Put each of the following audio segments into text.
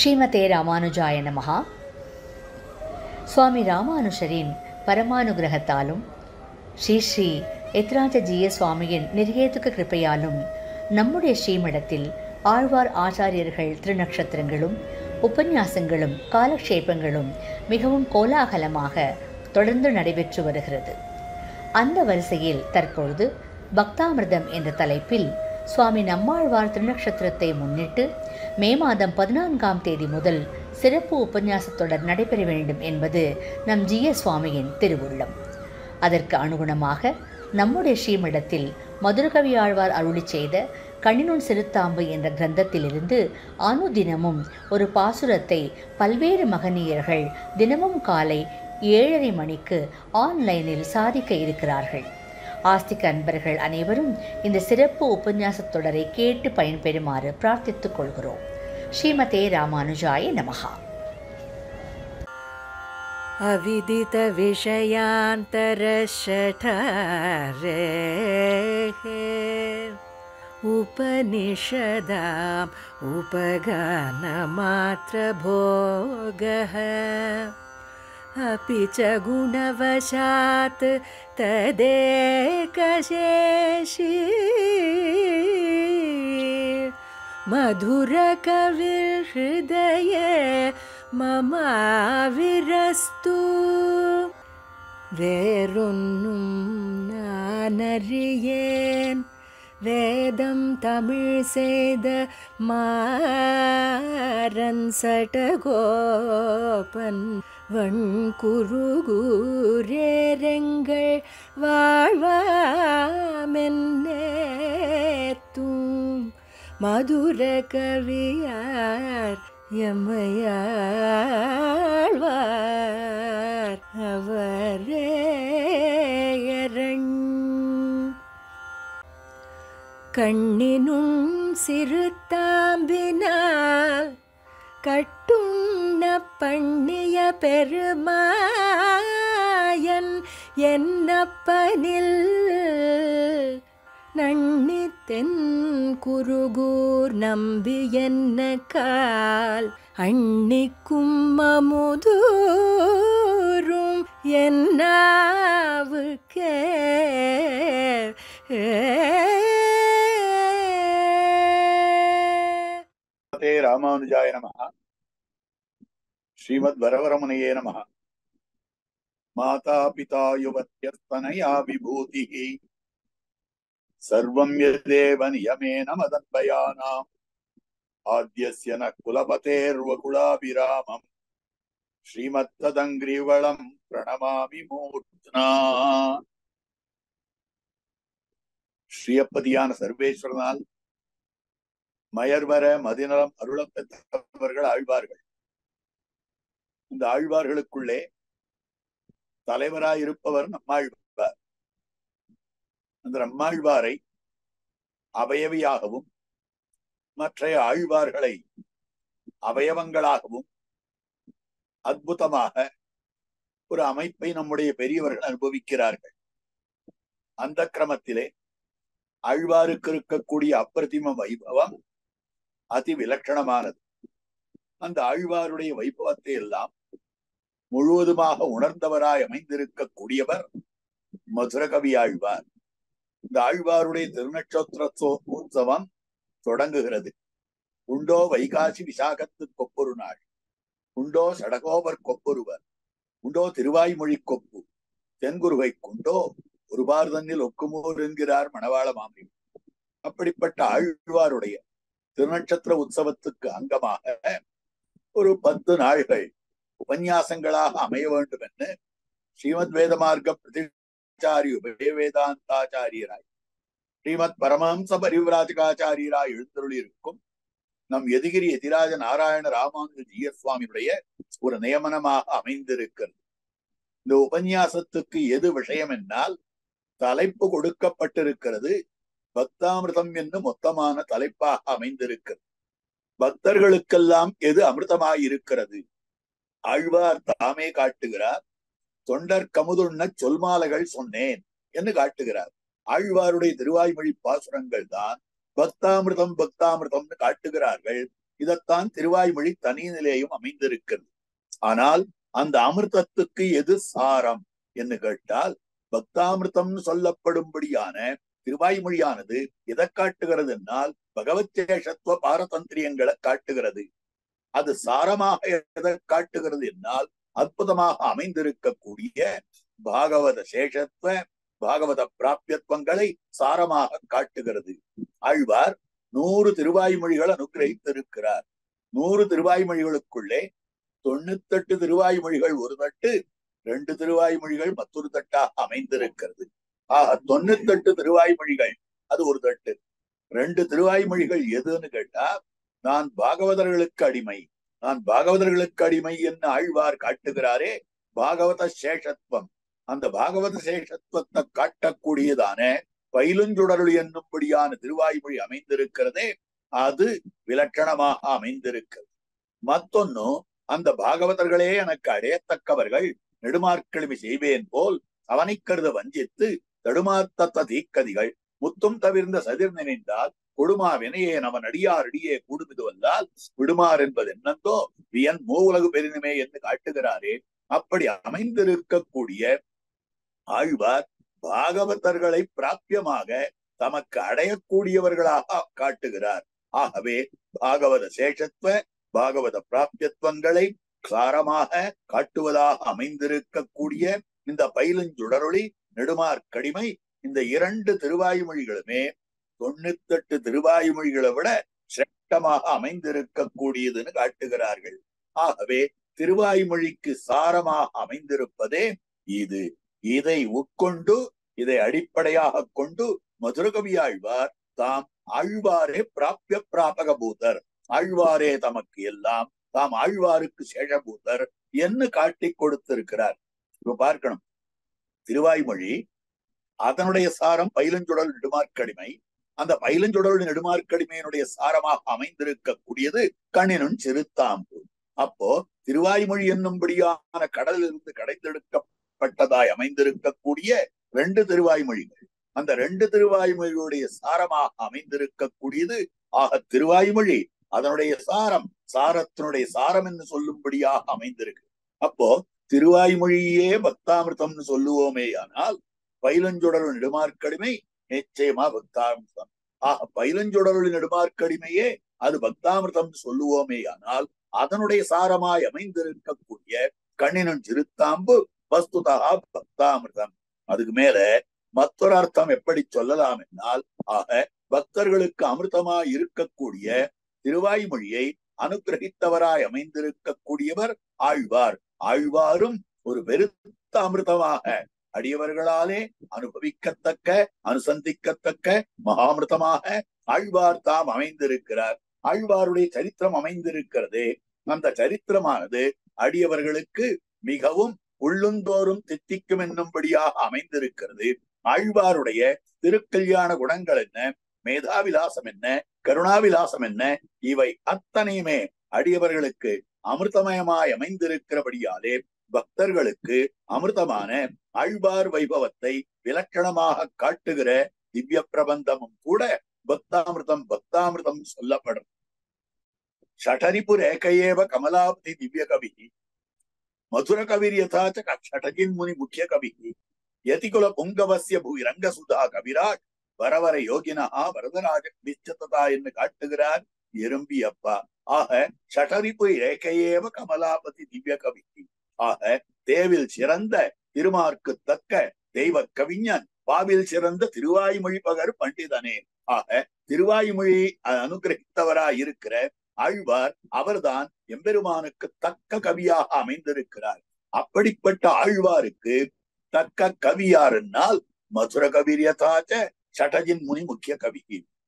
ஸ்ரீமதே ராமானுஜாய நமஹா. சுவாமி ராமானுஷரின் பரமானுகிரகத்தாலும் ஸ்ரீ ஸ்ரீ எத்ராஜஜீய சுவாமியின் நிர்ஹேதுக கிருப்பையாலும் நம்முடைய ஸ்ரீமடத்தில் ஆழ்வார் ஆச்சாரியர்கள் திருநக்ஷத்திரங்களும் உபன்யாசங்களும் காலக்ஷேபங்களும் மிகவும் கோலாகலமாக தொடர்ந்து நடைபெற்று வருகிறது. அந்த வரிசையில் தற்பொழுது பக்தாமிர்தம் என்ற தலைப்பில் சுவாமி நம்மாழ்வார் திருநக்ஷத்திரத்தை முன்னிட்டு மே மாதம் 14ஆம் தேதி முதல் சிறப்பு உபன்யாசத் தொடர் நடைபெற வேண்டும் என்பது நம் ஜிய சுவாமியின் திருவுள்ளம். அதற்கு அனுகுணமாக நம்முடைய ஸ்ரீமடத்தில் மதுரகவி ஆழ்வார் அருளி செய்த கண்ணினுன் சிறுத்தாம்பு என்ற கிரந்தத்திலிருந்து அனுதினமும் ஒரு பாசுரத்தை பல்வேறு மகனீயர்கள் தினமும் காலை 7:30 மணிக்கு ஆன்லைனில் சாதிக்க இருக்கிறார்கள். ஆஸ்திக அன்பர்கள் அனைவரும் இந்த சிறப்பு உபன்யாசத் தொடரை கேட்டு பயன்பெறுமாறு பிரார்த்தித்துக் கொள்கிறோம். ஸ்ரீமதே ராமானுஜாய நமஹா. அவிதித விஷயாந்தரஷடரே உபனிஷதாம் உபகானமாத்ரபோகः अपि च गुणवशात् तदेकशेषी मधुरकविहृदये ममाविरस्तु வேறொன்னும் நானறியேன் வேதம் தமிழ் செய்த மாறன் சடகோபன் வண்குருகூரேரெங்கள் வாழ்வாமென்னேத்தும் மதுர கவியார் எம்மையாழ்வார் அவரேயரண் கண்ணினும் சிறுத்தாம்பினால் கட்டுண்ண பண்ணிய பெருமாயன் என்னப்பனில் நன்னித்தென் குருகூர் நம்பி என்ன கால் அன்னிக்கும் அமுதூரும் என்னாவுக்கே ராமானுஜாய நமஹ. ஸ்ரீமத் வரவரமுனையே நமஹ. மாதா பிதா யுவத்யஸ்தனயா விபூதிஹி சர்வம் யதேவ நியமேன மதன்வயானாம் ஆத்யஸ்ய ந குலபதேர்வகுலாபிராமம் ஸ்ரீமத்ததங்கிரிவளம் பிரணமாமி மூர்த்னா. ஸ்ரீயப்பதியான சர்வேஸ்வரனால் மயர்வர மதிநலம் அருளப் பெற்றவர்கள் ஆழ்வார்கள். இந்த ஆழ்வார்களுக்குள்ளே தலைவராயிருப்பவர் நம்மாழ்வார். அந்த நம்மாழ்வாரை அவயவியாகவும் மற்ற ஆழ்வார்களை அவயவங்களாகவும் அற்புதமாக ஒரு அமைப்பை நம்முடைய பெரியவர்கள் அனுபவிக்கிறார்கள். அந்த கிரமத்திலே ஆழ்வாருக்கு இருக்கக்கூடிய அப்பிரதிம வைபவம் அதி விலட்சணமானது. அந்த ஆழ்வாருடைய வைபவத்தை எல்லாம் முழுவதுமாக உணர்ந்தவராய் அமைந்திருக்கக்கூடியவர் மதுரகவி ஆழ்வார். இந்த ஆழ்வாருடைய திருநட்சத்திர உற்சவம் தொடங்குகிறது. உண்டோ வைகாசி விசாகத்து கொப்பொரு நாள், உண்டோ சடகோபர் கொப்பொருவர், உண்டோ திருவாய்மொழி கொப்பு தென்குருவை கொண்டோ ஒருபார் தன்னில் ஒக்குமோர் என்கிறார் மணவாள மாமி. அப்படிப்பட்ட ஆழ்வாருடைய திருநட்சத்திர உற்சவத்துக்கு அங்கமாக ஒரு 10 நாள்கள் உபன்யாசங்களாக அமைய வேண்டும் என்று ஸ்ரீமத் வேதமார்க்க பிரதிச்சாரிய வேதாந்தாச்சாரியராய் ஸ்ரீமத் பரமஹம்ச பரிவிராஜகாச்சாரியராய் எழுந்தருளி இருக்கும் நம் எதிகிரி எதிராஜ நாராயண ராமானுஜ ஜீய சுவாமியுடைய ஒரு நியமனமாக அமைந்திருக்கிறது. இந்த உபன்யாசத்துக்கு எது விஷயம் என்னால் தலைப்பு கொடுக்கப்பட்டிருக்கிறது. பக்தாமிர்தம் என்று மொத்தமான தலைப்பாக அமைந்திருக்கிறது. பக்தர்களுக்கெல்லாம் எது அமிர்தமாயிருக்கிறது? ஆழ்வார் தாமே காட்டுகிறார். தொண்டர் கமுதுண்ண சொல்மாலைகள் சொன்னேன் என்று காட்டுகிறார். ஆழ்வாருடைய திருவாய்மொழி பாசுரங்கள் தான் பக்தாமிர்தம் பக்தாமிர்தம்னு காட்டுகிறார்கள். இதைத்தான் திருவாய்மொழி தனி நிலையும் அமைந்திருக்கிறது. ஆனால் அந்த அமிர்தத்துக்கு எது சாரம் என்று கேட்டால், பக்தாமிர்தம் சொல்லப்படும்படியான திருவாய்மொழியானது எதை காட்டுகிறது என்னால் பகவத் சேஷத்துவ பாரதந்திரியங்களை காட்டுகிறது. அது சாரமாக எதை காட்டுகிறது என்னால் அற்புதமாக அமைந்திருக்கக்கூடிய பாகவத சேஷத்துவ பாகவத பிராபியத்துவங்களை சாரமாக காட்டுகிறது. ஆழ்வார் 100 திருவாய்மொழிகள் அனுகிரகித்திருக்கிறார். 100 திருவாய்மொழிகளுக்குள்ளே 98 திருவாய்மொழிகள் ஒரு தட்டு, 2 திருவாய்மொழிகள் மற்றொரு தட்டாக அமைந்திருக்கிறது. 98 திருவாய்மொழிகள் அது ஒரு தட்டு. 2 திருவாய்மொழிகள் எதுன்னு கேட்டா, நான் பாகவதர்களுக்கு அடிமை, நான் பாகவதர்களுக்கு அடிமை என்று ஆழ்வார் காட்டுகிறாரே, பாகவத சேஷத்துவம். அந்த பாகவத சேஷத்துவத்தை காட்டக்கூடியதான பயிலுஞ்சுடருளி என்னும்படியான திருவாய்மொழி அமைந்திருக்கிறதே, அது விலட்சணமாக அமைந்திருக்கிறது. மத்தொன்னு, அந்த பாகவதர்களே எனக்கு அடையத்தக்கவர்கள், நெடுமார்க்கிழமை செய்வேன் போல் அவனை கருத வஞ்சித்து தடுமாத்த தீக்கதிகள் முத்தும் தவிர்ந்த சதிர் நினைந்தால் கொடுமா வினையே நமன் அடியாரடியே கூடுமிது வந்தால் விடுமார் என்பது என்னந்தோ வியன் மூவுலகு பெருநிமே என்று காட்டுகிறாரே, அப்படி அமைந்திருக்கக்கூடிய ஆழ்வார் பாகவதர்களை பிராபியமாக தமக்கு அடையக்கூடியவர்களாக காட்டுகிறார். ஆகவே பாகவத சேஷத்துவ பாகவத பிராபியத்துவங்களை சாரமாக காட்டுவதாக அமைந்திருக்கக்கூடிய இந்த பயிலுஞ்சுடரொளி நெடுமார்க்கடிமை, இந்த 2 திருவாய்மொழிகளுமே 98 திருவாய்மொழிகளை விட சிரேஷ்டமாக அமைந்திருக்கக்கூடியதுன்னு காட்டுகிறார்கள். ஆகவே திருவாய்மொழிக்கு சாரமாக அமைந்திருப்பதே இது. இதை உட்கொண்டு, இதை அடிப்படையாக கொண்டு மதுரகவி ஆழ்வார் தாம் ஆழ்வாரே பிராபிய பிராபக பூதர், ஆழ்வாரே தமக்கு எல்லாம், தாம் ஆழ்வாருக்கு சேஷபூதர் என்று காட்டி கொடுத்திருக்கிறார். இப்ப பார்க்கணும், திருவாய்மொழி அதனுடைய சாரம் பயிலஞ்சுடல் நெடுமார்க்கடிமை. அந்த பயிலஞ்சுடல் நெடுமார்க்கடிமையினுடைய சாரமாக அமைந்திருக்கக்கூடியது கண்ணினும் சிறுத்தாம்பு. அப்போ திருவாய்மொழி என்னும்படியான கடலிலிருந்து கடைந்தெடுக்கப்பட்டதாய் அமைந்திருக்கக்கூடிய 2 திருவாய்மொழிகள், அந்த 2 திருவாய்மொழிகளுடைய சாரமாக அமைந்திருக்கக்கூடியது. ஆக திருவாய்மொழி அதனுடைய சாரம், சாரத்தினுடைய சாரம் என்று சொல்லும்படியாக அமைந்திருக்கு. அப்போ திருவாய்மொழியே பக்தாமிர்தம்னு சொல்லுவோமே, ஆனால் பயிலஞ்சுடருள் நெடுமார்க்கடிமை நிச்சயமா பக்தாமிர்தம். ஆக பயிலஞ்சுடருள் நெடுமார்க்கடிமையே அது பக்தாமிர்தம் சொல்லுவோமே, ஆனால் அதனுடைய சாரமாய் அமைந்திருக்கக்கூடிய கண்ணினும் சிறுத்தாம்பு வஸ்துதா பக்தாமிர்தம். அதுக்கு மேல மற்றொரு அர்த்தம் எப்படி சொல்லலாம் என்னால், ஆக பக்தர்களுக்கு அமிர்தமாய் இருக்கக்கூடிய திருவாய்மொழியை அனுகிரகித்தவராய் அமைந்திருக்கக்கூடியவர் ஆழ்வார். ஆழ்வாரும் ஒரு பெருத்த அமிர்தமாக அடியவர்களாலே அனுபவிக்கத்தக்க அனுசந்திக்கத்தக்க மகாமிருதமாக ஆழ்வார் தாம் அமைந்திருக்கிறார். ஆழ்வாருடைய சரித்திரம் அமைந்திருக்கிறதே, அந்த சரித்திரமானது அடியவர்களுக்கு மிகவும் உள்ளுந்தோறும் தித்திக்கும் என்னும்படியாக அமைந்திருக்கிறது. ஆழ்வாருடைய திருக்கல்யாண குணங்கள் என்ன, மேதாவிலாசம் என்ன, கருணாவிலாசம் என்ன, இவை அத்தனையுமே அடியவர்களுக்கு அமிர்தமயமாய் அமைந்திருக்கிறபடியாலே பக்தர்களுக்கு அமிர்தமான ஆழ்வார் வைபவத்தை விலட்சணமாக காட்டுகிற திவ்ய பிரபந்தமும் கூட பக்தாமிர்தம் பக்தாமிர்தம் சொல்லப்படும். ஷடரிபு ரேகையேவ கமலாபதி திவ்ய கவி மதுர கவிர் யதாச்ச ஷடஜின் முனி முக்கிய கவி யதிகுல புங்கவசிய பூரங்க சுதா கவிராட் வரவர யோகினா வரதராஜ நிச்சததா என்று காட்டுகிறார் எறும்பி அப்பா. ஆக ஷடரிபு ரேகையேவ கமலாபதி திவ்ய கவி, ஆக தேவில் சிறந்த திருமார்க்கு தக்க தெய்வ கவிஞன், பாவில் சிறந்த திருவாய்மொழி பகர் பண்டிதனே. ஆக திருவாய்மொழி அனுகிரகித்தவராய் இருக்கிற ஆழ்வார் அவர்தான் எம்பெருமானுக்கு தக்க கவியாக அமைந்திருக்கிறார். அப்படிப்பட்ட ஆழ்வாருக்கு தக்க கவியாருன்னால் மதுர கவிரியதாச்ச சடஜின் முனி முக்கிய கவி.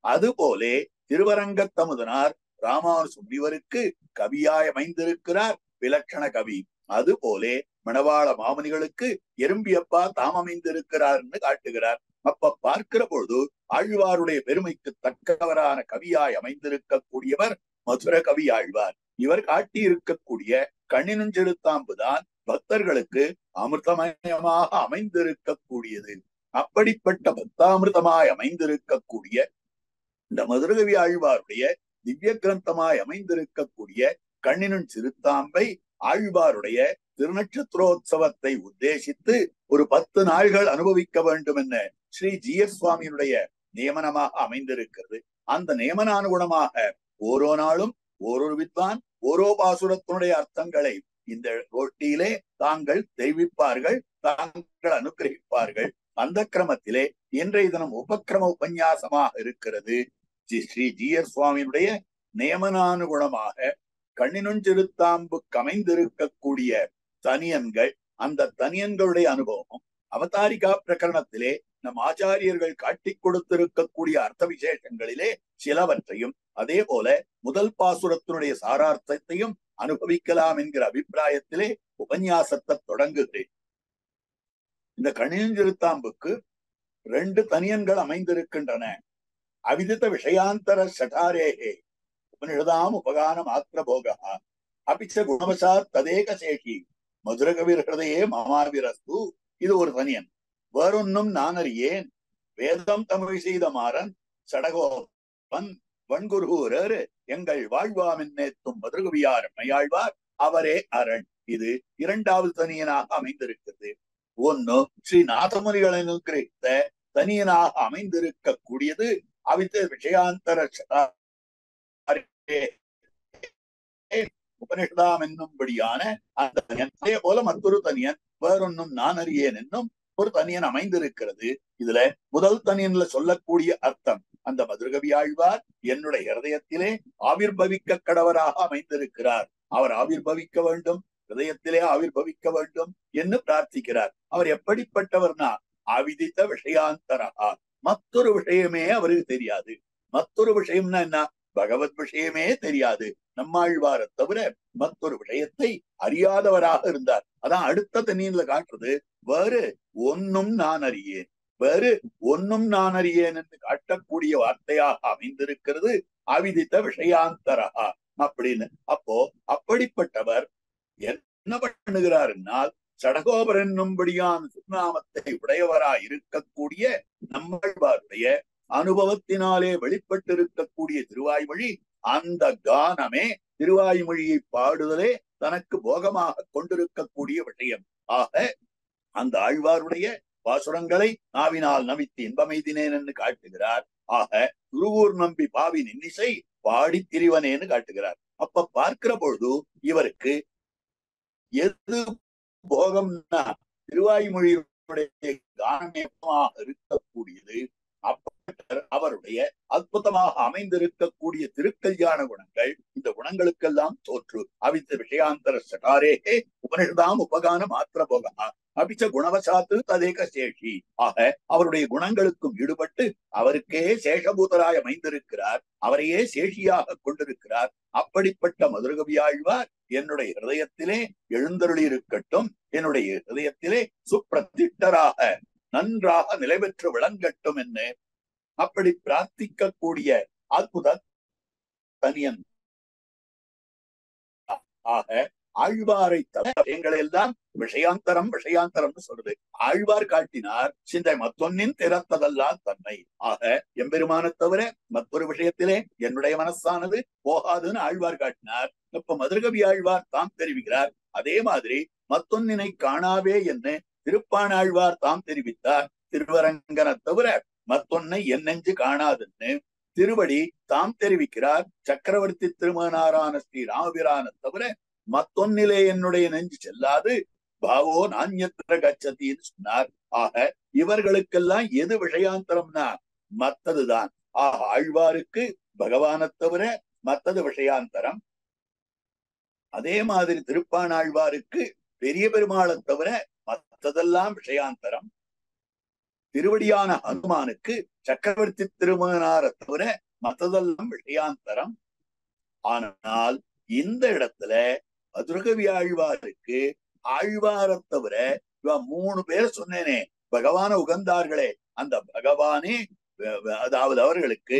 அதுபோலே திருவரங்கத்தமுதனார் ராமானுஜ முனிவருக்கு கவியாய் அமைந்திருக்கிறார் விலட்சண கவி. அதுபோலே மணவாள மாமுனிகளுக்கு எறும்பியப்பா தாம் அமைந்திருக்கிறார் என்று காட்டுகிறார். அப்ப பார்க்கிற பொழுது ஆழ்வாருடைய பெருமைக்கு தக்கவரான கவியாய் அமைந்திருக்கக்கூடியவர் மதுர கவி ஆழ்வார். இவர் காட்டி இருக்கக்கூடிய கண்ணினும் செலுத்தாம்புதான் பக்தர்களுக்கு அமிர்தமயமாக அமைந்திருக்கக்கூடியது. அப்படிப்பட்ட பக்தாமிர்தமாய் அமைந்திருக்கக்கூடிய இந்த மதுரகவி ஆழ்வாருடைய திவ்ய கிரந்தமாய் அமைந்திருக்கக்கூடிய கண்ணினும் சிறுத்தாம்பை ஆழ்வாருடைய திருநட்சத்திரோத்சவத்தை உத்தேசித்து ஒரு 10 நாள்கள் அனுபவிக்க வேண்டும் என ஸ்ரீ ஜிஎஸ் சுவாமியினுடைய நியமனமாக அமைந்திருக்கிறது. அந்த நியமனானுகுணமாக ஓரோ நாளும் ஓரொரு வித்வான் ஓரோ பாசுரத்தினுடைய அர்த்தங்களை இந்த ரோட்டியிலே தாங்கள் தெரிவிப்பார்கள், தாங்கள் அனுகிரகிப்பார்கள். அந்த கிரமத்திலே இன்றைய தினம் உபக்கிரம உபன்யாசமாக இருக்கிறது. ஸ்ரீ ஜிஎஸ் சுவாமியினுடைய நியமனானுகுணமாக கண்ணினுஞ்சிறுத்தாம்புக்கு அமைந்திருக்கக்கூடிய தனியன்கள், அந்த தனியன்களுடைய அனுபவம் அவதாரிகா பிரகரணத்திலே நம் ஆச்சாரியர்கள் காட்டிக் கொடுத்திருக்கக்கூடிய அர்த்த விசேஷங்களிலே சிலவற்றையும், அதே போல முதல் பாசுரத்தினுடைய சாரார்த்தத்தையும் அனுபவிக்கலாம் என்கிற அபிப்பிராயத்திலே உபன்யாசத்தை தொடங்குகிறேன். இந்த கண்ணினுஞ்சிறுத்தாம்புக்கு 2 தனியன்கள் அமைந்திருக்கின்றன. அவிதித விஷயாந்தர சட்டாரேகே உபனிஷதாம் உபகான மாத்திர போகா அபிச்ச குணவசாத் ததேக சேஷி மதுரகவிர் ஹிருதயே மாமாவிரஸ்து. இது ஒரு தனியன். வேறொன்னும் நான் அறியேன் வேதம் தமிழ் செய்த மாறன் சடகோபன் வன்குருகூரர் எங்கள் வாழ்வாம் என்னேத்தும் மதுரகவியார் மையாழ்வார் அவரே அரண். இது 2வது தனியனாக அமைந்திருக்கிறது. ஒன்னு ஸ்ரீ நாதமுனிகளை கிரகித்த தனியனாக அமைந்திருக்க கூடியது அவித்த விஷயாந்தர உபனிஷதாம் என்னும்படியான அந்த தனியன். அதே போல மற்றொரு தனியன் வேறொன்னும் நான் அறியேன் என்னும் ஒரு தனியன் அமைந்திருக்கிறது. இதுல முதல் தனியன்ல சொல்லக்கூடிய அர்த்தம், அந்த மதுரகவி ஆழ்வார் என்னுடைய ஹிருதயத்திலே ஆவிர்பவிக்க கடவராக அமைந்திருக்கிறார். அவர் ஆவிர்பவிக்க வேண்டும், ஹிருதயத்திலே ஆவிர்பவிக்க வேண்டும் என்று பிரார்த்திக்கிறார். அவர் எப்படிப்பட்டவர்னா அவிதித்த விஷயாந்தரா, மற்றொரு விஷயமே அவருக்கு தெரியாது. மற்றொரு விஷயம்னா என்ன? பகவத் விஷயமே தெரியாது. நம்மாழ்வாரை தவிர மற்றொரு விஷயத்தை அறியாதவராக இருந்தார். அதான் அடுத்த தனியில காட்டுறது, வேறு ஒன்னும் நான் அறியேன், வேறு ஒன்னும் நான் அறியேன் என்று காட்டக்கூடிய வார்த்தையாக அமைந்திருக்கிறது அவிதித்த விஷயாந்தரா அப்படின்னு. அப்போ அப்படிப்பட்டவர் என்ன பண்ணுகிறாருன்னால், சடகோபர் என்னும்படியான திருநாமத்தை உடையவராய் இருக்கக்கூடிய நம்மாழ்வாருடைய அனுபவத்தினாலே வெளிப்பட்டிருக்கக்கூடிய திருவாய்மொழி, அந்த கானமே திருவாய்மொழியை பாடுதலே தனக்கு போகமாக கொண்டிருக்கக்கூடிய விஷயம். ஆக அந்த ஆழ்வாருடைய பாசுரங்களை நாவினால் நவித்து இன்பமைதினேன் என்று காட்டுகிறார். ஆக துருவூர் நம்பி பாவின் இன்னிசை பாடி திரிவனேன்னு காட்டுகிறார். அப்ப பார்க்கிற பொழுது இவருக்கு எது போகம்னா திருவாய்மொழியுடைய கானமேகமாக இருக்கக்கூடியது. அவருடைய அற்புதமாக அமைந்திருக்கக்கூடிய திருக்கல்யாண குணங்கள், இந்த குணங்களுக்கெல்லாம் தோற்று அவித்த விஷயாந்தர சட்டாரேகே உபனிஷதாம் உபகான மாத்திர போகா அபிச்ச குணவசாத்து ததேக சேஷி. ஆக அவருடைய குணங்களுக்கும் ஈடுபட்டு அவருக்கே சேஷபூதராய் அமைந்திருக்கிறார், அவரையே சேஷியாக கொண்டிருக்கிறார். அப்படிப்பட்ட மதுரகவியாழ்வார் என்னுடைய ஹிருதயத்திலே எழுந்தருளி இருக்கட்டும், என்னுடைய ஹிருதயத்திலே சுப்பிரதிஷ்டராக நன்றாக நிலை பெற்று விளங்கட்டும் என்று அப்படி பிரார்த்திக்கக்கூடிய அற்புத தனியன். ஆக ஆழ்வாரை தவிர எங்களை எல்லாம் விஷயாந்தரம் விஷயாந்தரம் சொல்றது. ஆழ்வார் காட்டினார் சிந்தை மத்தொன்னின் திறத்ததெல்லாம் தன்மை. ஆக எம்பெருமான தவிர மற்றொரு விஷயத்திலே என்னுடைய மனசானது போகாதுன்னு ஆழ்வார் காட்டினார். இப்ப மதுரகவி ஆழ்வார் தாம் தெரிவிக்கிறார். அதே மாதிரி மத்தொன்னினை காணாவே என்று திருப்பாணாழ்வார் தாம் தெரிவித்தார். திருவரங்கனை தவிர மத்தொன்னை என் நெஞ்சு காணாதுன்னு திருவடி தாம் தெரிவிக்கிறார். சக்கரவர்த்தி திருமணாரான ஸ்ரீ ராமபிரான தவிர மத்தொன்னிலே என்னுடைய நெஞ்சு செல்லாது பாவோ நான்யத்திர கச்சத்தின்னு சொன்னார். ஆக இவர்களுக்கெல்லாம் எது விஷயாந்தரம்னா மத்ததுதான். ஆக ஆழ்வாருக்கு பகவானை தவிர மத்தது விஷயாந்தரம். அதே மாதிரி திருப்பாணாழ்வாருக்கு பெரிய பெருமாளை தவிர மற்றதெல்லாம் விஷயாந்தரம். திருவடியான ஹனுமானுக்கு சக்கரவர்த்தி திருமணாரை தவிர மற்றதெல்லாம் விஷயாந்தரம். ஆனால் இந்த இடத்துல மதுரகவி ஆழ்வாருக்கு ஆழ்வாரை தவிர 3 பேர் சொன்னேனே பகவான உகந்தார்களே, அந்த பகவானே அதாவது அவர்களுக்கு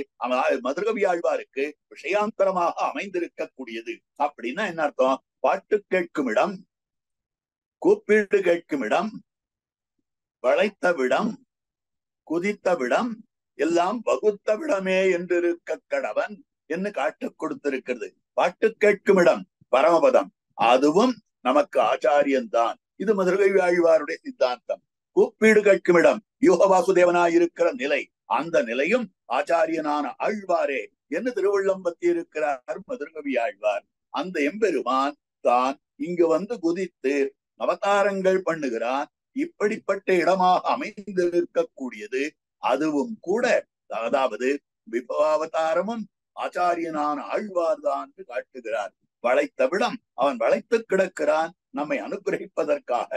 மதுரகவி ஆழ்வாருக்கு விஷயாந்தரமாக அமைந்திருக்கக்கூடியது. அப்படின்னா என்ன அர்த்தம்? பாட்டு கேட்கும் இடம், கூப்பீடு கேட்கும் இடம், வளைத்த விடம், குதித்த விடம் எல்லாம் வகுத்த விடமே என்றிருக்க கடவன் என்று காட்டுக் கொடுத்திருக்கிறது. பாட்டு கேட்கும் இடம் பரமபதம், அதுவும் நமக்கு ஆச்சாரியன்தான். இது மதுரகவி ஆழ்வாருடைய சித்தாந்தம். கூப்பீடு கேட்கும் இடம் யூக வாசுதேவனாய் இருக்கிற நிலை, அந்த நிலையும் ஆச்சாரியனான ஆழ்வாரே என்று திருவள்ளம்பத்தி இருக்கிறார் மதுரகவி ஆழ்வார். அந்த எம்பெருமான் தான் இங்கு வந்து குதித்து அவதாரங்கள் பண்ணுகிறான். இப்படிப்பட்ட இடமாக அமைந்திருக்கக்கூடியது அதுவும் கூட, அதாவது விபவாவதாரமும் ஆச்சாரியனான ஆழ்வார்தான் காட்டுகிறார். வளைத்த விடம் அவன் வளைத்து கிடக்கிறான் நம்மை அனுகிரகிப்பதற்காக.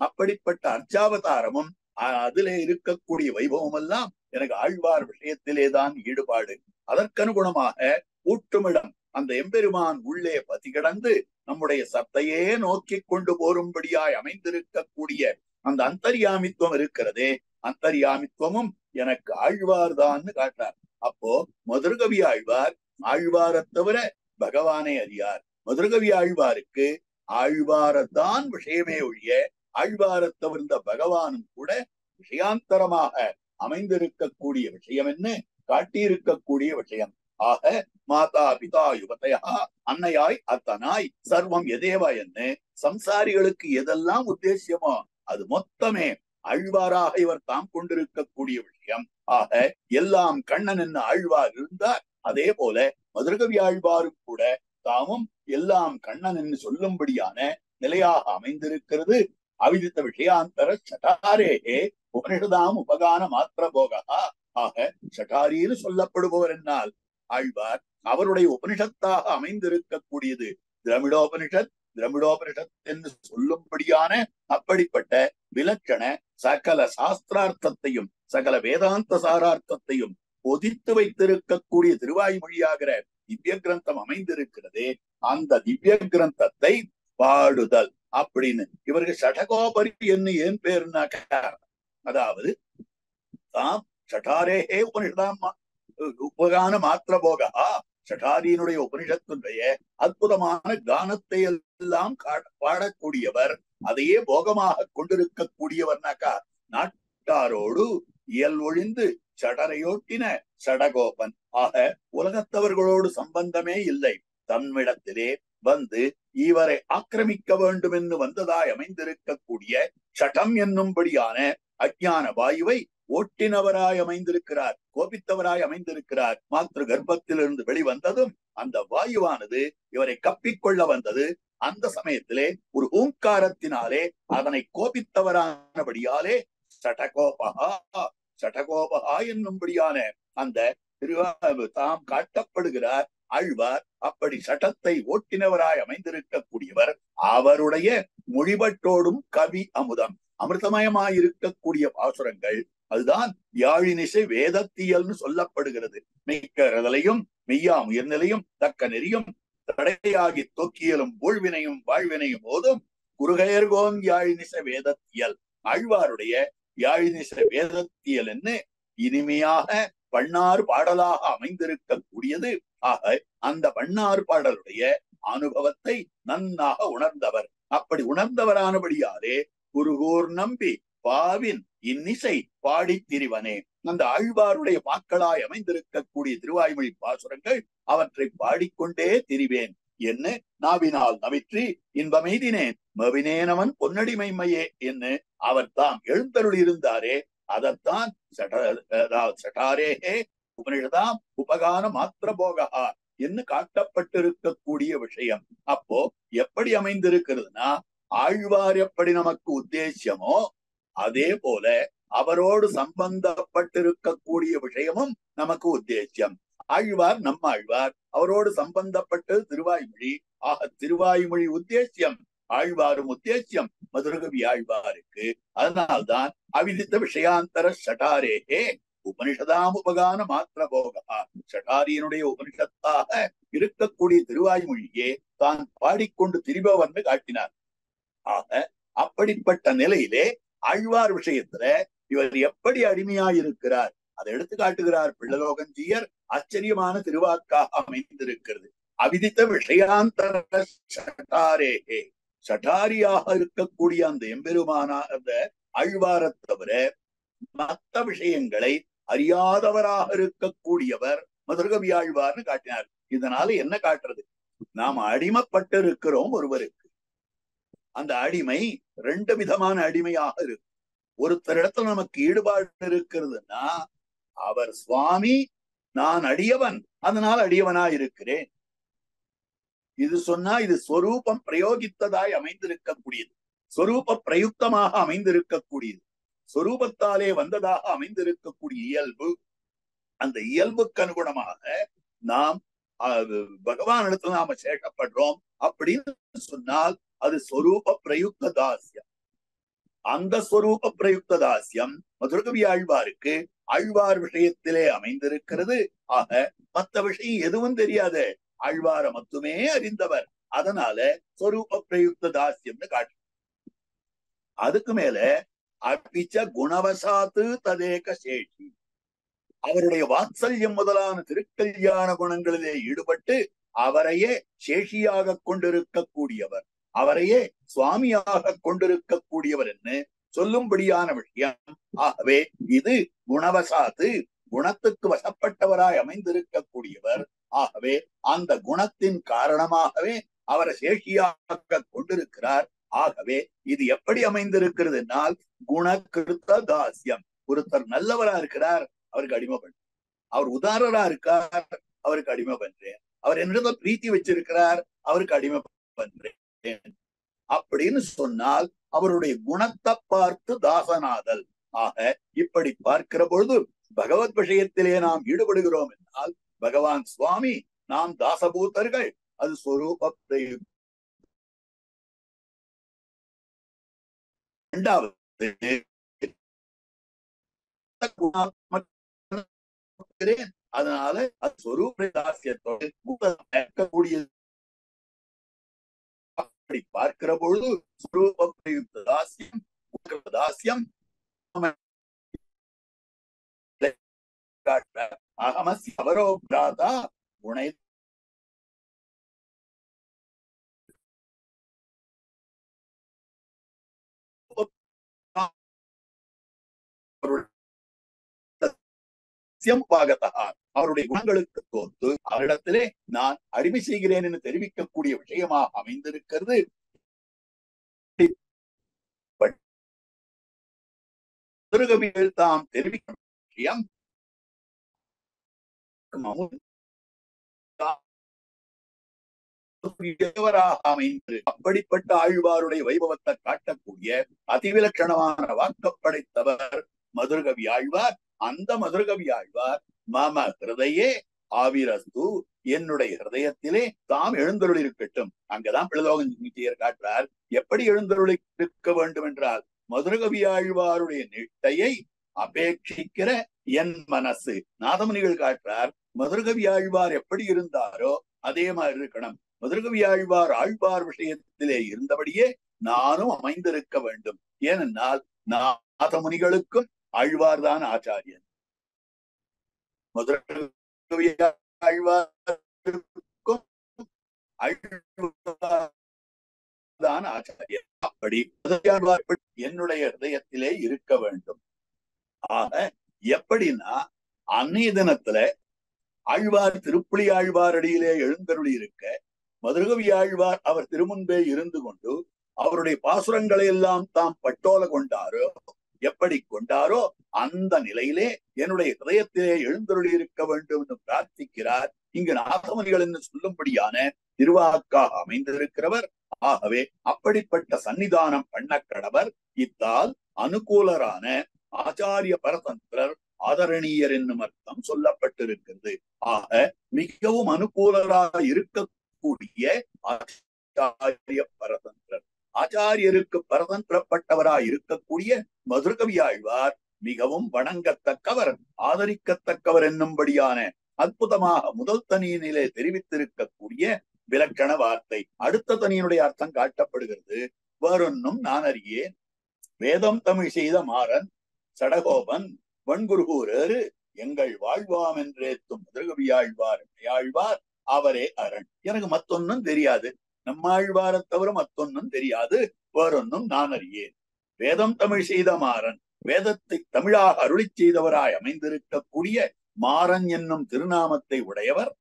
அப்படிப்பட்ட அர்ச்சாவதாரமும் அதிலே இருக்கக்கூடிய வைபவம் எல்லாம் எனக்கு ஆழ்வார் விஷயத்திலேதான் ஈடுபாடு. அதற்கனுகுணமாக ஊட்டுமிடம் அந்த எம்பெருமான் உள்ளே பதி கிடந்து நம்முடைய சத்தையே நோக்கி கொண்டு போரும்படியாய் அமைந்திருக்கக்கூடிய அந்த அந்தர்யாமித்துவம் இருக்கிறதே, அந்தர்யாமித்துவமும் எனக்கு ஆழ்வார்தான் காட்டார். அப்போ மதுரகவி ஆழ்வார் ஆழ்வாரை தவிர பகவானை அறியார். மதுரகவி ஆழ்வாருக்கு ஆழ்வாரத்தான் விஷயமே ஒழிய ஆழ்வாரை தவிர்ந்த பகவானும் கூட விஷயாந்தரமாக அமைந்திருக்கக்கூடிய விஷயம் என்ன காட்டியிருக்கக்கூடிய விஷயம். ஆக மாதா பிதா யுவதையா, அன்னையாய் அத்தனாய் சர்வம் எதேவா என்று சம்சாரிகளுக்கு எதெல்லாம் உத்தேசியமோ அது மொத்தமே ஆழ்வாராக இவர் தாம் கொண்டிருக்கக்கூடிய விஷயம். ஆக எல்லாம் கண்ணன் என்ன ஆழ்வார் இருந்தார், அதே போல மதுரகவி ஆழ்வாரும் கூட தாமும் எல்லாம் கண்ணன் என்று சொல்லும்படியான நிலையாக அமைந்திருக்கிறது. அவிதித்த விஷயாந்தர சட்டாரேகே உபனிஷதாம் உபகான மாத்திர போகா. ஆக சட்டாரின்னு சொல்லப்படுபவர் என்னால் ஆழ்வார் அவருடைய உபனிஷத்தாக அமைந்திருக்கக்கூடியது திரமிடோபனிஷத். திரமிடோபனிஷத் என்று சொல்லும்படியான அப்படிப்பட்ட விலட்சண சகல சாஸ்திரார்த்தத்தையும் சகல வேதாந்த சாரார்த்தத்தையும் பொதித்து வைத்திருக்கக்கூடிய திருவாய்மொழியாகிற திவ்ய கிரந்தம் அமைந்திருக்கிறதே, அந்த திவ்ய கிரந்தத்தை பாடுதல் அப்படின்னு இவருக்கு ஷடகோபரி என்று ஏன் பேருனாக்க, அதாவது தாம் ஷடாரேகே உபனிஷதாம் உபகான மாத்திர போகா, ஷடாரியினுடைய உபனிஷத்துடைய அற்புதமான கானத்தை எல்லாம் பாடக்கூடியவர், அதையே போகமாக கொண்டிருக்கக்கூடியவர்னாக்கா நாட்டாரோடு இயல் ஒழிந்து சடரையோட்டின சடகோபன். ஆக உலகத்தவர்களோடு சம்பந்தமே இல்லை, தம்மிடத்திலே வந்து இவரை ஆக்கிரமிக்க வேண்டும் என்று வந்ததாய் அமைந்திருக்கக்கூடிய சட்டம் என்னும்படியான அஞ்ஞான வாயுவை ஓட்டினவராய் அமைந்திருக்கிறார், கோபித்தவராய் அமைந்திருக்கிறார். மாத்திரு கர்ப்பத்திலிருந்து வெளிவந்ததும் அந்த வாயுவானது இவரை கப்பிக்கொள்ள வந்தது. அந்த சமயத்திலே ஒரு ஓங்காரத்தினாலே அதனை கோபித்தவரானபடியாலே சடகோபகா சடகோபகா என்னும்படியான அந்த தாம் காட்டப்படுகிறார் ஆழ்வார். அப்படி சட்டத்தை ஓட்டினவராய் அமைந்திருக்கக்கூடியவர். அவருடைய மொழிபட்டோடும் கவி அமுதம் அமிர்தமயமாயிருக்கக்கூடிய பாசுரங்கள் அதுதான் யாழினிசை வேதத்தியல்னு சொல்லப்படுகிறது. மெய்க்கரதலையும் மெய்யா உயர்நிலையும் தக்க நெறியும் தடையாகி தொக்கியலும் ஊழ்வினையும் வாழ்வினையும் போதும் குருகையர்கோன் யாழினிசை வேதத்தியல். ஆழ்வாருடைய யாழினிசை வேதத்தியல் என்ன இனிமையாக பண்ணாறு பாடலாக அமைந்திருக்கக்கூடியது. ஆக அந்த பண்ணாறு பாடலுடைய அனுபவத்தை நன்னாக உணர்ந்தவர். அப்படி உணர்ந்தவரானபடியாலே குருகூர் நம்பி பாவின் இன்னிசை பாடி திரிவனே. அந்த ஆழ்வாருடைய பாக்களாய் அமைந்திருக்கக்கூடிய திருவாய்மொழி பாசுரங்கள் அவற்றை பாடிக்கொண்டே திரிவேன் என்ன நாவினால் நவிற்றி இன்பமெய்தினேன் மவினேனவன் பொன்னடிமைமையே என்று அவர் தாம் எழுந்தருள் இருந்தாரே, அதத்தான் சட்டாரேகே உபனிஷதாம் உபகான மாத்திர போகா என்று காட்டப்பட்டிருக்கக்கூடிய விஷயம். அப்போ எப்படி அமைந்திருக்கிறதுனா ஆழ்வார் எப்படி நமக்கு உத்தேசியமோ அதே போல அவரோடு சம்பந்தப்பட்டிருக்கக்கூடிய விஷயமும் நமக்கு உத்தேசியம். ஆழ்வார் நம்ம ஆழ்வார், அவரோடு சம்பந்தப்பட்டது திருவாய்மொழி. ஆக திருவாய்மொழி உத்தேசியம், ஆழ்வாரும் உத்தேசியம் மதுரகவி ஆழ்வாருக்கு. அதனால்தான் அவிதித்த விஷயாந்தர சட்டாரேகே உபனிஷதாம் உபகான மாத்திர போகா. சட்டாரியனுடைய உபனிஷத்தாக இருக்கக்கூடிய திருவாய்மொழியே தான் பாடிக்கொண்டு திரிபவர்னு காட்டினார். ஆக அப்படிப்பட்ட நிலையிலே ஆழ்வார் விஷயத்துல இவர் எப்படி அடிமையாயிருக்கிறார் அதை எடுத்து காட்டுகிறார் பிள்ளலோகஞ்சியர். ஆச்சரியமான திருவாக்காக அமைந்திருக்கிறது. அவிதித்த விஷயாந்தர சட்டாரேகே, சட்டாரியாக இருக்கக்கூடிய அந்த எம்பெருமானா அந்த ஆழ்வாரை தவிர மற்ற விஷயங்களை அறியாதவராக இருக்கக்கூடியவர் மதுரகவி ஆழ்வார்னு காட்டினார். இதனால என்ன காட்டுறது? நாம் அடிமைப்பட்டு இருக்கிறோம் ஒருவருக்கு. அந்த அடிமை ரெண்டு விதமான அடிமையாக இருக்கு. ஒருத்தரிடத்துல நமக்கு ஈடுபாடு இருக்கிறதுன்னா அவர் சுவாமி, நான் அடியவன், அதனால் அடியவனா இருக்கிறேன். இது சொன்னா இது ஸ்வரூபம் பிரயோகித்ததாய் அமைந்திருக்கக்கூடியது, ஸ்வரூப பிரயுக்தமாக அமைந்திருக்கக்கூடியது, ஸ்வரூபத்தாலே வந்ததாக அமைந்திருக்கக்கூடிய இயல்பு. அந்த இயல்புக்கு அனுகுணமாக நாம் பகவானிடத்துல நாம சேஷப்படுறோம் அப்படின்னு சொன்னால் அது ஸ்வரூப பிரயுக்த தாசியம். அந்த ஸ்வரூப பிரயுக்த தாசியம் மதுரகவி ஆழ்வாருக்கு ஆழ்வார் விஷயத்திலே அமைந்திருக்கிறது. ஆக மற்ற விஷயம் எதுவும் தெரியாது, ஆழ்வார மட்டுமே அறிந்தவர். அதனால ஸ்வரூப பிரயுக்த தாசியம்னு காட்டு. அதுக்கு மேல அப்பிச்ச குணவசாத்து ததேக சேஷி, அவருடைய வாத்சல்யம் முதலான திருக்கல்யாண குணங்களிலே ஈடுபட்டு அவரையே சேஷியாக கொண்டிருக்கக்கூடியவர், அவரையே சுவாமியாக கொண்டிருக்கக்கூடியவர் என்று சொல்லும்படியான விஷயம். ஆகவே இது குணவசாத்து, குணத்துக்கு வசப்பட்டவராய் அமைந்திருக்கக்கூடியவர். ஆகவே அந்த குணத்தின் காரணமாகவே அவரை சேஷியாக கொண்டிருக்கிறார். ஆகவே இது எப்படி அமைந்திருக்கிறது என்னால் குணகிருத்த தாசியம். ஒருத்தர் நல்லவரா இருக்கிறார், அவருக்கு அடிமை பண்றேன். அவர் உதாரரா இருக்கார், அவருக்கு அடிமை பண்றேன். அவர் என்னிடத்துல பிரீத்தி வச்சிருக்கிறார், அவருக்கு அடிமை பண்றேன் அப்படின்னு சொன்னால் அவருடைய குணத்தை பார்த்து தாசனாதல். ஆக இப்படி பார்க்கிற பொழுது பகவத் விஷயத்திலே நாம் ஈடுபடுகிறோம் என்றால் பகவான் சுவாமி, நாம் தாசபூதர்கள். அது ஸ்வரூப பிரயுக்த. இரண்டாவது அதனால அது ஸ்வரூப தாசியத்தோடு அப்படி பார்க்கிற பொழுது ஸ்வரூப பிரயுக்த தாசியம் தாசியம் அகமஸ்ய அவரோ பிராதா குணை அவருடைய குணங்களுக்கு தோத்து அவரிடத்திலே நான் அடிமை செய்கிறேன் என்று தெரிவிக்கக்கூடிய விஷயமாக அமைந்திருக்கிறது. தாம் தெரிவிக்கும் விஷயம் அமைந்து அப்படிப்பட்ட ஆழ்வாருடைய வைபவத்தை காட்டக்கூடிய அதிவிலட்சணமான வாக்கப்படைத்தவர் மதுரகவி ஆழ்வார். அந்த மதுரகவி ஆழ்வார் மம ஹிருதயே ஆவிரஸ்து, என்னுடைய ஹிருதயத்திலே தாம் எழுந்தருள் இருக்கட்டும். அங்கதான் பிள்ளலோகன் காட்டுறார் எப்படி எழுந்தருளை இருக்க வேண்டும் என்றால் மதுரகவி ஆழ்வாருடைய நிஷ்டையை அபேட்சிக்கிற என் மனசு. நாதமுனிகள் காட்டுறார் மதுரகவி ஆழ்வார் எப்படி இருந்தாரோ அதே மாதிரி இருக்கணும். மதுரகவி ஆழ்வார் ஆழ்வார் விஷயத்திலே இருந்தபடியே நானும் அமைந்திருக்க வேண்டும். ஏனென்றால் நாதமுனிகளுக்கும் ஆழ்வார் தான் ஆச்சாரியன், மதுரகவி ஆழ்வாருக்கும் தான் ஆச்சாரியன். அப்படி என்னுடைய ஹிருதயத்திலே இருக்க வேண்டும். ஆக எப்படின்னா அன்னைய தினத்துல ஆழ்வார் திருப்புலி ஆழ்வார் அடியிலே எழுந்தருளி இருக்க மதுரகவி ஆழ்வார் அவர் திருமுன்பே இருந்து கொண்டு அவருடைய பாசுரங்களை எல்லாம் தாம் பட்டோல கொண்டாரோ, எப்படி கொண்டாரோ அந்த நிலையிலே என்னுடைய ஹிருதயத்திலே எழுந்தருளி இருக்க வேண்டும் என்று பிரார்த்திக்கிறார். இங்கு நாதமுனிகள் என்று சொல்லும்படியான திருவாக்காக அமைந்திருக்கிறவர். ஆகவே அப்படிப்பட்ட சன்னிதானம் பண்ண கடவர். இத்தால் அனுகூலரான ஆச்சாரிய பரதந்திரர் ஆதரணீயர் என்னும் அர்த்தம் சொல்லப்பட்டிருக்கிறது. ஆக மிகவும் அனுகூலராக இருக்கக்கூடிய ஆச்சாரிய பரதந்திரர், ஆச்சாரியருக்கு பரதந்திரப்பட்டவராய் இருக்கக்கூடிய மதுரகவி ஆழ்வார் மிகவும் வணங்கத்தக்கவர், ஆதரிக்கத்தக்கவர் என்னும்படியான அற்புதமாக முதல் தனியினிலே தெரிவித்திருக்கக்கூடிய விலக்கண வார்த்தை. அடுத்த தனியினுடைய அர்த்தம் காட்டப்படுகிறது. வேறொன்னும் நான் அறியேன், வேதம் தமிழ் செய்த மாறன் சடகோபன் வன்குருகூரரு எங்கள் வாழ்வாம் என்றேத்தும் மதுரகவி ஆழ்வார் ஆழ்வார் அவரே அரண். எனக்கு மத்தொன்னும் தெரியாது, நம்மாழ்வாரை தவிர மத்தொன்னும் தெரியாது, வேறொன்னும் நான் அறியேன். வேதம் தமிழ் செய்த மாறன், வேதத்தை தமிழாக அருளி செய்தவராய் அமைந்திருக்கக்கூடிய மாறன் என்னும் திருநாமத்தை உடையவர்.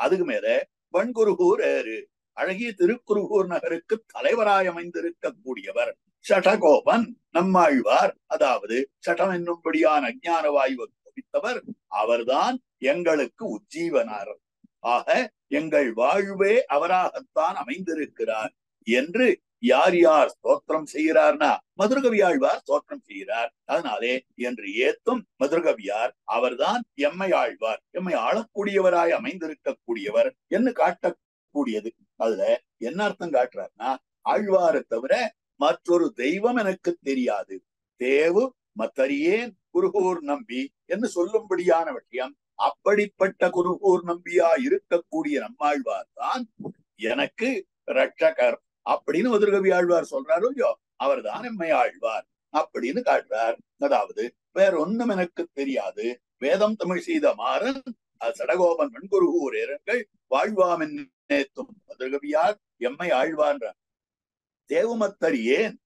அதுக்கு மேல வன்குருகூர் ஏறு, அழகிய திருக்குருகூர் நகருக்கு தலைவராய் அமைந்திருக்கக்கூடியவர் சடகோபன் நம்மாழ்வார். அதாவது சடம் என்னும்படியான அஞ்ஞான வாயுவை குவித்தவர் அவர்தான் எங்களுக்கு உஜ்ஜீவனார். ஆக எங்கள் வாழ்வே அவராகத்தான் அமைந்திருக்கிறார் என்று யார் யார் ஸ்தோத்திரம் செய்கிறார்னா மதுரகவியாழ்வார் ஸ்தோத்திரம் செய்கிறார். அதனாலே என்று ஏத்தும் மதுரகவியார் அவர்தான் எம்மை ஆழ்வார், எம்மை ஆளக்கூடியவராய் அமைந்திருக்கக்கூடியவர் என்று காட்டக்கூடியது. அதுல என்ன அர்த்தம் காட்டுறாருன்னா, ஆழ்வாரை தவிர மற்றொரு தெய்வம் எனக்கு தெரியாது, தேவு மத்தறியேன் குருகூர் நம்பி என்று சொல்லும்படியான விஷயம். அப்படிப்பட்ட குருகூர் நம்பியா இருக்கக்கூடிய நம்மாழ்வார் தான் எனக்கு ரட்சகர் அப்படின்னு மதுரகவி ஆழ்வார் சொல்றாரு இல்லையோ, அவர் தான் எம்மை ஆழ்வார் அப்படின்னு காட்டுறார். அதாவது வேற ஒண்ணும் எனக்கு தெரியாது, வேதம் தமிழ் செய்த மாறன் சடகோபன் வெண்குருகூர் ஏறங்கள் வாழ்வாமின் நேத்தும் மதுரகவியார் எம்மை ஆழ்வான்றார். தேவுமத்தறியேன்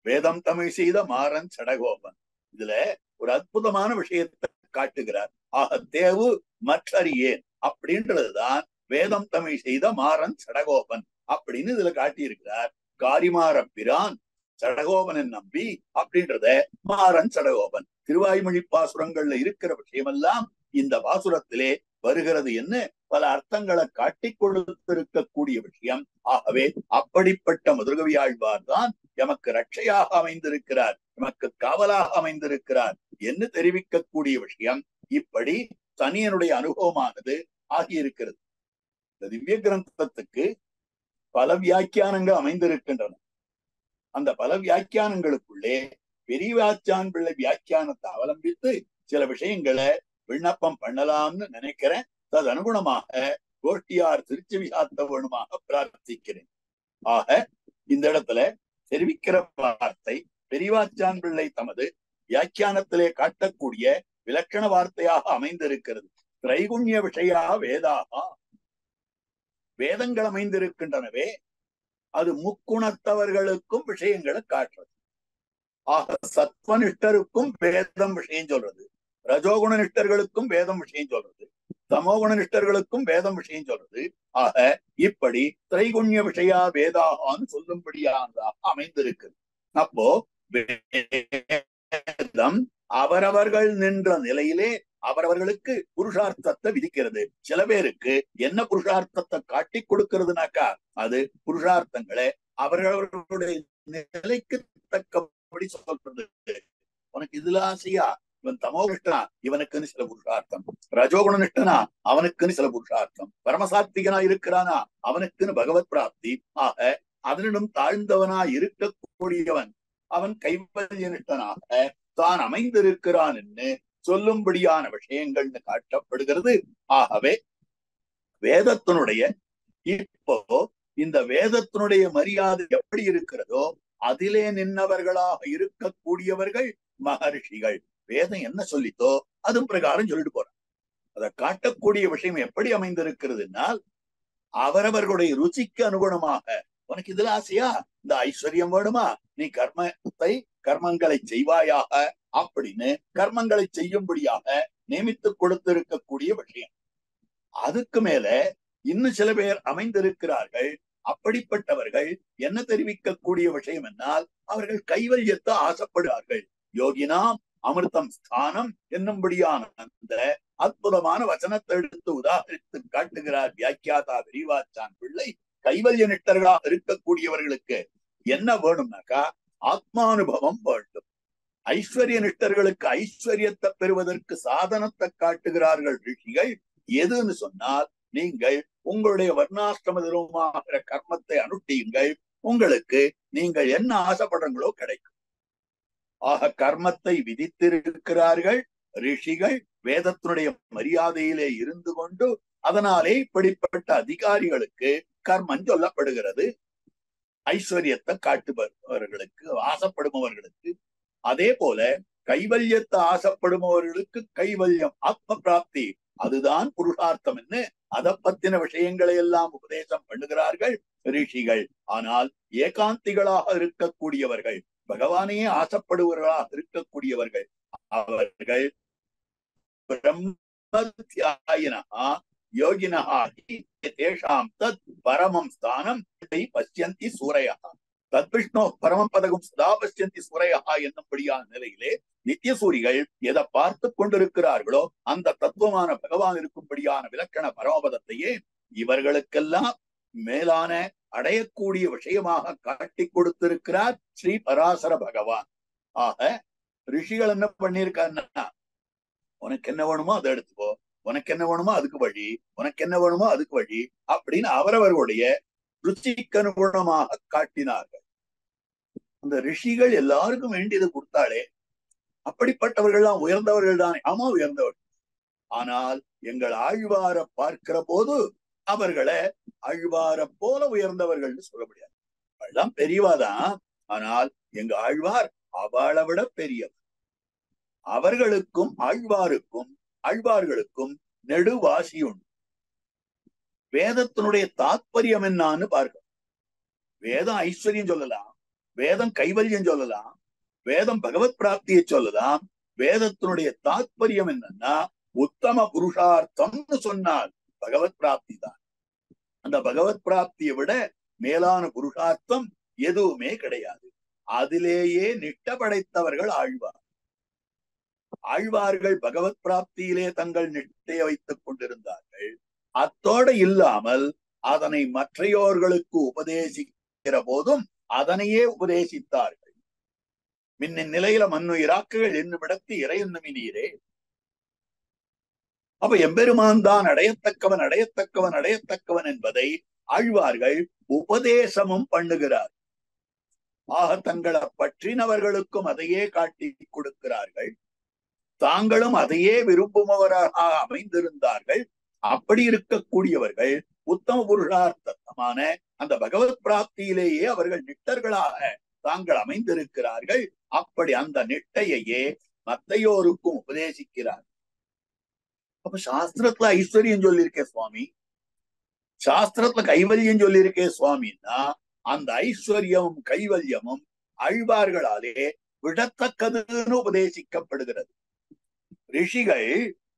வேதம் தமிழ் செய்த மாறன் சடகோபன். இதுல ஒரு அற்புதமான விஷயத்தை காட்டுகிறார். ஆக தேவு மற்றறியேன் அப்படின்றதுதான் வேதம் தமிழ் செய்த மாறன் சடகோபன் அப்படின்னு இதுல காட்டியிருக்கிறார். காரிமார பிரான் சடகோபனை நம்பி அப்படின்றத மாறன் சடகோபன். திருவாய்மொழி பாசுரங்கள்ல இருக்கிற விஷயமெல்லாம் இந்த பாசுரத்திலே வருகிறது என்ன பல அர்த்தங்களை காட்டிக் கொடுத்திருக்கக்கூடிய விஷயம். ஆகவே அப்படிப்பட்ட மதுரகவி ஆழ்வார் தான் எமக்கு ரட்சையாக அமைந்திருக்கிறார், எமக்கு காவலாக அமைந்திருக்கிறார் என்று தெரிவிக்கக்கூடிய விஷயம். இப்படி தனியனுடைய அனுபவமானது ஆகியிருக்கிறது. இந்த திவ்ய கிரந்தத்துக்கு பல வியாக்கியானங்கள் அமைந்திருக்கின்றன. அந்த பல வியாக்கியானங்களுக்குள்ளே பெரியவாச்சான் பிள்ளை வியாக்கியானத்தை அவலம்பித்து சில விஷயங்களை விண்ணப்பம் பண்ணலாம்னு நினைக்கிறேன். தது அனுகுணமாக கோஷ்டியார் திருச்செவி சாத்த வேணுமாக பிரார்த்திக்கிறேன். ஆக இந்த இடத்துல தெரிவிக்கிற வார்த்தை பெரியவாச்சான் பிள்ளை தமது வியாக்கியானத்திலே காட்டக்கூடிய விலக்கண வார்த்தையாக அமைந்திருக்கிறது. திரைகுண்ய விஷயா வேதாகா, வேதங்கள் அமைந்திருக்கின்றனவே அது முக்குணத்தவர்களுக்கும் விஷயங்களை காட்டுறது. ஆக சத்வனிஷ்டருக்கும் வேதம் விஷயம் சொல்றது, ரஜோகுண நிஷ்டர்களுக்கும் வேதம் விஷயம் சொல்றது, தமோகுண நிஷ்டர்களுக்கும் வேதம் விஷயம் சொல்றது. ஆக இப்படி திரைகுண்ய விஷயா வேதாகான்னு சொல்லும்படியானதாக அமைந்திருக்கு. அப்போ வேதம் அவரவர்கள் நின்ற நிலையிலே அவரவர்களுக்கு புருஷார்த்தத்தை விதிக்கிறது. சில பேருக்கு என்ன புருஷார்த்தத்தை காட்டி கொடுக்கிறதுனாக்கா அது புருஷார்த்தங்களை அவரவர்களுடைய நிலைக்கு தக்கபடி சொல்றது. உனக்கு இதுல ஆசையா, இவன் தமோ நிஷ்டனா இவனுக்குன்னு சில புருஷார்த்தம், ரஜோகுண நிஷ்டனா அவனுக்குன்னு சில புருஷார்த்தம், பரமசாத்விகனா இருக்கிறானா அவனுக்குன்னு பகவத் பிராப்தி. ஆக அதனிடம் தாழ்ந்தவனா இருக்கக்கூடியவன் அவன் கைவல்ய நிஷ்டனாக தான் அமைந்திருக்கிறான் என்று சொல்லும்படியான விஷயங்கள்னு காட்டப்படுகிறது. ஆகவே வேதத்தினுடைய இப்போ இந்த வேதத்தினுடைய மரியாதை எப்படி இருக்கிறதோ அதிலே நின்னவர்களாக இருக்கக்கூடியவர்கள் மகர்ஷிகள். வேதம் என்ன சொல்லித்தோ அது பிரகாரம் சொல்லிட்டு போறாங்க. அதை காட்டக்கூடிய விஷயம் எப்படி அமைந்திருக்கிறதுனால் அவரவர்களுடைய ருச்சிக்கு அனுகுணமாக, உனக்கு இதுல ஆசையா, இந்த ஐஸ்வர்யம் வேணுமா, நீ கர்மங்களை செய்வாயாக அப்படின்னு கர்மங்களை செய்யும்படியாக நியமித்து கொடுத்திருக்கக்கூடிய விஷயம். அதுக்கு மேல இன்னும் சில பேர் அமைந்திருக்கிறார்கள். அப்படிப்பட்டவர்கள் என்ன தெரிவிக்கக்கூடிய விஷயம் என்னால் அவர்கள் கைவல்யத்தை ஆசைப்படுவார்கள். யோகினாம் அமிர்தம் ஸ்தானம் என்னும்படியான அந்த அற்புதமான வசனத்தை எடுத்து உதாகரித்து காட்டுகிறார் வியாக்கியாதா பெரியவாச்சான் பிள்ளை. கைவல்ய நிஷ்டர்களாக இருக்கக்கூடியவர்களுக்கு என்ன வேணும்னாக்கா ஆத்மானுபவம் வேண்டும். ஐஸ்வர்ய நிஷ்டர்களுக்கு ஐஸ்வர்யத்தை பெறுவதற்கு சாதனத்தை காட்டுகிறார்கள் ரிஷிகள். எதுன்னு சொன்னால், நீங்கள் உங்களுடைய வர்ணாசிரம தர்மமாகிற கர்மத்தை அனுஷ்டியுங்கள், உங்களுக்கு நீங்கள் என்ன ஆசைப்படுறீங்களோ கிடைக்கும். ஆக கர்மத்தை விதித்திருக்கிறார்கள் ரிஷிகள் வேதத்தினுடைய மரியாதையிலே இருந்து கொண்டு. அதனாலே இப்படிப்பட்ட அதிகாரிகளுக்கு கர்மம் சொல்லப்படுகிறது. ஐஸ்வர்யத்தை காட்டுபவர்களுக்கு ஆசைப்படுபவர்களுக்கு, அதே போல கைவல்யத்தை ஆசைப்படுபவர்களுக்கு கைவல்யம் ஆத்ம பிராப்தி அதுதான் புருஷார்த்தம் என்று அதை பத்தின விஷயங்களை எல்லாம் உபதேசம் பண்ணுகிறார்கள் ரிஷிகள். ஆனால் ஏகாந்திகளாக இருக்கக்கூடியவர்கள், பகவானையே ஆசைப்படுபவர்களாக இருக்கக்கூடியவர்கள், அவர்கள் பிரம்மத்யாயினா யோகினஹ தேஷாம் தத் பரமம் ஸ்தானம் பஷ்யந்தி சூரையா. தத்விஷ்ணோ பரமம் பதகம் சதா பஷ்யந்தி சூரையா என்னும்படியான நிலையிலே நித்தியசூரிகள் எதை பார்த்து கொண்டிருக்கிறார்களோ அந்த தத்துவமான பகவான் இருக்கும்படியான விலக்கண பரமபதத்தையே இவர்களுக்கெல்லாம் மேலான அடையக்கூடிய விஷயமாக காட்டி கொடுத்திருக்கிறார் ஸ்ரீ பராசர பகவான். ஆக ரிஷிகள் என்ன பண்ணிருக்காருன்னா, உனக்கு என்ன வேணுமோ அதை எடுத்துக்கோ, உனக்கு என்ன வேணுமோ அதுக்கு வழி, உனக்கு என்ன வேணுமோ அதுக்கு வழி அப்படின்னு அவரவர்களுடைய ருச்சிக்கு அனுகுணமாக காட்டினார்கள். அந்த ரிஷிகள் எல்லாருக்கும் வேண்டியதை கொடுத்தாலே அப்படிப்பட்டவர்கள்லாம் உயர்ந்தவர்கள் தானே. ஆமா உயர்ந்தவர்கள். ஆனால் எங்கள் ஆழ்வார பார்க்கிற போது அவர்களை ஆழ்வார போல உயர்ந்தவர்கள் சொல்ல முடியாது. அவள்தான் பெரியவாதான், ஆனால் எங்க ஆழ்வார் அவளை விட பெரியவர். அவர்களுக்கும் ஆழ்வார்களுக்கும் நெடுவாசி உண்டு. வேதத்தினுடைய தாத்பரியம் என்னான்னு பார்க்க. வேதம் ஐஸ்வர்யம் சொல்லலாம், வேதம் கைவல்யம் சொல்லலாம், வேதம் பகவத் பிராப்தியை சொல்லலாம். வேதத்தினுடைய தாத்பரியம் என்னன்னா உத்தம புருஷார்த்தம்னு சொன்னால் பகவத் பிராப்தி தான். அந்த பகவத் பிராப்தியை விட மேலான புருஷார்த்தம் எதுவுமே கிடையாது. அதிலேயே நிட்ட படைத்தவர்கள் ஆழ்வார். ஆழ்வார்கள் பகவத் பிராப்தியிலே தங்கள் நிட்டையை வைத்துக் கொண்டிருந்தார்கள். அத்தோடு இல்லாமல் அதனை மற்றையோர்களுக்கு உபதேசிக்கிற போதும் அதனையே உபதேசித்தார்கள். மின்னின் நிலையில மண்ணுயிராக்குகள் என்னுமிடத்து இறை என்னுமினீரே. அப்ப எம்பெருமான் தான் அடையத்தக்கவன் என்பதை ஆழ்வார்கள் உபதேசமும் பண்ணுகிறார். ஆக தங்களை பற்றினவர்களுக்கும் அதையே காட்டி கொடுக்கிறார்கள். தாங்களும் அதையே விரும்புபவராக அமைந்திருந்தார்கள். அப்படி இருக்கக்கூடியவர்கள் உத்தம புருஷார்த்தமான அந்த பகவத் பிராப்தியிலேயே அவர்கள் நிட்டர்களாக தாங்கள் அமைந்திருக்கிறார்கள். அப்படி அந்த நிட்டையையே மத்தையோருக்கும் உபதேசிக்கிறார். அப்ப சாஸ்திரத்துல ஐஸ்வர்யம் சொல்லியிருக்கே சுவாமி, சாஸ்திரத்துல கைவல்யம் சொல்லியிருக்கே சுவாமின்னா அந்த ஐஸ்வர்யமும் கைவல்யமும் ஆழ்வார்களாலே விடத்தக்கதுன்னு உபதேசிக்கப்படுகிறது. ரிஷிகள்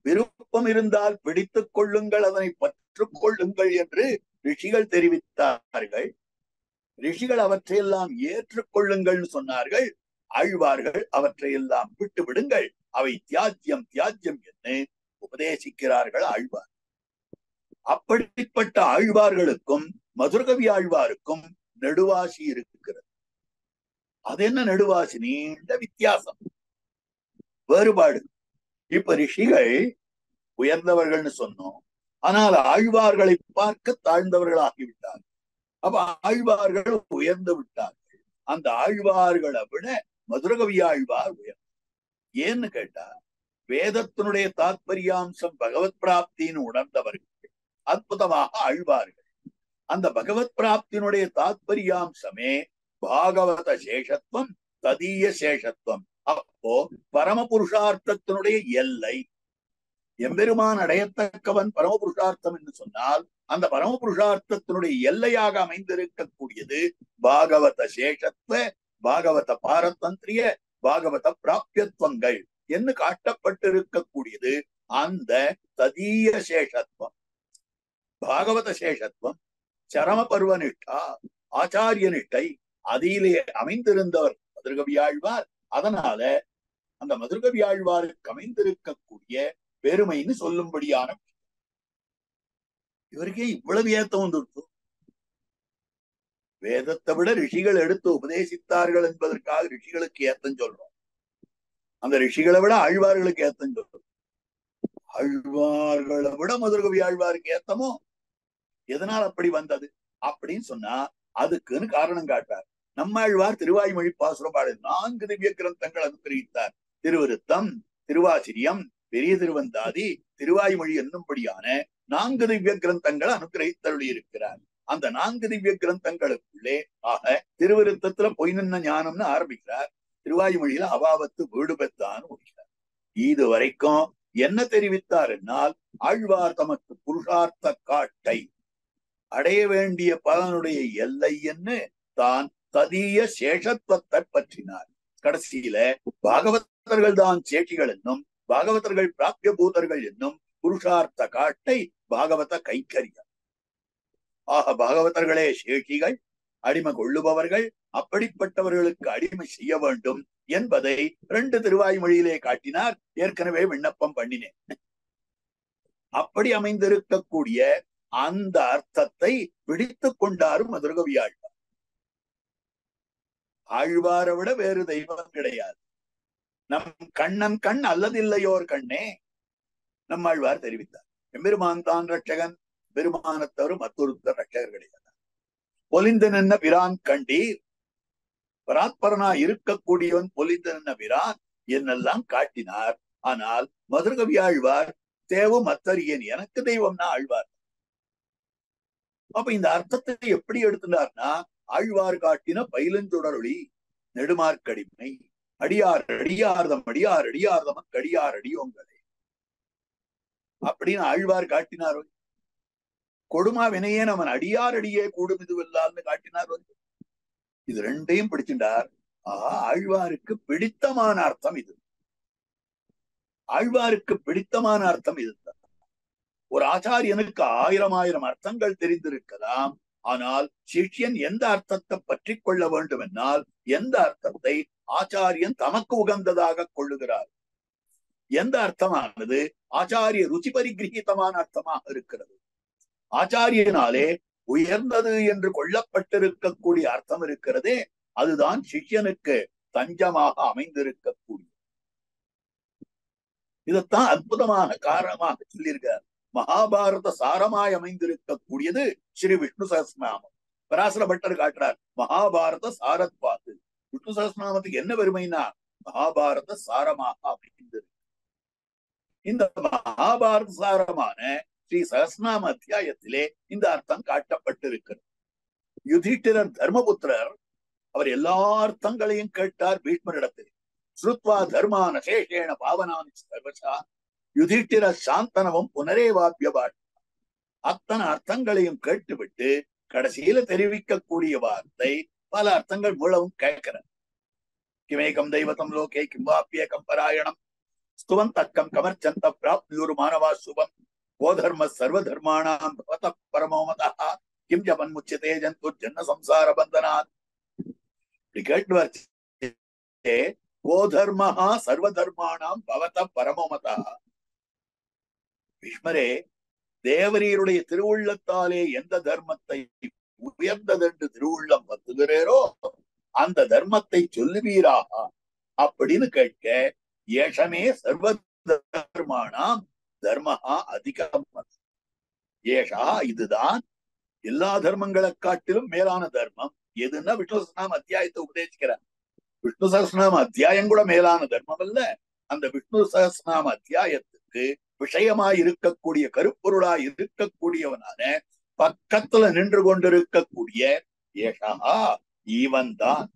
விருப்பம் இருந்தால் பிடித்துக் கொள்ளுங்கள், அதனை பற்றுக் கொள்ளுங்கள் என்று ரிஷிகள் தெரிவித்தார்கள். ரிஷிகள் அவற்றையெல்லாம் ஏற்றுக்கொள்ளுங்கள் சொன்னார்கள். ஆழ்வார்கள் அவற்றையெல்லாம் விட்டு விடுங்கள், அவை தியாஜ்யம் என்று உபதேசிக்கிறார்கள் ஆழ்வார். அப்படிப்பட்ட ஆழ்வார்களுக்கும் மதுரகவி ஆழ்வாருக்கும் நெடுவாசி இருக்கிறது. அது என்ன நெடுவாசி? நீண்ட வித்தியாசம், வேறுபாடு. இப்ப ரிஷிகள் உயர்ந்தவர்கள்னு சொன்னோம், ஆனால் ஆழ்வார்களை பார்க்க தாழ்ந்தவர்கள் ஆகிவிட்டார்கள். அப்ப ஆழ்வார்கள் உயர்ந்து விட்டார்கள். அந்த ஆழ்வார்களை விட மதுரகவி ஆழ்வார் உயர்ந்த. ஏன்னு கேட்டா, வேதத்தினுடைய தாத்பரியாம்சம் பகவத் பிராப்தின்னு உணர்ந்தவர்கள் அற்புதமாக ஆழ்வார்கள். அந்த பகவத் பிராப்தியினுடைய தாத்பரியாம்சமே பாகவத சேஷத்துவம், ததீய சேஷத்துவம். அப்போ பரம புருஷார்த்தத்தினுடைய எல்லை. எம்பெருமான் அடையத்தக்கவன் பரம புருஷார்த்தம் என்று சொன்னால் அந்த பரம புருஷார்த்தத்தினுடைய எல்லையாக அமைந்திருக்கக்கூடியது பாகவத சேஷத்துவ, பாகவத பாரதந்திரிய, பாகவத பிராப்தியத்துவங்கள் என்று காட்டப்பட்டிருக்கக்கூடியது அந்த ததீய சேஷத்துவம். பாகவத சேஷத்துவம் சரம பருவ நிஷ்டா, ஆச்சாரிய நிஷ்டை, அதிலே அமைந்திருந்தவர் மதுரகவி ஆழ்வார். அதனால அந்த மதுரகவி ஆழ்வாருக்கு அமைந்திருக்கக்கூடிய பெருமைன்னு சொல்லும்படியான இவருக்கே இவ்வளவு ஏத்தம் வந்துருச்சு. வேதத்தை விட ரிஷிகள் எடுத்து உபதேசித்தார்கள் என்பதற்காக ரிஷிகளுக்கு ஏத்தம் சொல்றோம். அந்த ரிஷிகளை விட ஆழ்வார்களுக்கு ஏத்தம் சொல்றோம். ஆழ்வார்களை விட மதுரகவி ஆழ்வாருக்கு ஏத்தமோ? எதனால் அப்படி வந்தது அப்படின்னு சொன்னா அதுக்குன்னு காரணம் காட்டார். நம்மாழ்வார் திருவாய்மொழி பாசுரப்பாடு 4 திவ்ய கிரந்தங்கள் அனுகிரகித்தார். திருவிருத்தம், திருவாசிரியம், பெரிய திருவந்தாதி, திருவாய்மொழி என்னும்படியான 4 திவ்ய கிரந்தங்கள் அனுகிரகித்தருளி இருக்கிறார். அந்த 4 திவ்ய கிரந்தங்களுக்குள்ளே ஆக திருவிருத்தத்துல பொய் நின்ன ஞானம்னு ஆரம்பிக்கிறார். திருவாய்மொழியில அபாவத்து வீடு பெத்தான்னு முடிக்கிறார். இது வரைக்கும் என்ன தெரிவித்தார் என்னால், ஆழ்வார் தமக்கு புருஷார்த்த காட்டை அடைய வேண்டிய பலனுடைய எல்லை என்று தான் ததீய சேஷத்துவத்தை பற்றினார். கடைசியில பாகவதர்கள் தான் சேஷிகள் என்னும், பாகவதர்கள் பிராப்திய பூதர்கள் என்னும் புருஷார்த்த காட்டை பாகவத கைக்கரியம். ஆக பாகவதர்களே சேஷிகள், அடிமை கொள்ளுபவர்கள், அப்படிப்பட்டவர்களுக்கு அடிமை செய்ய வேண்டும் என்பதை 2 திருவாய்மொழியிலே காட்டினார். ஏற்கனவே விண்ணப்பம் பண்ணினேன். அப்படி அமைந்திருக்கக்கூடிய அந்த அர்த்தத்தை பிடித்துக் கொண்டாரும் மதுரகவி ஆழ்வார். ஆழ்வாரை விட வேறு தெய்வம் கிடையாது. நம் கண்ணன் கண் அல்லதில்லையோர் கண்ணே நம்மாழ்வார் தெரிவித்தார். எம்பெருமான் தான் ரட்சகன், பெருமானத்தவரும் மற்றொருத்தர் ரட்சகர் கிடையாது. பொலிந்து நின்ன பிரான் கண்டீர், பராத்பரனா இருக்கக்கூடியவன் பொலிந்து நின்ன பிரான் என்னெல்லாம் காட்டினார். ஆனால் மதுரகவி ஆழ்வார் தேவு மத்தரியன், எனக்கு தெய்வம்னா ஆழ்வார். அப்ப இந்த அர்த்தத்தை எப்படி எடுத்துட்டார்னா, ஆழ்வார் காட்டின பயிலஞ்சுடரொளி நெடுமார்க்கடிமை அடியார் அடியார்தம் அடியார் அடியார்தம் கடியார் அடியோங்களே அப்படின்னு ஆழ்வார் காட்டினார். கொடுமா வினையே அவன் அடியார் அடியே கூடும் இதுவெல்லாம்னு காட்டினார். இது 2ஐயும் பிடிச்சிட்டார். ஆழ்வாருக்கு பிடித்தமான அர்த்தம் இது. ஆழ்வாருக்கு பிடித்தமான அர்த்தம் இதுதான். ஒரு ஆச்சாரியனுக்கு 1000 அர்த்தங்கள் தெரிந்திருக்கலாம். ஆனால் சிஷ்யன் எந்த அர்த்தத்தை பற்றி கொள்ள வேண்டும் என்னால், எந்த அர்த்தத்தை ஆச்சாரியன் தமக்கு உகந்ததாக கொள்ளுகிறார், எந்த அர்த்தமானது ஆச்சாரிய ருச்சி பரிகிரகிதமான அர்த்தமாக இருக்கிறது, ஆச்சாரியனாலே உயர்ந்தது என்று கொள்ளப்பட்டிருக்கக்கூடிய அர்த்தம் இருக்கிறதே, அதுதான் சிஷ்யனுக்கு தஞ்சமாக அமைந்திருக்கக்கூடிய. இதைத்தான் அற்புதமான காரணமாக சொல்லியிருக்கார். மகாபாரத சாரமாய் அமைந்திருக்கக்கூடியது ஸ்ரீ விஷ்ணு சஹஸ்ரநாமம். பராசர பட்டர் காட்டுறார் மகாபாரத சாரத்வாத்து. விஷ்ணு சஹஸ்ரநாமத்துக்கு என்ன பெருமைனா மகாபாரத சாரமாக அமைந்திருக்கு. இந்த மகாபாரத சாரமான ஸ்ரீ சஹஸ்ரநாம அத்தியாயத்திலே இந்த அர்த்தம் காட்டப்பட்டிருக்கிறது. யுதிஷ்டிரர் தர்மபுத்திரர் அவர் எல்லா அர்த்தங்களையும் கேட்டார் பீஷ்மரிடத்தில். ஸ்ருத்வா தர்மான சேஷேன பாவனானி சர்வசா யுதிஷ்டிர சாந்தனவும் புனரேவாபிய பாஷா. அத்தனை அர்த்தங்களையும் கேட்டுவிட்டு கடைசியில தெரிவிக்கக்கூடிய வார்த்தை பல அர்த்தங்கள் மூலவும் கேட்கிறார். கிமேகம் தெய்வத்தம் லோகே கிம்வாப்பியகம் பராயணம் ஸ்துவந்தக்கம் கமர்ச்சந்த பிராப்தியுர் மானவா சுபம் கோதர்ம சர்வதர்மாணாம் பவத பரமோமதா கிம் ஜபன் முச்சிதே ஜந்து ஜன்ன சம்சார பந்தனாத். இப்படி கேட்டு வச்சு கோதர்மஹா சர்வதர்மாணாம் பவத பரமோமதா. பீஷ்மரே, தேவரீருடைய திருவுள்ளத்தாலே எந்த தர்மத்தை உயர்ந்ததென்று திருவுள்ளம் பத்துகிறேரோ அந்த தர்மத்தை சொல்லுவீராக அப்படின்னு கேட்க, ஏஷமே சர்வ தர்மானாம் தர்மஹா அதிகம். ஏஷா இதுதான் எல்லா தர்மங்களை காட்டிலும் மேலான தர்மம். எதுன்னா விஷ்ணு சஹஸ்ரநாம அத்தியாயத்தை உபதேசிக்கிறார். விஷ்ணு சஹஸ்ரநாம அத்தியாயம் கூட மேலான தர்மம் அல்ல. அந்த விஷ்ணு சஹஸ்ரநாம அத்தியாயத்துக்கு விஷயமாய் இருக்கக்கூடிய கருப்பொருளாய் இருக்கக்கூடியவனான பக்கத்துல நின்று கொண்டிருக்கக்கூடிய ஏஷா இவன் தான்,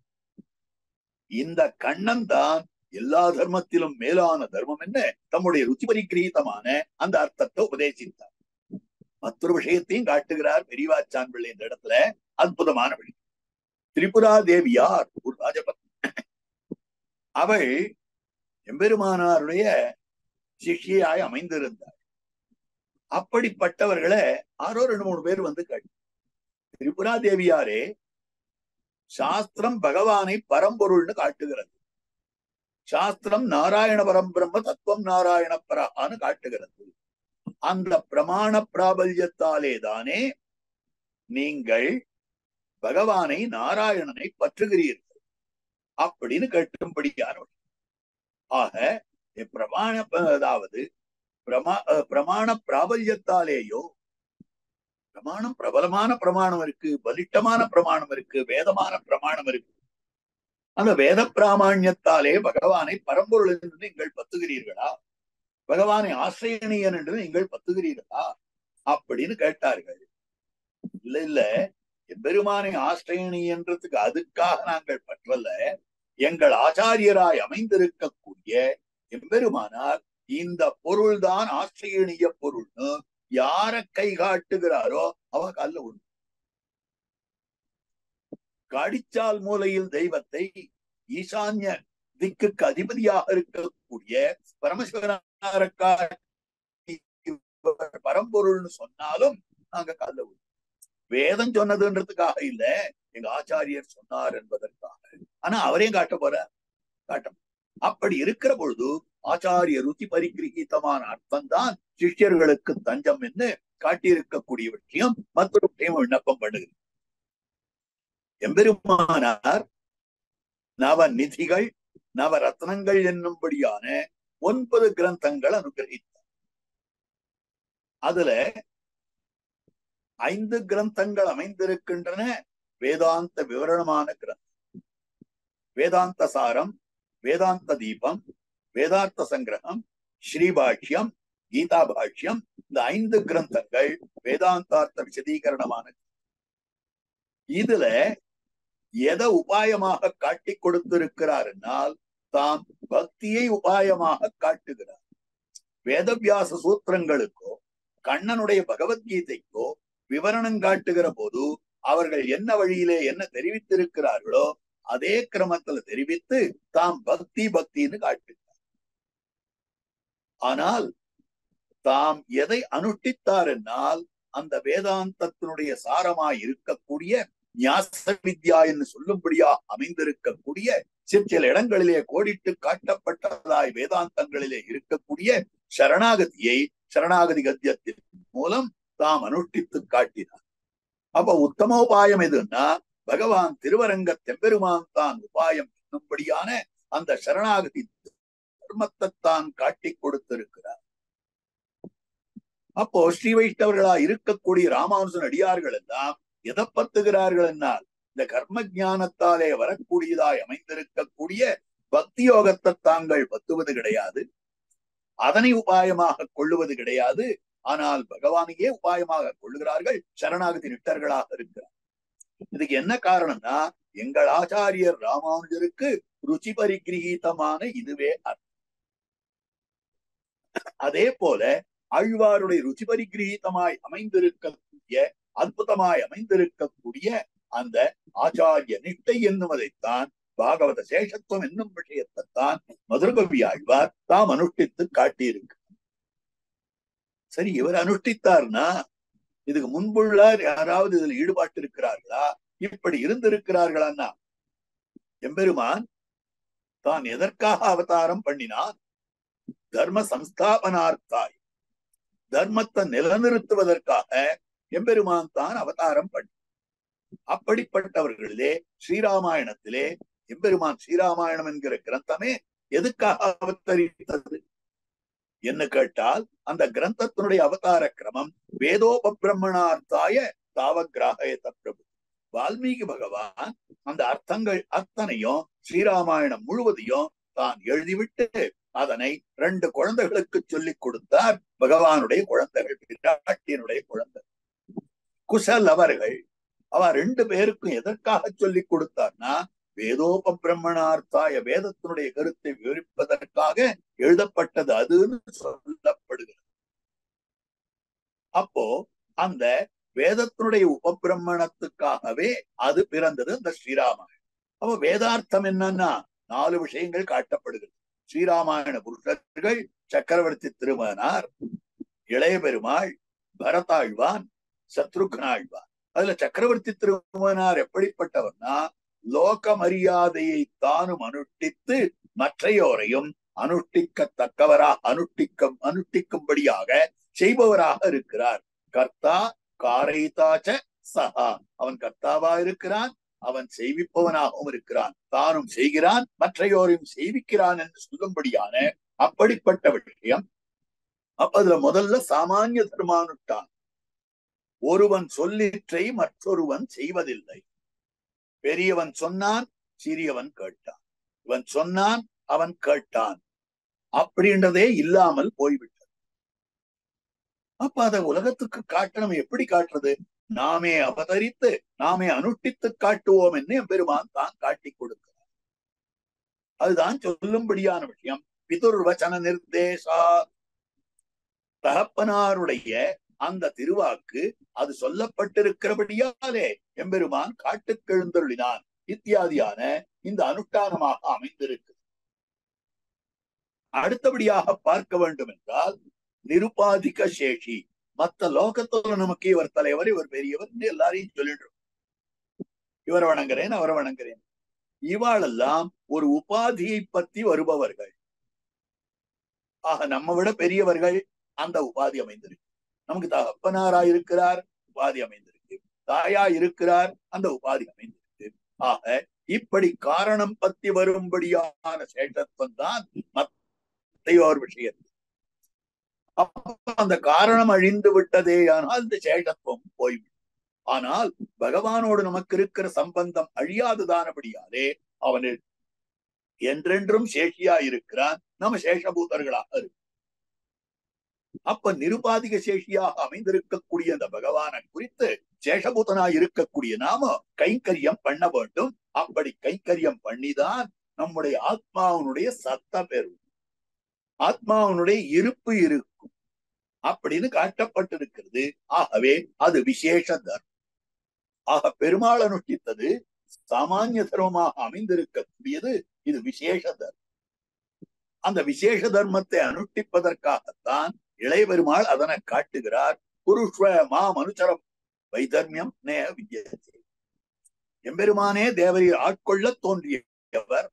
இந்த கண்ணன் தான் எல்லா தர்மத்திலும் மேலான தர்மம் என்ன தம்முடைய ருச்சி பரிகிரீதமான அந்த அர்த்தத்தை உபதேசித்தார். மற்றொரு விஷயத்தையும் காட்டுகிறார் பெரியவாச்சான் பிள்ளை இந்த இடத்துல. அற்புதமான விஷயம். திரிபுரா தேவியார் ஒரு ராஜபத்னி. அவள் எம்பெருமானாருடைய சிஷ்யாய் அமைந்திருந்தார். அப்படிப்பட்டவர்களை 2-3 பேர் வந்து கேட்டு, திரிபுரா தேவியாரே, சாஸ்திரம் பகவானை பரம்பொருள்னு காட்டுகிறது, சாஸ்திரம் நாராயண பரம்பிரம்ம தத்துவம் நாராயண பரான்னு காட்டுகிறது. அந்த பிரமாண பிராபல்யத்தாலே தானே நீங்கள் பகவானை நாராயணனை பற்றுகிறீர்கள் அப்படின்னு கேட்டும்படியானவள். ஆக பிரமாண அதாவது பிரமாண பிராபல்யத்தாலேயோ, பிரமாணம் பிரபலமான பிரமாணம் இருக்கு, பலிஷ்டமான பிரமாணம் இருக்கு, வேதமான பிரமாணம் இருக்கு. அந்த வேத பிராமாண்யத்தாலே பகவானை பரம்பொருள் என்று நீங்கள் பத்துகிறீர்களா, பகவானை ஆசிரியனியன் என்று நீங்கள் பத்துகிறீர்களா அப்படின்னு கேட்டார்கள். இல்ல இல்ல, எம்பெருமானை ஆசிரியனியன்றதுக்கு அதுக்காக நாங்கள் பற்றல்ல, எங்கள் ஆச்சாரியராய் அமைந்திருக்கக்கூடிய எம்பெருமானார் இந்த பொருள்தான் ஆசிரியனிய பொருள்னு யார கை காட்டுகிறாரோ அவ கால உண்டு. காடிச்சால் மூலையில் தெய்வத்தை ஈசான்ய திக்குக்கு அதிபதியாக இருக்கக்கூடிய பரமசிவனார பரம்பொருள்னு சொன்னாலும் நாங்க கால வேதம் சொன்னதுன்றதுக்காக இல்ல, எங்க ஆச்சாரியர் சொன்னார் என்பதற்காக. ஆனா அவரையும் காட்ட போற காட்ட. அப்படி இருக்கிற பொழுது ஆச்சாரிய ருச்சி பரிகிரகிதமான அர்த்தம் தான் சிஷ்யர்களுக்கு தஞ்சம் என்று காட்டியிருக்கக்கூடிய விஷயம் மற்றொரு விஷயம் விண்ணப்பம் பண்ணுகிறது. எம்பெருமானார் நவநிதிகள் நவரத்னங்கள் என்னும்படியான 9 கிரந்தங்கள் அனுகிரகித்தார். அதுல 5 கிரந்தங்கள் அமைந்திருக்கின்றன வேதாந்த விவரணமான கிரந்தம். வேதாந்த சாரம், வேதாந்த தீபம், வேதாந்த சங்கிரகம், ஸ்ரீபாஷ்யம், கீதா பாஷ்யம், இந்த 5 கிரந்தங்கள் வேதாந்தார்த்த விசதீகரணமான. இதுல எதை உபாயமாக காட்டி கொடுத்திருக்கிறார் என்னால் தாம் பக்தியை உபாயமாக காட்டுகிறார். வேதவியாச சூத்திரங்களுக்கோ கண்ணனுடைய பகவத்கீதைக்கோ விவரணம் காட்டுகிற போது அவர்கள் என்ன வழியிலே என்ன தெரிவித்திருக்கிறார்களோ அதே கிரமத்துல தெரிவித்து தாம் பக்தி பக்தின்னு காட்டுகிறார். ஆனால் தாம் எதை அனுஷ்டித்தார் என்னால் அந்த வேதாந்தத்தினுடைய சாரமாய் இருக்கக்கூடிய ஞாச வித்யா என்று சொல்லும்படியா அமைந்திருக்கக்கூடிய சில இடங்களிலே கோடிட்டு காட்டப்பட்டதாய் வேதாந்தங்களிலே இருக்கக்கூடிய சரணாகதியை சரணாகதி கத்தியத்தின் மூலம் தாம் அனுஷ்டித்து காட்டினார். அப்ப உத்தமோபாயம் எதுன்னா பகவான் திருவரங்க தெம்பெருமான் தான் உபாயம் என்னும்படியான அந்த சரணாகதி தர்மத்தை தான் காட்டி கொடுத்திருக்கிறார். அப்போ ஸ்ரீ வைஷ்ணவர்களா இருக்கக்கூடிய ராமானுஜன் அடியார்கள் எல்லாம் எதை பத்துகிறார்கள் என்னால் இந்த கர்ம ஞானத்தாலே வரக்கூடியதாய் அமைந்திருக்கக்கூடிய பக்தி யோகத்தை தாங்கள் பத்துவது கிடையாது, அதனை உபாயமாக கொள்ளுவது கிடையாது. ஆனால் பகவானையே உபாயமாக கொள்ளுகிறார்கள், சரணாகதி நிட்டர்களாக இருக்கிறார். இதுக்கு என்ன காரணம்னா எங்கள் ஆச்சாரியர் ராமானுஜருக்கு ருச்சி பரிகிரகீதமான இதுவே அர்த்தம். அதே போல ஆழ்வாருடைய ருச்சி பரிகிரகீதமாய் அமைந்திருக்கக்கூடிய அற்புதமாய் அமைந்திருக்கக்கூடிய அந்த ஆச்சாரிய நிட்டை என்னுவதைத்தான் பாகவத சேஷத்துவம் என்னும் விஷயத்தைத்தான் மதுரகவி ஆழ்வார் தாம் அனுஷ்டித்து காட்டியிருக்கு. சரி, இவர் அனுஷ்டித்தார்னா இதுக்கு முன்புள்ள யாராவது இதுல ஈடுபாட்டு இருக்கிறார்களா, இப்படி இருந்திருக்கிறார்களா? எம்பெருமான் தான் எதற்காக அவதாரம் பண்ணினான்? தர்ம சம்ஸ்தாபனார்த்தாய், தர்மத்தை நிலநிறுத்துவதற்காக எம்பெருமான் தான் அவதாரம் பண்ணி. அப்படிப்பட்டவர்களிலே ஸ்ரீராமாயணத்திலே எம்பெருமான் ஸ்ரீராமாயணம் என்கிற கிரந்தமே எதுக்காக அவதரித்தது என்ன கேட்டால் அந்த கிரந்தத்தினுடைய அவதார கிரமம் வேதோபிரம்மணார்த்தாய தாவகிராகயத பிரபு. வால்மீகி பகவான் அந்த அர்த்தங்கள் அத்தனையும் ஸ்ரீராமாயணம் முழுவதையும் தான் எழுதிவிட்டு அதனை 2 குழந்தைகளுக்கு சொல்லிக் கொடுத்தார். பகவானுடைய குழந்தைகள், பிராட்டியனுடைய குழந்தை குசல் அவர்கள். அவர் 2 பேருக்கும் எதற்காக சொல்லிக் கொடுத்தார்னா வேதோபிரம்மணார்த்தாய வேதத்தினுடைய கருத்தை விவரிப்பதற்காக எழுதப்பட்டது அதுன்னு சொல்லப்படுகிறது. அப்போ அந்த வேதத்தினுடைய உபபிரம்மணத்துக்காகவே அது பிறந்தது அந்த ஸ்ரீராமாயணம். அப்போ வேதார்த்தம் என்னன்னா 4 விஷயங்கள் காட்டப்படுகிறது. ஸ்ரீராமாயண புருஷர்கள் சக்கரவர்த்தி திருமகனார், இளைய பெருமாள், பரதாழ்வான், சத்ருக்னாழ்வான். அதுல சக்கரவர்த்தி திருமகனார் எப்படிப்பட்டவர்னா லோக மரியாதையை தானும் அனுஷ்டித்து மற்றையோரையும் அனுஷ்டிக்கத்தக்கவராக அனுஷ்டிக்கும்படியாக செய்பவராக இருக்கிறார். கர்த்தா காரைதாச்ச சஹா, அவன் கர்த்தாவா இருக்கிறான், அவன் செய்விப்பவனாகவும் இருக்கிறான், தானும் செய்கிறான் மற்றையோரையும் செய்விக்கிறான் என்று சொல்லும்படியான அப்படிப்பட்ட விஷயம். அப்ப அதுல முதல்ல சாமானிய தர்மானுஷ்டான். ஒருவன் சொல்லிற்றை மற்றொருவன் செய்வதில்லை. பெரியவன் சொன்னான், சிறியவன் கேட்டான். இவன் சொன்னான், அவன் கேட்டான். அப்படின்றதே இல்லாமல் போய்விட்டது. அப்ப அதை உலகத்துக்கு காட்டணும். எப்படி காட்டுறது? நாமே அவதரித்து நாமே அனுஷ்டித்து காட்டுவோம் என்று பெருமான் தான் காட்டி கொடுக்கிறார். அதுதான் சொல்லும்படியான விஷயம். பிதுர்வச்சன நிர்தேசா, தகப்பனாருடைய அந்த திருவாக்கு அது சொல்லப்பட்டிருக்கிறபடியாலே எம்பெருமான் காட்டுக்கு எழுந்தருளினான் இத்தியாதியான இந்த அனுஷ்டானமாக அமைந்திருக்கு. அடுத்தபடியாக பார்க்க வேண்டும் என்றால் நிருபாதிக சேஷி. மத்த லோகத்துல நமக்கு இவர் தலைவர், இவர் பெரியவர், எல்லாரையும் சொல்லிடுறோம். இவரை வணங்குறேன், அவரை வணங்குறேன். இவாளெல்லாம் ஒரு உபாதியை பத்தி வருபவர்கள். ஆக நம்ம விட பெரியவர்கள், அந்த உபாதி அமைந்திருக்கு. நமக்கு தகப்பனாரா இருக்கிறார், உபாதி அமைந்திருக்கு. தாயா இருக்கிறார், அந்த உபாதி அமைந்திருக்கு. ஆக இப்படி காரணம் பத்தி வரும்படியான சேஷத்துவம் தான் மத்தையோர் விஷயத்தில். அந்த காரணம் அழிந்து விட்டதே ஆனால் இந்த சேஷத்துவம் போய்விடும். ஆனால் பகவானோடு நமக்கு இருக்கிற சம்பந்தம் அழியாததானபடியாலே அவன் என்றென்றும் சேஷியா இருக்கிறான். நம்ம சேஷபூதர்களாக இருக்கு. அப்ப நிருபாதிக சேஷியாக அமைந்திருக்கக்கூடிய அந்த பகவானை குறித்து சேஷபூதனாய் இருக்கக்கூடிய நாம கைங்கரியம் பண்ண வேண்டும். அப்படி கைங்கரியம் பண்ணிதான் நம்முடைய ஆத்மாவனுடைய சத்தம் பெறும், ஆத்மாவனுடைய இருப்பு இருக்கும் அப்படின்னு காட்டப்பட்டிருக்கிறது. ஆகவே அது விசேஷ தர்மம். ஆக பெருமாள் அனுஷ்டித்தது சாமானிய தர்மமாக அமைந்திருக்கக்கூடியது. இது விசேஷ தர்மம். அந்த விசேஷ தர்மத்தை அனுஷ்டிப்பதற்காகத்தான் இளைய பெருமாள் அதனை காட்டுகிறார். புருஷ்வ மா மனுச்சரம் வைதர்மியம் நே வித்யதே. எம்பெருமானே தேவரீர் ஆட்கொள்ள தோன்றியவர்,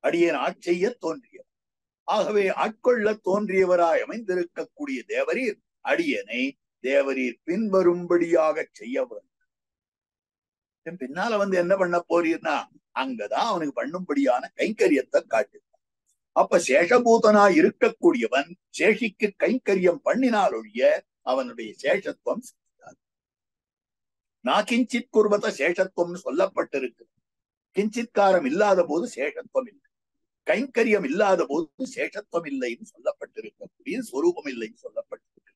அடியேன் ஆட்செய்ய தோன்றியவர். ஆகவே ஆட்கொள்ள தோன்றியவராய் அமைந்திருக்கக்கூடிய தேவரீர் அடியனை தேவரீர் பின்வரும்படியாக செய்ய வேண்டும். பின்னால என்ன பண்ண போறீர்னா அங்கதான் அவனுக்கு பண்ணும்படியான கைங்கரியத்தை காட்டு. அப்ப சேஷபூதனாய் இருக்கக்கூடியவன் சேஷிக்கு கைங்கரியம் பண்ணினால் ஒழிய அவனுடைய சேஷத்துவம் நான் கிஞ்சித் குர்வத சேஷத்துவம்னு சொல்லப்பட்டிருக்கு. கிஞ்சித்காரம் இல்லாத போது சேஷத்துவம் இல்லை, கைங்கரியம் இல்லாத போது சேஷத்துவம் இல்லைன்னு சொல்லப்பட்டிருக்கக்கூடிய ஸ்வரூபம் இல்லைன்னு சொல்லப்பட்டிருக்கு.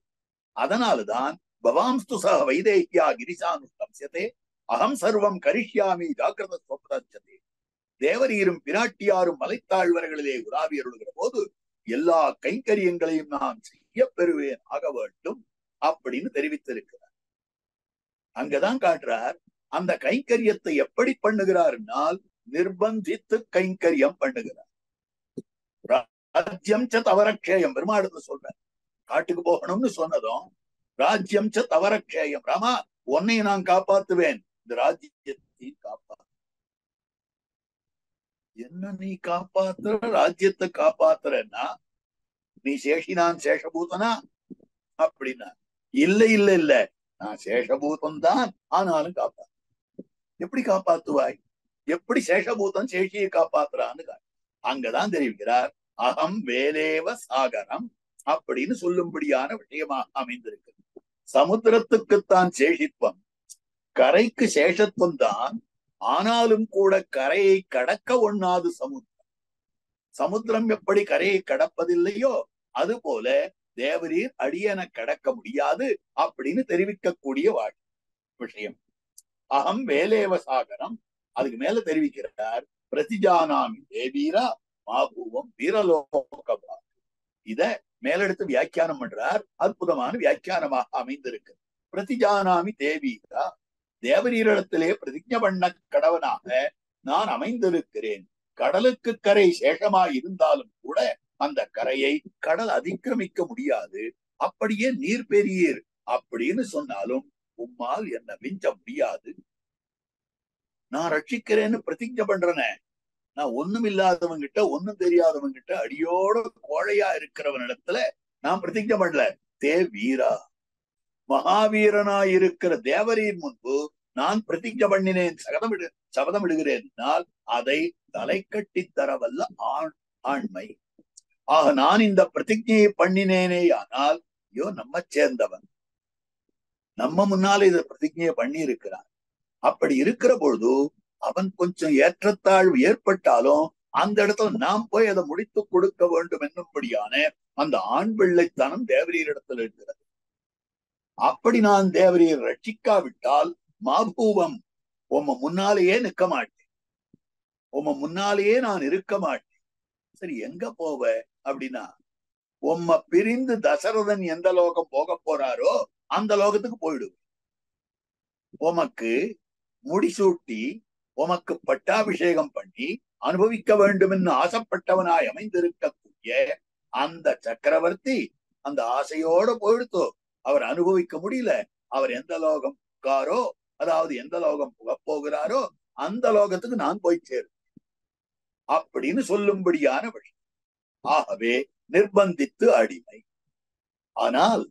அதனாலுதான் பவாம்ஸ்து சக வைதேகியா கிரிசானுஷ்டம்ஸ்யதே அகம் சர்வம் கரிஷ்யாமி ஜாக்கிரத ஸ்வப்னச்சதே. தேவரீரும் பிராட்டியாரும் மலைத்தாழ்வர்களிலே உலாவி அருளுகிற போது எல்லா கைங்கரியங்களையும் நான் செய்ய பெறுவேன் ஆக வேண்டும் அப்படின்னு தெரிவித்திருக்கிறார். அங்கதான் காட்டுறார். அந்த கைங்கரியத்தை எப்படி பண்ணுகிறார்னால் நிர்பந்தித்து கைங்கரியம் பண்ணுகிறார். ராஜ்யம் ச தவரக்ஷேயம் பெருமாடுன்னு சொல்ற. காட்டுக்கு போகணும்னு சொன்னதும் ராஜ்யம் ச தவரக்ஷேயம், ராமா உன்னை நான் காப்பாத்துவேன், இந்த ராஜ்யத்தை காப்பாத்து. என்ன நீ காப்பாத்துற? ராஜ்யத்தை காப்பாத்துறன்னா நீ சேஷி, நான் சேஷபூதனா அப்படின்னா இல்ல இல்ல இல்ல, நான் சேஷபூதம் தான், ஆனாலும் காப்பாத்து. எப்படி காப்பாத்துவாய்? எப்படி சேஷபூதம் சேஷியை காப்பாத்துறான்னு அங்கதான் தெரிவிக்கிறார். அகம் வேலேவ சாகரம் அப்படின்னு சொல்லும்படியான விஷயமாக அமைந்திருக்கு. சமுத்திரத்துக்குத்தான் சேஷித்வம், கரைக்கு சேஷத்துவம் தான். ஆனாலும் கூட கரையை கடக்க ஒண்ணாது சமுத்திரம். சமுத்திரம் எப்படி கரையை கடப்பதில்லையோ அது போல தேவரீர் அடியன கடக்க முடியாது அப்படின்னு தெரிவிக்கக்கூடிய விஷயம். அகம் வேலேவ சாகரம். அதுக்கு மேல தெரிவிக்கிறார், பிரதிஜானாமி தேவீரா மாபூவம் வீரலோகபா. இத மேலெடுத்து வியாக்கியானம் பண்றார். அற்புதமான வியாக்கியானமாக அமைந்திருக்கு. பிரதிஜானாமி தேவீரா, தேவரீரிடத்திலே பிரதிஜ்ஞ பண்ண கடவனாக நான் அமைந்திருக்கிறேன். கடலுக்கு கரை சேஷமாய் இருந்தாலும் கூட அந்த கரையை கடல் அதிக்கிரமிக்க முடியாது. அப்படியே நீர் பெரியீர் அப்படின்னு சொன்னாலும் உம்மால் என்ன விஞ்ச முடியாது. நான் ரட்சிக்கிறேன்னு பிரதிஜ்ஞ பண்றேனே, நான் ஒண்ணும் இல்லாதவங்கிட்ட ஒண்ணும் தெரியாதவங்கிட்ட அடியோட கோழையா இருக்கிறவனிடத்துல நான் பிரதிஜ்ஞ பண்ணல. தே வீரா, மகாவீரனாய் இருக்கிற தேவரீர் முன்பு நான் பிரதிஜ்ஞ பண்ணினேன், சபதம் இடுகிறேன். அதை தலை கட்டி தரவல்ல ஆண்மை. ஆக நான் இந்த பிரதிஜையை பண்ணினேனே ஆனால் ஐயோ நம்ம சேர்ந்தவன், நம்ம முன்னால இத பிரதிஜையை பண்ணி இருக்கிறான். அப்படி இருக்கிற பொழுது அவன் கொஞ்சம் ஏற்றத்தாழ்வு ஏற்பட்டாலும் அந்த இடத்துல நாம் போய் அதை முடித்து கொடுக்க வேண்டும் என்னும்படியான அந்த ஆண் பிள்ளைத்தனம் தேவரீரிடத்தில் இருக்கிறது. அப்படி நான் தேவரீர் ரட்சிக்காவிட்டால் மாபூவம் உம்ம முன்னாலேயே நிற்க மாட்டேன், உம்ம முன்னாலேயே நான் இருக்க மாட்டேன். சரி எங்க போவ அப்படின்னா, உம்ம பிரிந்து தசரதன் எந்த லோகம் போக போறாரோ அந்த லோகத்துக்கு போயிடுவேன். உமக்கு முடிசூட்டி உமக்கு பட்டாபிஷேகம் பண்ணி அனுபவிக்க வேண்டும் என்று ஆசைப்பட்டவனாய் அமைந்திருக்கக்கூடிய அந்த சக்கரவர்த்தி அந்த ஆசையோட போயிடுத்தோ, அவர் அனுபவிக்க முடியல. அவர் எந்த லோகம் காரோ, அதாவது எந்த லோகம் புகப்போகிறாரோ அந்த லோகத்துக்கு நான் போய் சேரும் அப்படின்னு சொல்லும்படியான வழி. ஆகவே நிர்பந்தித்து அடிமை. ஆனால்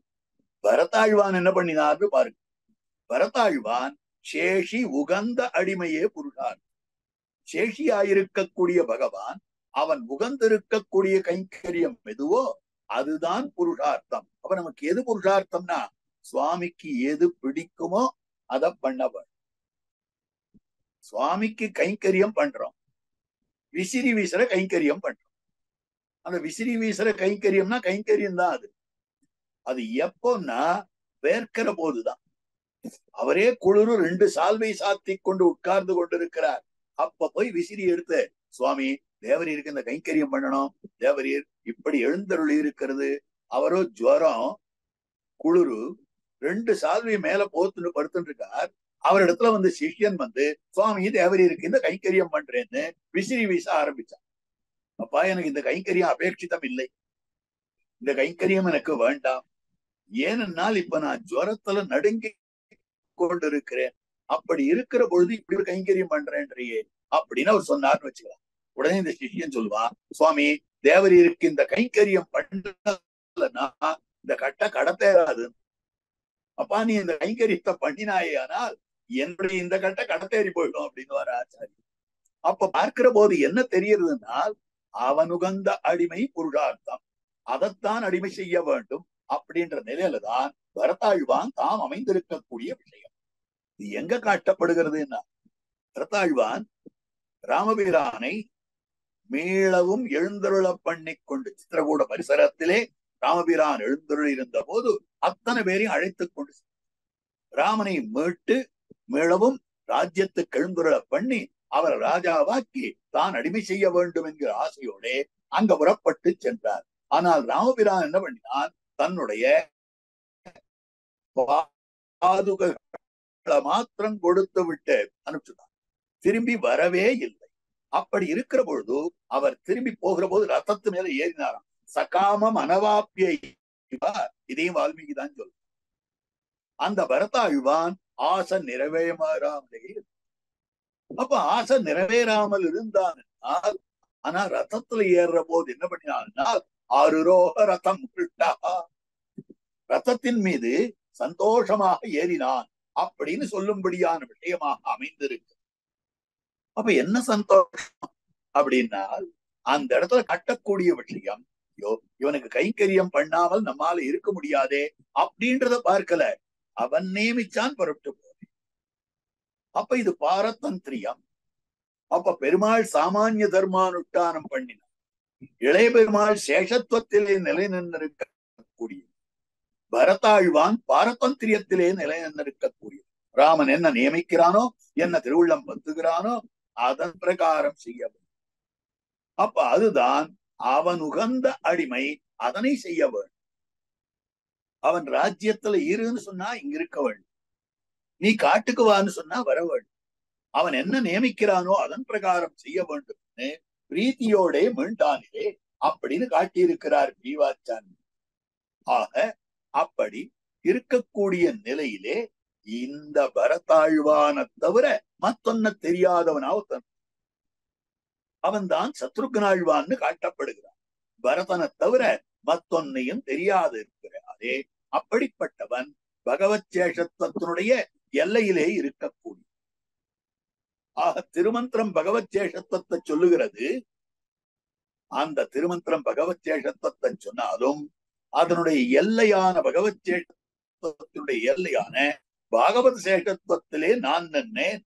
பரதாழ்வான் என்ன பண்ணினார்னு பாருங்க. பரதாழ்வான் சேஷி உகந்த அடிமையே புருஷார். சேஷியாயிருக்கக்கூடிய பகவான் அவன் உகந்திருக்கக்கூடிய கைங்கரியம் எதுவோ அதுதான் புருஷார்த்தம். அப்ப நமக்கு எது புருஷார்த்தம்னா, சுவாமிக்கு எது பிடிக்குமோ அதை பண்ணவன். சுவாமிக்கு கைங்கரியம் பண்றோம், விசிறி வீசுற கைங்கரியம் பண்றோம். அந்த விசிறி வீசுற கைங்கரியம்னா கைங்கரியம் தான். அது அது எப்போன்னா வேர்க்கிற போதுதான். அவரே குளிரு 2 சால்வை சாத்தி கொண்டு உட்கார்ந்து கொண்டிருக்கிறார். அப்ப போய் விசிறி எடுத்து, சுவாமி தேவரீருக்கு இந்த கைங்கரியம் பண்ணணும், தேவரீர் இப்படி எழுந்தருளி இருக்கிறது, அவரோ ஜுவரம் குளிரு 2 சால்வை மேல போத்துன்னு படுத்துட்டு இருக்கார். அவரிடத்துல வந்து சிஷ்யன் வந்து, சுவாமி தேவரீருக்கு இந்த கைங்கரியம் பண்றேன்னு விசிறி வீச ஆரம்பிச்சான். அப்பா எனக்கு இந்த கைங்கரியம் அபேட்சிதம் இல்லை, இந்த கைங்கரியம் எனக்கு வேண்டாம். ஏனென்னால் இப்ப நான் ஜுவரத்துல நடுங்கி கொண்டிருக்கிறேன், அப்படி இருக்கிற பொழுது இப்படி ஒரு கைங்கரியம் பண்றேன்றியே அப்படின்னு அவர் சொன்னார்னு வச்சுக்கலாம். உடனே இந்த சிஷ்யன் சொல்லுவா, சுவாமி தேவரீருக்கு இந்த கைங்கரியம் பண்ணலன்னா இந்த கட்ட கடத்தேறாது. அப்பா நீ இந்த கைங்கரியத்தை பண்ணினாயே ஆனால் என்னுடைய இந்த கட்ட கடத்தேறி போயிடும் அப்படின்னு வர ஆச்சாரி. அப்ப பார்க்கிற போது என்ன தெரியறதுன்னா, அவனுகந்த அடிமை புருஷார்த்தம், அதைத்தான் அடிமை செய்ய வேண்டும் அப்படின்ற நிலையில தான் பரதாழ்வான் தாம் அமைந்திருக்கக்கூடிய விஷயம். இது எங்க காட்டப்படுகிறதுன்னா, பரதாழ்வான் ராமபிரானை மீளவும் எழுந்தருள பண்ணி கொண்டு சித்திரகூட பரிசரத்திலே ராமபிரான் எழுந்தருள் இருந்த போது அத்தனை பேரையும் அழைத்துக் கொண்டு ராமனை மீட்டு மீளவும் ராஜ்யத்துக்கு எழுந்தருள பண்ணி அவரை ராஜாவாக்கி தான் அடிமை செய்ய வேண்டும் என்கிற ஆசையோட அங்க புறப்பட்டு சென்றார். ஆனால் ராமபிரான் என்ன பண்ணினான், தன்னுடைய பாதுகளை மாத்திரம் கொடுத்து விட்டு அனுப்பிச்சுட்டான், திரும்பி வரவே இல்லை. அப்படி இருக்கிற பொழுது அவர் திரும்பி போகிற போது ரத்தத்து மேல ஏறினாராம். சகாமம் அனவாப்பிய, இதையும் வால்மீகி தான் சொல்ல. அந்த பரதாழ்வான் ஆசை நிறைவேறாமலே, அப்ப ஆசை நிறைவேறாமல் இருந்தான். ஆனா ரத்தத்துல ஏறுற போது என்ன பண்ணினான், ஆறுரோக ரதம் ரத்தத்தின் மீது சந்தோஷமாக ஏறினான் அப்படின்னு சொல்லும்படியான விஷயமாக அமைந்திருக்கு. அப்ப என்ன சந்தோஷம் அப்படின்னா, அந்த இடத்துல கட்டக்கூடிய விஷயம், இவனுக்கு கைங்கரியம் பண்ணாமல் நம்மால இருக்க முடியாதே அப்படின்றத பார்க்கல, அவன் நியமிச்சான் புறப்பட்டு போறேன். அப்ப இது பாரதந்திரியம். அப்ப பெருமாள் சாமானிய தர்மானுஷ்டானம் பண்ணினான், இளைய பெருமாள் சேஷத்துவத்திலே நிலை நின்றிருக்கக்கூடிய, பரதாழ்வான் பாரதந்திரியத்திலே நிலை நின்றிருக்கக்கூடிய. ராமன் என்ன நியமிக்கிறானோ, என்ன திருவுள்ளம் பத்துகிறானோ அதன் பிரகாரம் செய்ய வேண்டும். அப்ப அதுதான் அவன் உகந்த அடிமை, அதனை செய்ய வேண்டும். அவன் ராஜ்யத்துல இருன்னு சொன்னா இங்க இருக்க வேண்டும், நீ காட்டுக்கு வான்னு சொன்னா வர வேண்டும். அவன் என்ன நியமிக்கிறானோ அதன் பிரகாரம் செய்ய வேண்டும்னு பிரீத்தியோட மீண்டானிலே அப்படின்னு காட்டியிருக்கிறார் பீவாச்சான். ஆக அப்படி இருக்கக்கூடிய நிலையிலே இந்த பரதாழ்வான தவிர மத்தொன்ன தெரியாதவனாவன் அவன் தான் சத்ருக்னாழ்வான்னு காட்டப்படுகிறான். பரதனை தவிர மத்தொன்னையும் தெரியாது இருக்கிறாரே, அப்படிப்பட்டவன் பகவத் சேஷத்துவத்தினுடைய எல்லையிலே இருக்கக்கூடிய. ஆக திருமந்திரம் பகவத் சேஷத்துவத்தை சொல்லுகிறது. அந்த திருமந்திரம் பகவத் சேஷத்துவத்தை சொன்னாலும் அதனுடைய எல்லையான பகவத் சேஷத்துவத்தினுடைய எல்லையான பாகவத சேஷத்துவத்திலே நான் நின்னேன்.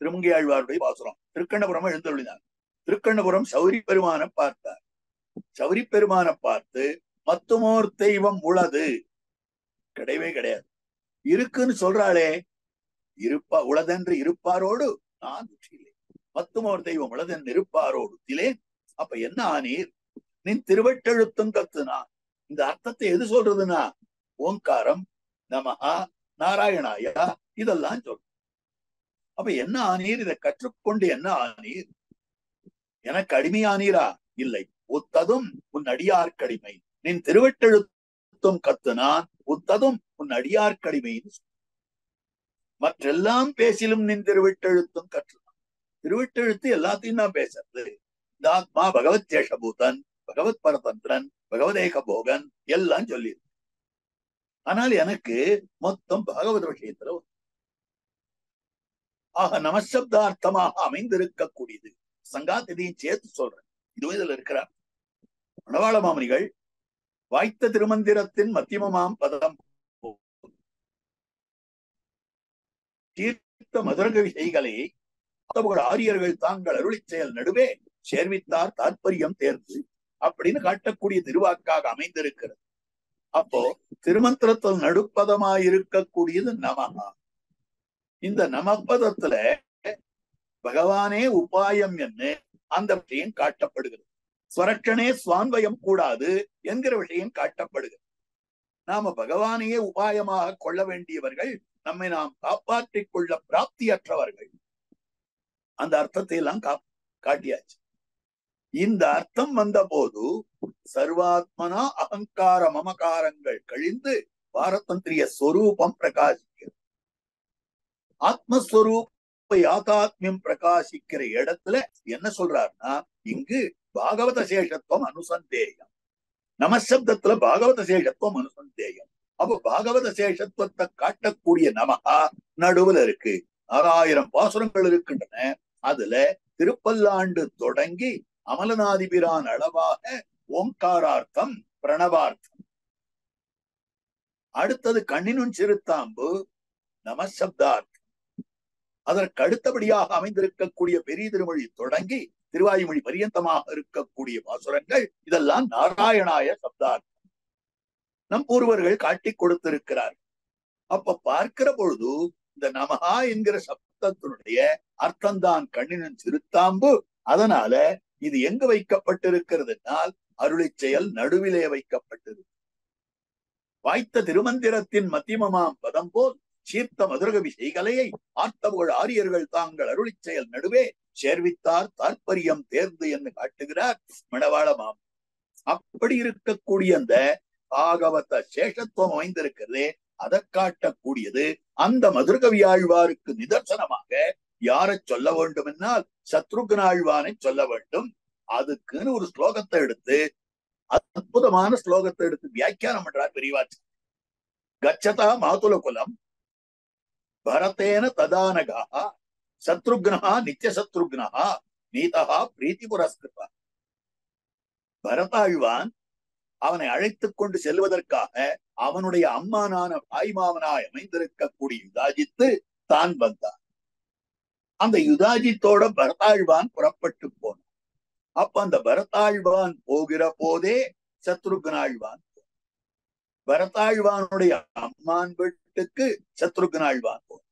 திருமங்கையாழ்வாருடைய பாசுரம். திருக்கண்ணபுரம் எழுந்தருளினார். திருக்கண்ணபுரம் சௌரி பெருமான பார்த்தார். சௌரி பெருமான பார்த்து மத்துமோர் தெய்வம் உளது, கிடையவே கிடையாது, இருக்குன்னு சொல்றாளே, உளதென்று இருப்பாரோடு நான் உற்றிலே, மத்துமோர் தெய்வம் உளதென்று இருப்பாரோடு உற்றிலே. அப்ப என்ன ஆனீர், நின் திருவட்டெழுத்தும் கத்துனா. இந்த அர்த்தத்தை எது சொல்றதுன்னா, ஓங்காரம், நமஹா, நாராயணாயா, இதெல்லாம் சொல்ற. அப்ப என்ன ஆனீர், இதை கற்றுக்கொண்டு என்ன ஆனீர், எனக்கு அடிமையானீரா? இல்லை, ஒத்ததும் உன் அடியார் கடிமை, நின் திருவட்டெழுத்தும் திருத்தெழுத்தும் கத்துனான் உத்ததும் உன் அடியார்க்கடிமைன்னு. மற்றெல்லாம் பேசிலும் நின் திருவிட்டெழுத்தும் கற்றுனான். திருவிட்டெழுத்து எல்லாத்தையும் தான் பேசுறது. இந்த ஆத்மா பகவத் சேஷபூதன், பகவத் பரதந்திரன், பகவதேக போகன் எல்லாம் சொல்லி. ஆனால் எனக்கு மொத்தம் பாகவத விஷயத்துல ஆக நமசப்தார்த்தமாக அமைந்திருக்கக்கூடியது. சங்காத்தியதையும் சேர்த்து சொல்றேன். இதுவும் இதுல இருக்கிறார். மணவாள மாமனிகள் வாய்த்த திருமந்திரத்தின் மத்தியமமாம் பதம் தீர்த்த மதுரக விஷயங்களை ஆரியர்கள் தாங்கள் அருளி செயல் நடுவே சேர்வித்தார் தாற்பயம் தேர்ந்து அப்படின்னு காட்டக்கூடிய திருவாக்காக அமைந்திருக்கிறது. அப்போ திருமந்திரத்தில் நடுப்பதமாயிருக்கக்கூடியது நமகா. இந்த நமப்பதத்துல பகவானே உபாயம் என்று அந்த விஷயம் காட்டப்படுகிறது. ஸ்வரட்சணே சுவான்வயம் கூடாது என்கிற விஷயம் காட்டப்படுகிறது. நாம பகவானையே உபாயமாக கொள்ள வேண்டியவர்கள், நம்மை நாம் காப்பாற்றிக் கொள்ள பிராப்தியற்றவர்கள். அந்த அர்த்தத்தை எல்லாம் காட்டியாச்சு. இந்த அர்த்தம் வந்த போது சர்வாத்மனா அகங்கார மமகாரங்கள் கழிந்து பாரதந்திரிய ஸ்வரூபம் பிரகாசிக்கிறது. ஆத்மஸ்வரூப யாதாத்மியம் பிரகாசிக்கிற இடத்துல என்ன சொல்றாருன்னா, இங்கு பாகவத சேஷத்துவம் அனுசந்தேயம். நமசப்தத்துல பாகவத சேஷத்துவம் அனுசந்தேயம். அப்ப பாகவத சேஷத்துவத்தை காட்டக்கூடிய நமகா நடுவுல இருக்கு. 6000 பாசுரங்கள் இருக்கின்றன. அதுல திருப்பல்லாண்டு தொடங்கி அமலநாதிபிரான் அளவாக ஓங்காரார்த்தம், பிரணவார்த்தம். அடுத்தது கண்ணினும் சிறுத்தாம்பு நமசப்தார்த்தம். அதற்கு அடுத்தபடியாக அமைந்திருக்கக்கூடிய பெரிய திருமொழி தொடங்கி திருவாயுமொழி பரியந்தமாக இருக்கக்கூடிய பாசுரங்கள் இதெல்லாம் நாராயணாய சப்தார்த்தம் நம் பூர்வர்கள் காட்டி கொடுத்திருக்கிறார். அப்ப பார்க்கிற பொழுது இந்த நமஹா என்கிற சப்தத்தினுடைய அர்த்தம்தான் கண்ணினும் சிறுத்தாம்பு. அதனால இது எங்கு வைக்கப்பட்டிருக்கிறதுனால் அருளி செயல் நடுவிலே வைக்கப்பட்டிருக்கு. வாய்த்த திருமந்திரத்தின் மத்தியமமாம் பதம் போல் சீர்த்த மதுரக விஷயங்களையை ஆர்த்தவர்கள் ஆரியர்கள் தாங்கள் அருளி செயல் நடுவே சேர்வித்தார் தாற்பயம் தேர்ந்து என்று காட்டுகிறார் மணவாளமாம். அப்படி இருக்கக்கூடிய அந்த பாகவத சேஷத்துவம் அமைந்திருக்கிறதே அதை காட்டக்கூடியது. அந்த மதுரகவியாழ்வாருக்கு நிதர்சனமாக யாரை சொல்ல வேண்டும் என்னால் சத்ருகனாழ்வானை சொல்ல வேண்டும். அதுக்குன்னு ஒரு ஸ்லோகத்தை எடுத்து, அற்புதமான ஸ்லோகத்தை எடுத்து வியாக்கியானம் பண்றார் பெரியவாச்சு. கச்சதா மாதுல குலம் பரதேன ததானகா சத்ருக்னஹா நித்திய சத்ருக்னஹா நீதஹா பிரீத்தி புரஸ்கிருதா. பரதாழ்வான் அவனை அழைத்துக் கொண்டு செல்வதற்காக அவனுடைய அம்மானான தாய்மாவனாய் அமைந்திருக்கக்கூடிய யுதாஜித்து தான் வந்தான். அந்த யுதாஜித்தோட பரதாழ்வான் புறப்பட்டு போனான். அப்ப அந்த பரதாழ்வான் போகிற போதே சத்ருகனாழ்வான், பரதாழ்வானுடைய அம்மான் வீட்டுக்கு சத்ருகனாழ்வான் போனான்.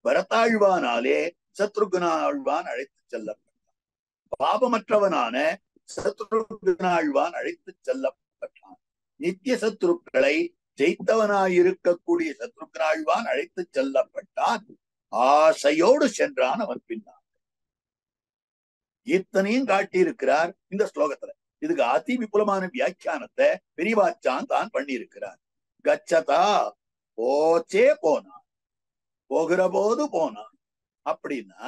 பரதாழ்வானாலே சத்ருகனாழ்வான் அழைத்து செல்லப்பட்டான். பாபமற்றவனான சத்ருகனாழ்வான் அழைத்து செல்லப்பட்டான். நித்திய சத்ருக்களை ஜெயித்தவனாயிருக்கக்கூடிய சத்ருகனாழ்வான் அழைத்து செல்லப்பட்டான். ஆசையோடு சென்றான் அவன் பின்னால். இத்தனையும் காட்டியிருக்கிறார் இந்த ஸ்லோகத்துல. இதுக்கு அதி விபுலமான வியாக்கியானத்தை பெரியவாச்சான் தான் பண்ணியிருக்கிறார். கச்சதா போச்சே போனான், போகிற போது போனான். அப்படின்னா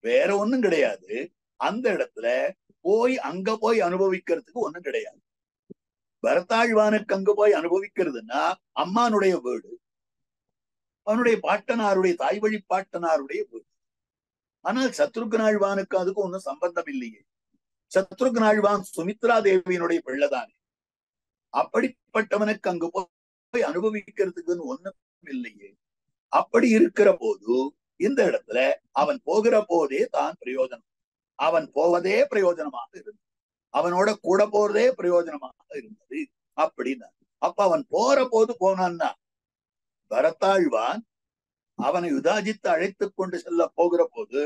வேற ஒண்ணும் கிடையாது. அந்த இடத்துல போய் அங்க போய் அனுபவிக்கிறதுக்கு ஒண்ணும் கிடையாது. பரதாழ்வானுக்கு அங்க போய் அனுபவிக்கிறதுன்னா அம்மானுடைய வீடு, அவனுடைய பாட்டனாருடைய தாய் வழி பாட்டனாருடைய வீடு. ஆனால் சத்ருகனாழ்வானுக்கு அதுக்கு ஒன்றும் சம்பந்தம் இல்லையே. சத்ருகனாழ்வான் சுமித்ரா தேவியினுடைய பிள்ளைதானே. அப்படிப்பட்டவனுக்கு அங்கு போய் அனுபவிக்கிறதுக்குன்னு ஒண்ணும் இல்லையே. அப்படி இருக்கிற போது இந்த இடத்துல அவன் போகிற போதே தான் பிரயோஜனம், அவன் போவதே பிரயோஜனமாக இருந்தது, அவனோட கூட போறதே பிரயோஜனமாக இருந்தது அப்படின்னா. அப்ப அவன் போற போது போனான்னா பரதாழ்வான் அவனை யுதாஜித்து அழைத்துக் கொண்டு செல்ல போகிற போது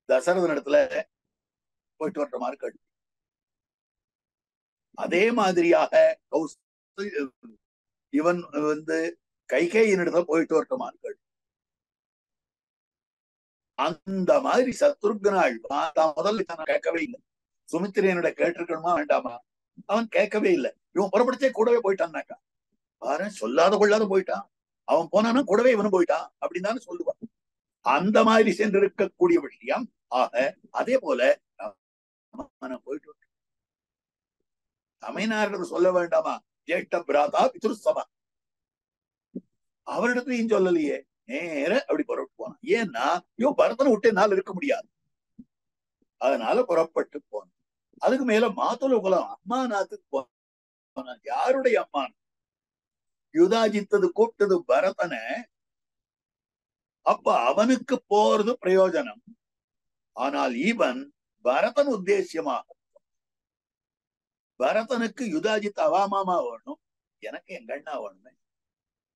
தசரதன் இடத்துல போயிட்டு வர்ற மாதிரி கேட்டு, அதே மாதிரியாக இவன் கைகேயின் இடத்துல போயிட்டு வர்ற மாதிரி கேட்டு, அந்த மாதிரி சத்ருகனாழ்வான் தான் முதல்ல கேட்கவே இல்லை. சுமித்திரையனோட கேட்டிருக்கணுமா வேண்டாமா? அவன் கேட்கவே இல்லை. இவன் புறப்படுத்தே கூடவே போயிட்டான்னாக்கா, பாரு சொல்லாத கொள்ளாத போயிட்டான், அவன் போனானா கூடவே இவனும் போயிட்டான் அப்படின்னு தானே சொல்லுவான். அந்த மாதிரி சென்றிருக்கக்கூடிய விஷயம். ஆக அதே போல போயிட்டு அமைனார்கள் சொல்ல வேண்டாமா, ஜேஷ்ட பிராதா பிதுருசமா, அவரிடத்தையும் சொல்லலையே, நேர அப்படி புறப்பட்டு போனான். ஏன்னா இவன் பரதனை விட்டு என்னால் இருக்க முடியாது, அதனால புறப்பட்டு போனான். அதுக்கு மேல மாதுல குலம் அம்மா நாத்துக்கு போனான். யாருடைய அம்மா? யுதாஜித்தது கூப்பிட்டது பரதனை. அப்ப அவனுக்கு போறது பிரயோஜனம். ஆனால் இவன் பரதன் உத்தேசியமாக, பரதனுக்கு யுதாஜித் அவாமாமா வேணும், எனக்கு எங்க அண்ணா வேணுமே,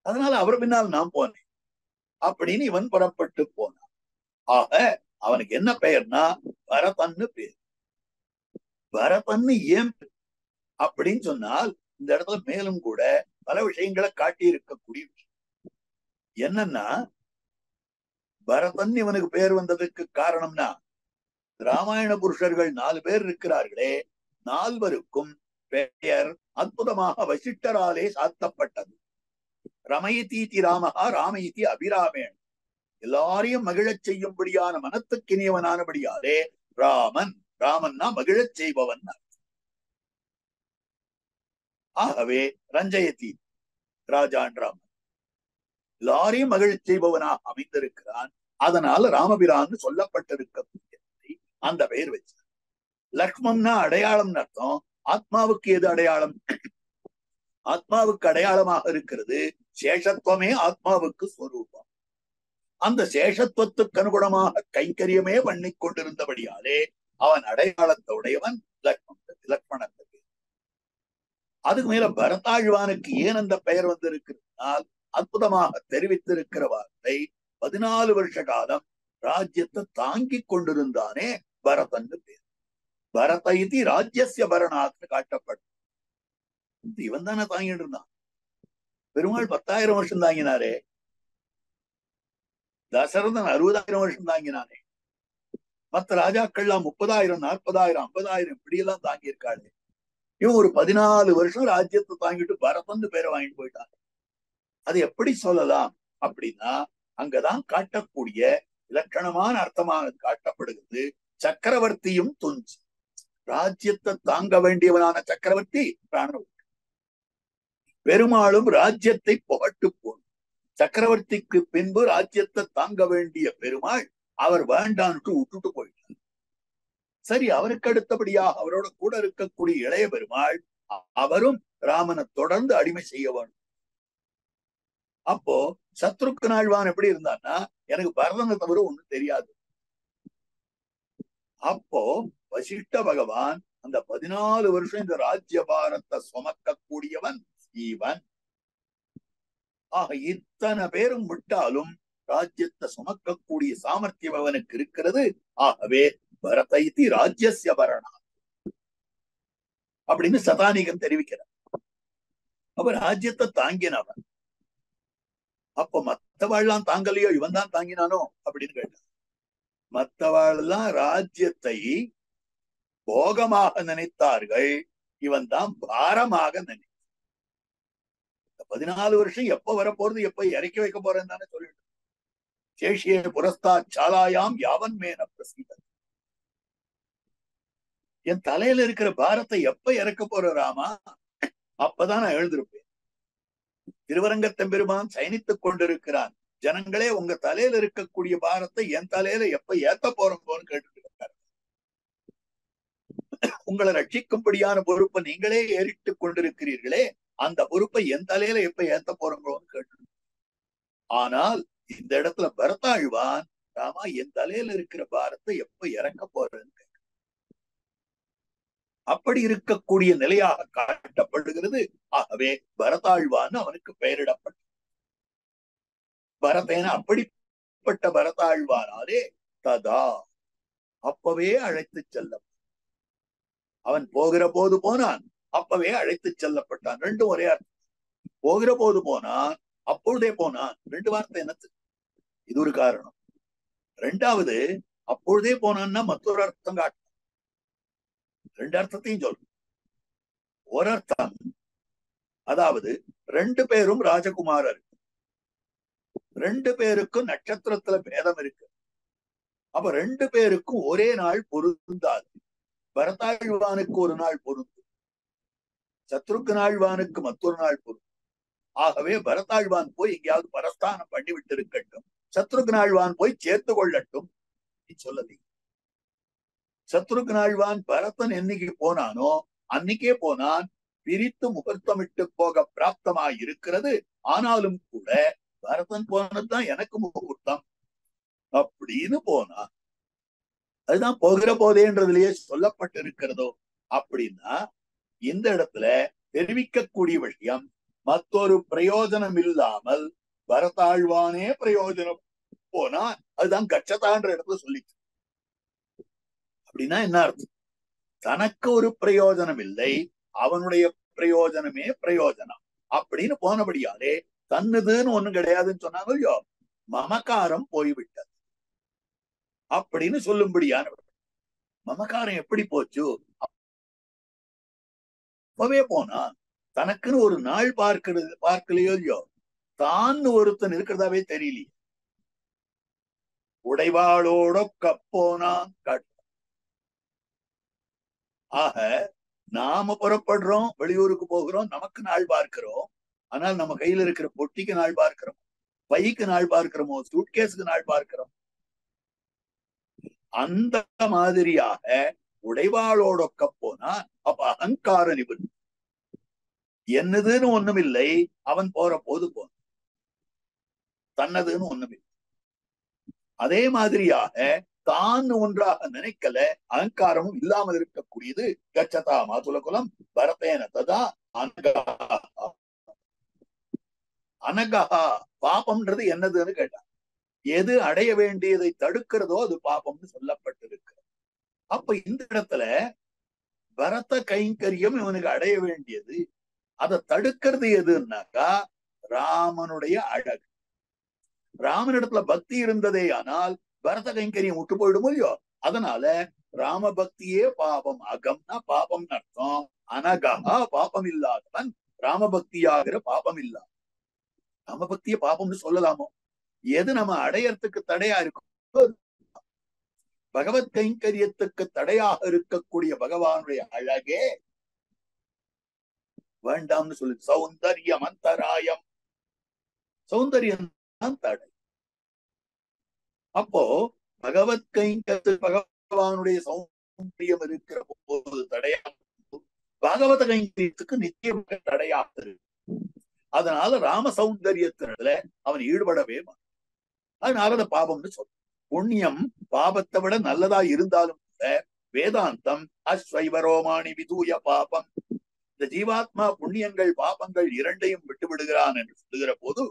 அதனால அவர் பின்னால் நான் போனேன் அப்படின்னு இவன் புறப்பட்டு போனான். ஆக அவனுக்கு என்ன பெயர்னா பரதன்னு பேர். பரதன்னு ஏன் அப்படின்னு சொன்னால், இந்த இடத்துல மேலும் கூட பல விஷயங்களை காட்டி இருக்கக்கூடிய விஷயம் என்னன்னா, பரதன் இவனுக்கு பேர் வந்ததுக்கு காரணம்னா, ராமாயண புருஷர்கள் 4 பேர் இருக்கிறார்களே, 4வருக்கும் பெயர் அற்புதமாக வசிஷ்டராலே சாத்தப்பட்டது. ரமயதீதி ராமஹா ராமயிதி அபிராமேன், எல்லாரையும் மகிழச் செய்யும்படியான மனத்துக்கினியவனானபடியாலே ராமன். ராமன்னா மகிழச் செய்பவன். ஆகவே ரஞ்சயதி ராஜான் ராமன் எல்லாரையும் மகிழச் செய்பவனாக அமைந்திருக்கிறான். அதனால ராமபிரான்னு சொல்லப்பட்டிருக்க அந்த பெயர் வச்சார். லக்ஷ்மம்னா அடையாளம் அர்த்தம். ஆத்மாவுக்கு எது அடையாளம்? ஆத்மாவுக்கு அடையாளமாக இருக்கிறது சேஷத்துவமே ஆத்மாவுக்கு ஸ்வரூபம். அந்த சேஷத்துவத்துக்கு அனுகுணமாக கைங்கரியமே பண்ணி கொண்டிருந்தபடியாலே அவன் அடையாளத்தை உடையவன் லக்ஷ்மணன். அதுக்கு மேல பரதாழ்வானுக்கு ஏன் அந்த பெயர் வந்திருக்கிறால், அற்புதமாக தெரிவித்திருக்கிற வார்த்தை, 14 வருஷ காலம் ராஜ்யத்தை தாங்கி கொண்டிருந்தானே பரதன் பேர். பரத இது ராஜ்யசிய பரணாத்து காட்டப்படும். இவன் தானே தாங்கிட்டு இருந்தான். பெருமாள் 10,000 வருஷம் தாங்கினாரே, தசரதன் 60,000 வருஷம் தாங்கினானே, மற்ற ராஜாக்கள்லாம் 30,000 40,000 50,000 இப்படியெல்லாம் தாங்கி இருக்காளே. இவன் ஒரு 14 வருஷம் ராஜ்யத்தை தாங்கிட்டு பரதன் பேரை வாங்கிட்டு போயிட்டான். அது எப்படி சொல்லலாம் அப்படின்னா, அங்கதான் காட்டக்கூடிய இலக்கணமான அர்த்தமாக காட்டப்படுகிறது. சக்கரவர்த்தியும் துஞ்சி, ராஜ்யத்தை தாங்க வேண்டியவனான சக்கரவர்த்தி பிராணம், பெருமாளும் ராஜ்யத்தை புகட்டு போன சக்கரவர்த்திக்கு பின்பு ராஜ்யத்தை தாங்க வேண்டிய பெருமாள் அவர் வேண்டான்ட்டு விட்டுட்டு போயிட்டார். சரி, அவருக்கு அடுத்தபடியாக அவரோட கூட இருக்கக்கூடிய இளைய பெருமாள் அவரும் ராமனை தொடர்ந்து அடிமை செய்ய வேண்டும். அப்போ சத்ருக்கனாழ்வான் எப்படி இருந்தான்னா, எனக்கு பரதனை தவிர ஒண்ணும் தெரியாது. அப்போ வசிஷ்ட பகவான் அந்த 14 வருஷம் இந்த ராஜ்ய பாரத்தை சுமக்கக்கூடியவன் இவன். ஆக இத்தனை பேரும் விட்டாலும் ராஜ்யத்தை சுமக்கக்கூடிய சாமர்த்தியம் அவனுக்கு இருக்கிறது. ஆகவே பரதைத்தி ராஜ்யஸ்ய பரணா அப்படின்னு சதானிகன் தெரிவிக்கிறார். அப்ப ராஜ்யத்தை தாங்கினவன். அப்ப மத்தவாள்லாம் தாங்கலையோ, இவன் தான் தாங்கினானோ அப்படின்னு கேட்டான். மத்தவாள்லாம் ராஜ்யத்தை போகமாக நினைத்தார்கள், இவன் தான் பாரமாக நினைத்தான். 14 வருஷம் எப்ப வரப்போறது, எப்ப இறக்கி வைக்க போறேன்னு தானே சொல்லிட்டு, சேஷியே புரஸ்தா சாலாயாம் யாவன் மேன பிரசீதன், என் தலையில இருக்கிற பாரத்தை எப்ப இறக்க போற ராமா, அப்பதான் நான் எழுந்திருப்பேன். திருவரங்கத்தெம்பெருமான் சயனித்துக் கொண்டிருக்கிறான். ஜனங்களே, உங்க தலையில இருக்கக்கூடிய பாரத்தை என் தலையில எப்ப ஏத்த போறோம்னு கேட்டுட்டு இருக்காரு. உங்களை ரட்சிக்கும்படியான பொறுப்பை நீங்களே ஏறிட்டு கொண்டிருக்கிறீர்களே, அந்த பொறுப்பை என் தலையில எப்ப ஏத்த போறோம்னு கேட்டு. ஆனால் இந்த இடத்துல பரதாழ்வான், ராமா என் தலையில இருக்கிற பாரத்தை எப்ப இறக்க போறேன்னு கேட்க. அப்படி இருக்கக்கூடிய நிலையாக காட்டப்படுகிறது. ஆகவே பரதாழ்வான் அவனுக்கு பெயரிடப்பட்ட பரதேன அப்படிப்பட்ட பரதாழ்வானாலே ததா அப்பவே அழைத்து செல்ல, அவன் போகிற போது போனான், அப்பவே அழைத்து செல்லப்பட்டான். ரெண்டும் ஒரே அர்த்தம். போகிற போது போனான், அப்பொழுதே போனான். 2 வார்த்தை என்னது? இது ஒரு காரணம். 2வது, அப்பொழுதே போனான்னா மற்றொரு அர்த்தம் காட்டும். 2 அர்த்தத்தையும் சொல்லும். ஒரர்த்தம், அதாவது 2 பேரும் ராஜகுமாரர், 2 பேருக்கும் நட்சத்திரத்துல பேதம் இருக்கு. அப்ப 2 பேருக்கும் ஒரே நாள் பொருந்தாது. பரதாழ்வானுக்கு ஒரு நாள் பொருந்தும், சத்ருக்னாழ்வானுக்கு மற்றொரு நாள் பொருந்தும். ஆகவே பரதாழ்வான் போய் எங்கேயாவது பரஸ்தானம் பண்ணி விட்டு இருக்கட்டும், சத்ருக்னாழ்வான் போய் சேர்த்து கொள்ளட்டும் சொல்லதி. சத்ருக்னாழ்வான் பரதன் என்னைக்கு போனானோ அன்னைக்கே போனான். பிரித்து முகூர்த்தமிட்டு போக பிராப்தமாய் இருக்கிறது. ஆனாலும் கூட பரதன் போனதுதான் எனக்கு முகூர்த்தம் அப்படின்னு போனான். அதுதான் போகிற போதேன்றதுலயே சொல்லப்பட்டிருக்கிறதோ. அப்படின்னா இந்த இடத்துல தெரிவிக்கக்கூடிய விஷயம், மற்றொரு பிரயோஜனம் இல்லாமல் பரதாழ்வானே பிரயோஜனம் போனா அதுதான் கச்சதான்ற இடத்துல சொல்லிச்சு. அப்படின்னா என்ன அர்த்தம்? தனக்கு ஒரு பிரயோஜனம் இல்லை, அவனுடைய பிரயோஜனமே பிரயோஜனம் அப்படின்னு போனபடியாலே தன்னுதுன்னு ஒண்ணும் கிடையாதுன்னு சொன்னாங்க இல்லையோ, மமகாரம் போய்விட்டது அப்படின்னு சொல்லும்படியான. மமகாரம் எப்படி போச்சு? அப்பவே போனா தனக்குன்னு ஒரு நாள் பார்க்கலையோ இல்லையோ, தான் ஒருத்தன் இருக்கிறதாவே தெரியலையே. உடைவாளோட கப்போனான் காட்டு. ஆக நாம புறப்படுறோம், வெளியூருக்கு போகிறோம், நமக்கு நாள் பார்க்கிறோம். ஆனால் நம்ம கையில இருக்கிற பொட்டிக்கு நாள் பார்க்கிறோம், பைக்கு நாள் பார்க்கிறோமோ, சூட்கேஸுக்கு நாள் பார்க்கிறோம். அந்த மாதிரியாக உடைவாளோட கப்போனா அப்ப அகங்கார நிபுணர் என்னதுன்னு ஒண்ணும் இல்லை, அவன் போற போது போன தன்னதுன்னு ஒண்ணும் இல்லை. அதே மாதிரியாக தான் ஒன்றாக நினைக்கல, அகங்காரமும் இல்லாமல் இருக்கக்கூடியது. கச்சதா மாதுலகுலம் பரதேன ததா அனகா. அனகா பாபம்ன்றது என்னதுன்னு கேட்டான். எது அடைய வேண்டியதை தடுக்கிறதோ அது பாபம்னு சொல்லப்பட்டிருக்கு. அப்ப இந்த இடத்துல பரத கைங்கரியம் இவனுக்கு அடைய வேண்டியது, அதை தடுக்கிறது எதுன்னாக்கா ராமனுடைய அழகு. ராமனிடத்துல பக்தி இருந்ததே ஆனால் பரத கைங்கரியம் விட்டு போயிடும் இல்லையோ. அதனால ராம பக்தியே பாபம். அகம்னா பாபம் அர்த்தம். அனகா பாபம் இல்லாதவன், ராம பக்தியாகிற பாபம் இல்லாத. ராம பக்திய பாபம்னு சொல்லலாமோ? எது நம்ம அடையறதுக்கு தடையா இருக்கும்? பகவத் கைங்கரியத்துக்கு தடையாக இருக்கக்கூடிய பகவானுடைய அழகே வேண்டாம்னு சொல்லு. சௌந்தர்யம் அந்தராயம், சௌந்தர்யம் தான் தடை. அப்போ பகவத் கைங்கரியத்து பகவானுடைய சௌந்தர்யம் இருக்கிற போது தடையா, பகவத கைங்கரியத்துக்கு நிச்சயமாக தடையாக இருக்கு. அதனால ராம சௌந்தரியத்தினால அவன் ஈடுபடவே மாட்டான். அதனால அந்த பாபம்னு சொல்ற. புண்ணியம் பாபத்தை விட நல்லதா இருந்தாலும் கூட வேதாந்தம் அஸ்வைவரோமாணி விதூய பாபம், இந்த ஜீவாத்மா புண்ணியங்கள் பாபங்கள் இரண்டையும் விட்டு விடுகிறான் என்று சொல்லுகிற போது,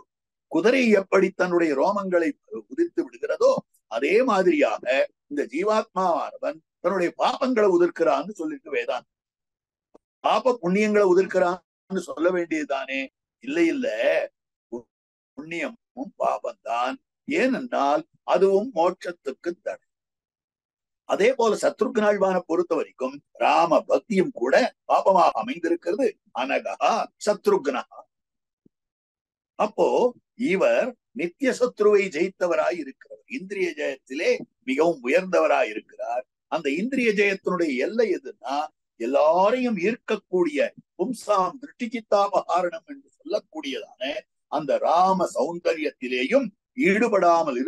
குதிரை எப்படி தன்னுடைய ரோமங்களை உதிர்த்து விடுகிறதோ அதே மாதிரியாக இந்த ஜீவாத்மாவானவன் தன்னுடைய பாபங்களை உதிர்க்கிறான்னு சொல்லிட்டு வேதாந்தம். பாப புண்ணியங்களை உதிர்க்கிறான்னு சொல்ல வேண்டியதுதானே? இல்லை இல்ல, புண்ணியமும் பாபம்தான். ஏனென்றால் அதுவும் மோட்சத்துக்கு தடை. அதே போல சத்ருக்னாழ்வானை பொறுத்த வரைக்கும் ராம பக்தியும் கூட பாபமாக அமைந்திருக்கிறது. அனகா சத்ருக்னா. அப்போ இவர் நித்திய சத்ருவை ஜெயித்தவராய் இருக்கிறார். இந்திரிய ஜெயத்திலே மிகவும் உயர்ந்தவராய் இருக்கிறார். அந்த இந்திரிய ஜெயத்தினுடைய எல்லை எதுன்னா, எல்லாரையும் ஈர்க்கக்கூடிய பும்சாம் திருஷ்டிச்சித்தாபகாரணம் என்று சொல்லக்கூடியதான அந்த ராம சௌந்தரியத்திலேயும் ஈடுபடாமல்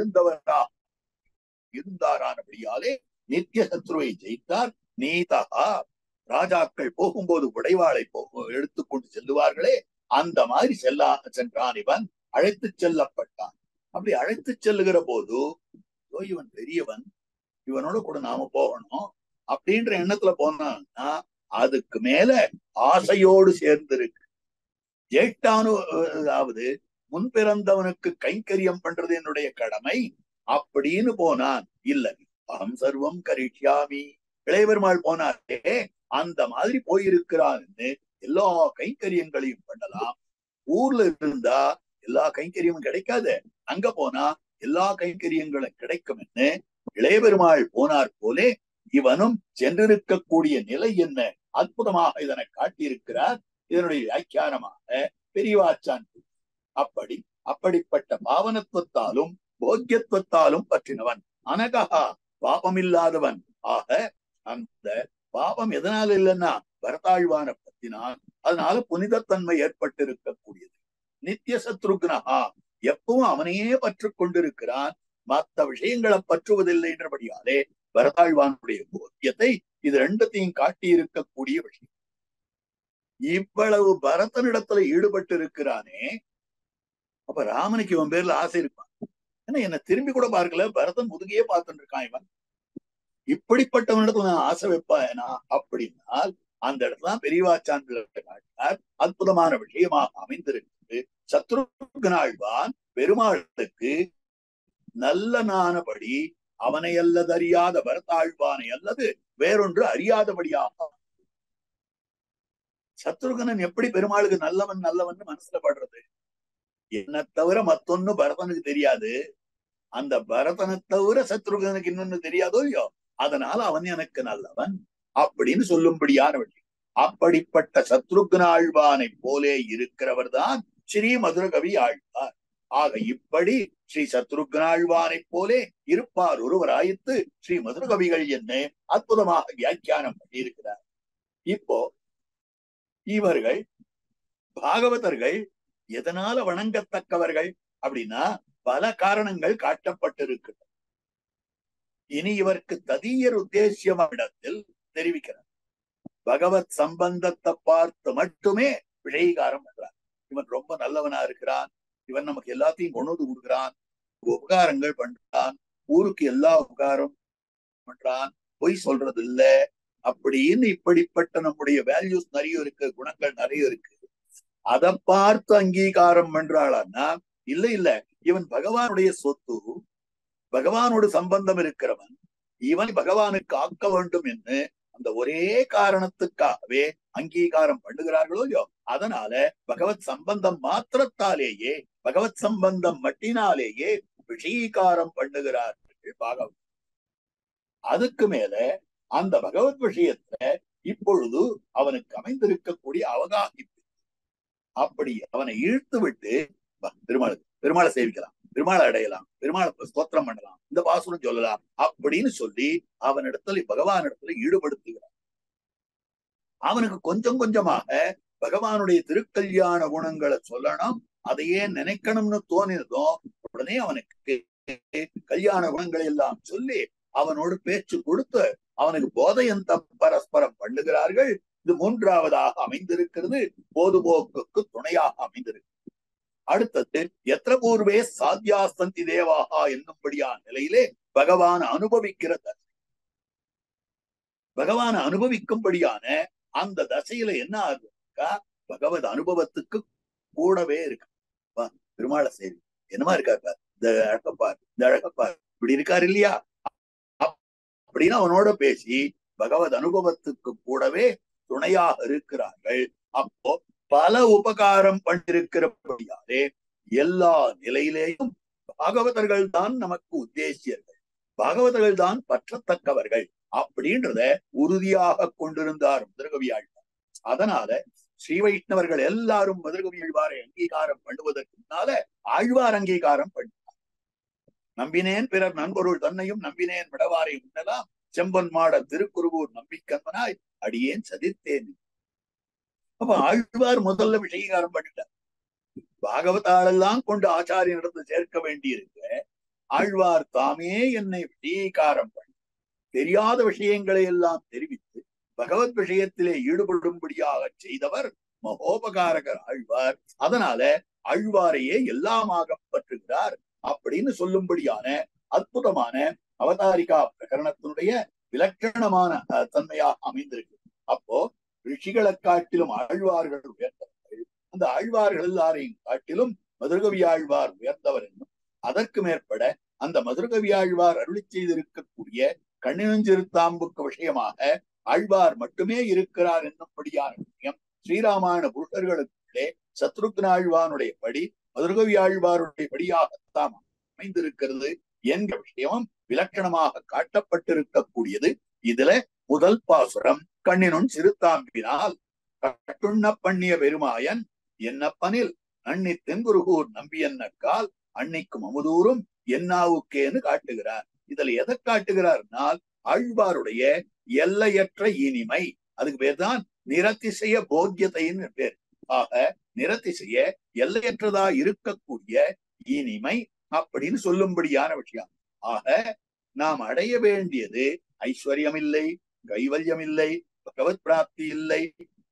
இருந்தாரானபடியாலே நித்திய சத்ருவை ஜெயித்தார். நீதா, ராஜாக்கள் போகும்போது உடைவாளை எடுத்துக்கொண்டு செல்லுவார்களே, அந்த மாதிரி சென்றான் இவன். அழைத்து செல்லப்பட்டான். அப்படி அழைத்து செல்லுகிற போது, இவன் பெரியவன், இவனோட கூட நாம போகணும் அப்படின்ற எண்ணத்துல போனான்னா அதுக்கு மேல ஆசையோடு சேர்ந்திருக்கு. ஜேஷ்டானு, அதாவது முன் பிறந்தவனுக்கு கைங்கரியம் பண்றது என்னுடைய கடமை அப்படின்னு போனான். இல்லை, அகம் சர்வம் கரிஷ்யாமி, இளையபெருமாள் போனாரே அந்த மாதிரி போயிருக்கிறான்னு எல்லா கைங்கரியங்களையும் பண்ணலாம். ஊர்ல இருந்தா எல்லா கைங்கரியமும் கிடைக்காது, அங்க போனா எல்லா கைங்கரியங்களும் கிடைக்கும். இளையபெருமாள் போனார் போலே இவனும் சென்றிருக்கக்கூடிய நிலை என்ன அற்புதமாக இதனை காட்டியிருக்கிறார். இதனுடைய வியாக்கியானமாக பெரியவாச்சான். அப்படிப்பட்ட பாவனத்துவத்தாலும் போக்கியத்துவத்தாலும் பற்றினவன். அனகா பாபமில்லாதவன். ஆக அந்த பாபம் எதனால இல்லைன்னா பரதாழ்வான பத்தினால், அதனால புனிதத்தன்மை ஏற்பட்டிருக்கக்கூடியது. நித்திய சத்ருக்னஹா, எப்பவும் அவனையே பற்று கொண்டிருக்கிறான், மற்ற விஷயங்களை பற்றுவதில்லை என்றபடியாலே பரதாழ்வானுடைய போக்கியத்தை இது ரெண்டத்தையும் காட்டி இருக்கக்கூடிய விஷயம். இவ்வளவு பரதனிடத்துல ஈடுபட்டு இருக்கிறானே, அப்ப ராமனுக்கு இவன் பேர்ல ஆசை இருப்பான். ஏன்னா என்ன திரும்பி கூட பார்க்கல, பரதன் முதுகையே பார்த்துட்டு இருக்கான். இவன் இப்படிப்பட்டவனிடத்துல நான் ஆசை வைப்பானா அப்படின்னால் அந்த இடத்துல பெரியவாச்சான்கள் காட்டினார். அற்புதமான விஷயமாக அமைந்திருக்கிறது. சத்ருக்னாழ்வான் பெருமாளுக்கு நல்லனானபடி அவனை அல்லது அறியாத பரதாழ்வானை அல்லது வேறொன்று அறியாதபடியாக. சத்ருகனன் எப்படி பெருமாளுக்கு நல்லவன் நல்லவன் மனசுல படுறது? என்ன தவிர மத்தொன்னு பரதனுக்கு தெரியாது. அந்த பரதனை தவிர சத்ருகனுக்கு இன்னொன்னு தெரியாதோ இல்லையோ, அதனால அவன் எனக்கு நல்லவன் அப்படின்னு சொல்லும்படியான வழி. அப்படிப்பட்ட சத்ருக்னாழ்வானை போலே இருக்கிறவர் தான் ஸ்ரீ மதுரகவி ஆழ்வார். ஆக இப்படி ஸ்ரீ சத்ருக்னாழ்வானை போலே இருப்பார் ஒருவராயித்து ஸ்ரீ மதுரகவிகள் என்ன அற்புதமாக வியாக்கியானம் பண்ணியிருக்கிறார். இப்போ இவர்கள் பாகவதர்கள் எதனால வணங்கத்தக்கவர்கள் அப்படின்னா பல காரணங்கள் காட்டப்பட்டிருக்கிறது. இனி இவருக்கு ததீயர் உத்தேசியம் இடத்தில் தெரிவிக்கிறார். பகவத் சம்பந்தத்தை பார்த்து மட்டுமே விஷயகாரம் பண்றார். இவன் ரொம்ப நல்லவனா இருக்கிறான், இவன் நமக்கு எல்லாத்தையும் கொண்டு வந்து கொடுக்கிறான், உபகாரங்கள் பண்றான், ஊருக்கு எல்லா உபகாரம் பண்றான், பொய் சொல்றது இல்ல அப்படின்னு இப்படிப்பட்ட நம்முடைய வேல்யூஸ் நிறைய இருக்கு, குணங்கள் நிறைய இருக்கு. அதை பார்த்து அங்கீகாரம் பண்றாளான்னா இல்ல இல்ல, இவன் பகவானுடைய சொத்து, பகவானோடு சம்பந்தம் இருக்கிறவன், இவன் பகவானுக்கு ஆக்க வேண்டும் என்று அந்த ஒரே காரணத்துக்காகவே அங்கீகாரம் பண்ணுகிறார்களோ இல்லையோ, அதனால பகவத் சம்பந்தம் மாத்திரத்தாலேயே, பகவத் சம்பந்தம் மட்டினாலேயே விஷயீகாரம் பண்ணுகிறார்கள் பாகவத். அதுக்கு மேல அந்த பகவத் விஷயத்துல இப்பொழுது அவனுக்கு அமைந்திருக்கக்கூடிய அவகாசிப்பு, அப்படி அவனை இழுத்து விட்டு பெருமாளை சேவிக்கலாம், பெருமாளை அடையலாம், பெருமாளை ஸ்தோத்திரம் பண்ணலாம், இந்த பாசுரம் சொல்லலாம் அப்படின்னு சொல்லி அவனிடத்துல பகவானிடத்துல ஈடுபடுத்துகிறான். அவனுக்கு கொஞ்சம் கொஞ்சமாக பகவானுடைய திருக்கல்யாண குணங்களை சொல்லணும், அதையே நினைக்கணும்னு தோணினதும் உடனே அவனுக்கு கல்யாண குணங்களை எல்லாம் சொல்லி அவனோடு பேச்சு கொடுத்து அவனுக்கு போதையந்த பரஸ்பரம் பண்ணுகிறார்கள். இது மூன்றாவதாக அமைந்திருக்கிறது, பொதுபோக்குக்கு துணையாக அமைந்திருக்கு. அடுத்தது எத்திர பூர்வே சாத்தியாஸ்தந்தி தேவாகா என்னும்படியான நிலையிலே பகவான் அனுபவிக்கிற தசை. பகவான் அனுபவிக்கும்படியான அந்த தசையில என்ன ஆகுதுக்கா, பகவத் அனுபவத்துக்கு கூடவே இருக்கு. பெருமாளை சேவி என்னமா இருக்காரு, இந்த அழகப்பார், இந்த அழகப்பார் இப்படி இருக்காரு இல்லையா அப்படின்னு அவனோட பேசி பகவத் அனுபவத்துக்கு கூடவே துணையாக இருக்கிறார்கள். அப்போ பல உபகாரம் பண்ணிருக்கிறபடியாலே எல்லா நிலையிலேயும் பாகவதர்கள் தான் நமக்கு உத்தேசியர்கள், பாகவதர்கள் தான் பற்றத்தக்கவர்கள் அப்படின்றத உறுதியாக கொண்டிருந்தார் மதுரகவி ஆழ்வார். அதனால ஸ்ரீ வைஷ்ணவர்கள் எல்லாரும் மதுரகவி ஆழ்வாரை அங்கீகாரம் பண்ணுவதற்கு முன்னால ஆழ்வார் அங்கீகாரம் பண்ணார். நம்பினேன் பிறர் நண்பொருள் தன்னையும் நம்பினேன் விடவாரை முன்னலாம் செம்பன் மாட திருக்குருவூர் நம்பிக்கன்பனாய் அடியேன் சதித்தேன். அப்ப ஆழ்வார் முதல்ல விஷயகாரம் பண்ணிட்டார். பாகவதாளெல்லாம் கொண்டு ஆச்சாரியனிடத்தை சேர்க்க வேண்டியிருக்க ஆழ்வார் தாமே என்னை விஷயகாரம் பண்ணி தெரியாத விஷயங்களை எல்லாம் தெரிவித்து பகவத் விஷயத்திலே ஈடுபடும்படியாக செய்தவர் மகோபகாரகர் ஆழ்வார். அதனால ஆழ்வாரையே எல்லாமாக பற்றுகிறார் அப்படின்னு சொல்லும்படியான அற்புதமான அவதாரிகா பிரகரணத்தினுடைய விலட்சணமான தன்மையாக அமைந்திருக்கு. அப்போ ரிஷிகளை காட்டிலும் ஆழ்வார்கள் உயர்ந்தவர்கள், அந்த ஆழ்வார்கள் எல்லாரையும் காட்டிலும் மதுரகவி ஆழ்வார் உயர்ந்தவர் என்னும் அதற்கு மேற்பட அந்த மதுரகவி ஆழ்வார் அருளி செய்திருக்கக்கூடிய கண்ணினஞ்சிறுத்தாம்புக்கு விஷயமாக ஆழ்வார் மட்டுமே இருக்கிறார் என்னும்படியான விஷயம் ஸ்ரீராமாயண புருஷர்களுக்குள்ளே சத்ருக்னாழ்வானுடைய படி மதுரகவி ஆழ்வாருடைய படியாகத்தான் அமைந்திருக்கிறது என்கிற விஷயமும் விலக்கணமாக காட்டப்பட்டிருக்கக்கூடியது. இதுல முதல் பாசுரம் கண்ணினும் சிறுத்தாம்பினால் கட்டுண்ண பண்ணிய பெருமாயன் என்னப்பனில் அன்னி தென்குருகூர் நம்பி என்னக்கால் அன்னைக்கும் அமுதூரும் என்னாவுக்கேன்னு காட்டுகிறார். இதுல எதை காட்டுகிறார்னால் ஆழ்வாருடைய எல்லையற்ற இனிமை. அதுக்கு பேர் தான் நிரதிசய போக்கியத்தைன்னு பேர். ஆக நிரதிசய எல்லையற்றதா இருக்கக்கூடிய இனிமை அப்படின்னு சொல்லும்படியான விஷயம். ஆக நாம் அடைய வேண்டியது ஐஸ்வர்யம் இல்லை, கைவல்யம் இல்லை, பகவத் பிராப்தி இல்லை,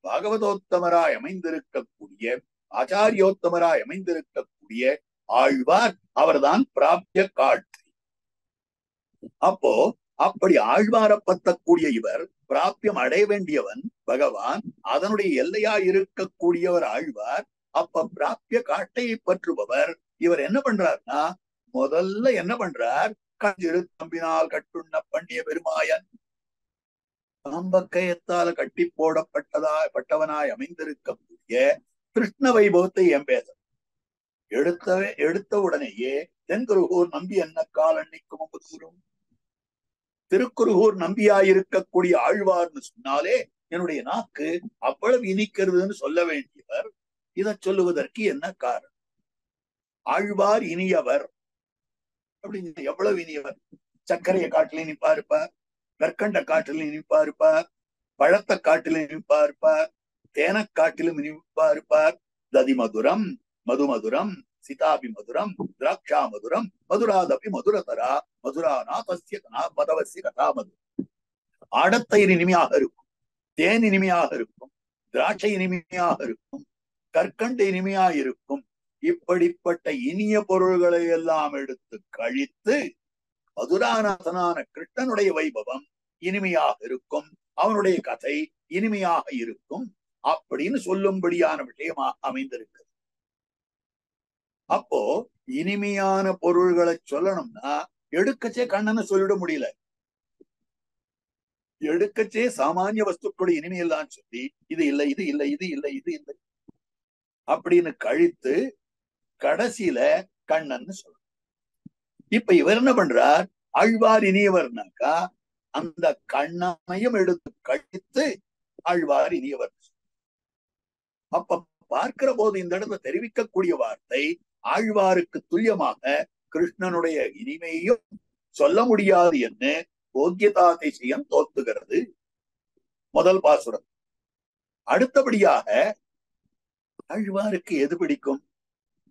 பாகவதோத்தமராய் அமைந்திருக்கக்கூடிய ஆச்சாரியோத்தமராய் அமைந்திருக்கக்கூடிய ஆழ்வார் அவர்தான் பிராப்திய காட்சி. அப்போ அப்படி ஆழ்வார பத்தக்கூடிய இவர் பிராப்தியம் அடைய வேண்டியவன் பகவான், அதனுடைய எல்லையா இருக்கக்கூடியவர் ஆழ்வார். அப்ப பிராப்திய காட்டையை பற்றுபவர் இவர் என்ன பண்றார்னா, முதல்ல என்ன பண்றார், கஞ்சிரு தம்பினால் கட்டுண்ண பண்ணிய பெருமாயன், தாம்பக்கயத்தால கட்டி பட்டவனாய் அமைந்திருக்கக்கூடிய கிருஷ்ண வைபவத்தை எம்பேச எடுத்த உடனேயே தென்குருகூர் நம்பி என்ன கால் அன்னைக்கும் அமுதூரும், திருக்குருகூர் நம்பியாயிருக்கக்கூடிய ஆழ்வார்னு சொன்னாலே என்னுடைய நாக்கு அவ்வளவு இனிக்கிறதுன்னு சொல்ல வேண்டியவர் இதை சொல்லுவதற்கு என்ன காரணம்? ஆழ்வார் இனியவர் அப்படிங்கிற எவ்வளவு இனியவர். சர்க்கரையை காட்டில இனிப்பா இருப்பார், கற்கண்ட காட்டிலும் இனிப்பா இருப்பார், பழத்த காட்டிலும் இனிப்பா இருப்பார், தேனக்காட்டிலும் இனிப்பா இருப்பார். ததி மதுரம் மது மதுரம் சிதாபி மதுரம் திராட்சா மதுரம் மதுராதபி மதுரதரா மதுரா நாதஸ்ய பதவசிய கதா மது. ஆடத்தயிர் இனிமையாக இருக்கும், தேன் இனிமையாக இருக்கும், திராட்சை இனிமையாக இருக்கும், கற்கண்டு இனிமையாக இருக்கும். இப்படிப்பட்ட இனிய பொருள்களை எல்லாம் எடுத்து கழித்து மதுராநாதனான கிருஷ்ணனுடைய வைபவம் இனிமையாக இருக்கும், அவனுடைய கதை இனிமையாக இருக்கும் அப்படின்னு சொல்லும்படியான விஷயமாக அமைந்திருக்கு. அப்போ இனிமையான பொருள்களை சொல்லணும்னா எடுக்கச்சே கண்ணனை சொல்லிட முடியல. எடுக்கச்சே சாமானிய வஸ்துக்களுடைய இனிமையெல்லாம் சொல்லி இது இல்லை இது இல்லை இது இல்லை இது இல்லை அப்படின்னு கழித்து கடைசியில கண்ணன்னு சொல்லணும். இப்ப இவர் என்ன பண்றார், ஆழ்வார் இனியவர்னாக்கா அந்த கண்ணனையும் எடுத்து கழித்து ஆழ்வார் இனியவர். அப்ப பார்க்கிற போது இந்த இடத்துல தெரிவிக்கக்கூடிய வார்த்தை ஆழ்வாருக்கு துல்லியமாக கிருஷ்ணனுடைய இனிமையும் சொல்ல முடியாது என்று போக்கியதாதிசயம் தோத்துகிறது முதல் பாசுரம். அடுத்தபடியாக ஆழ்வாருக்கு எது பிடிக்கும்?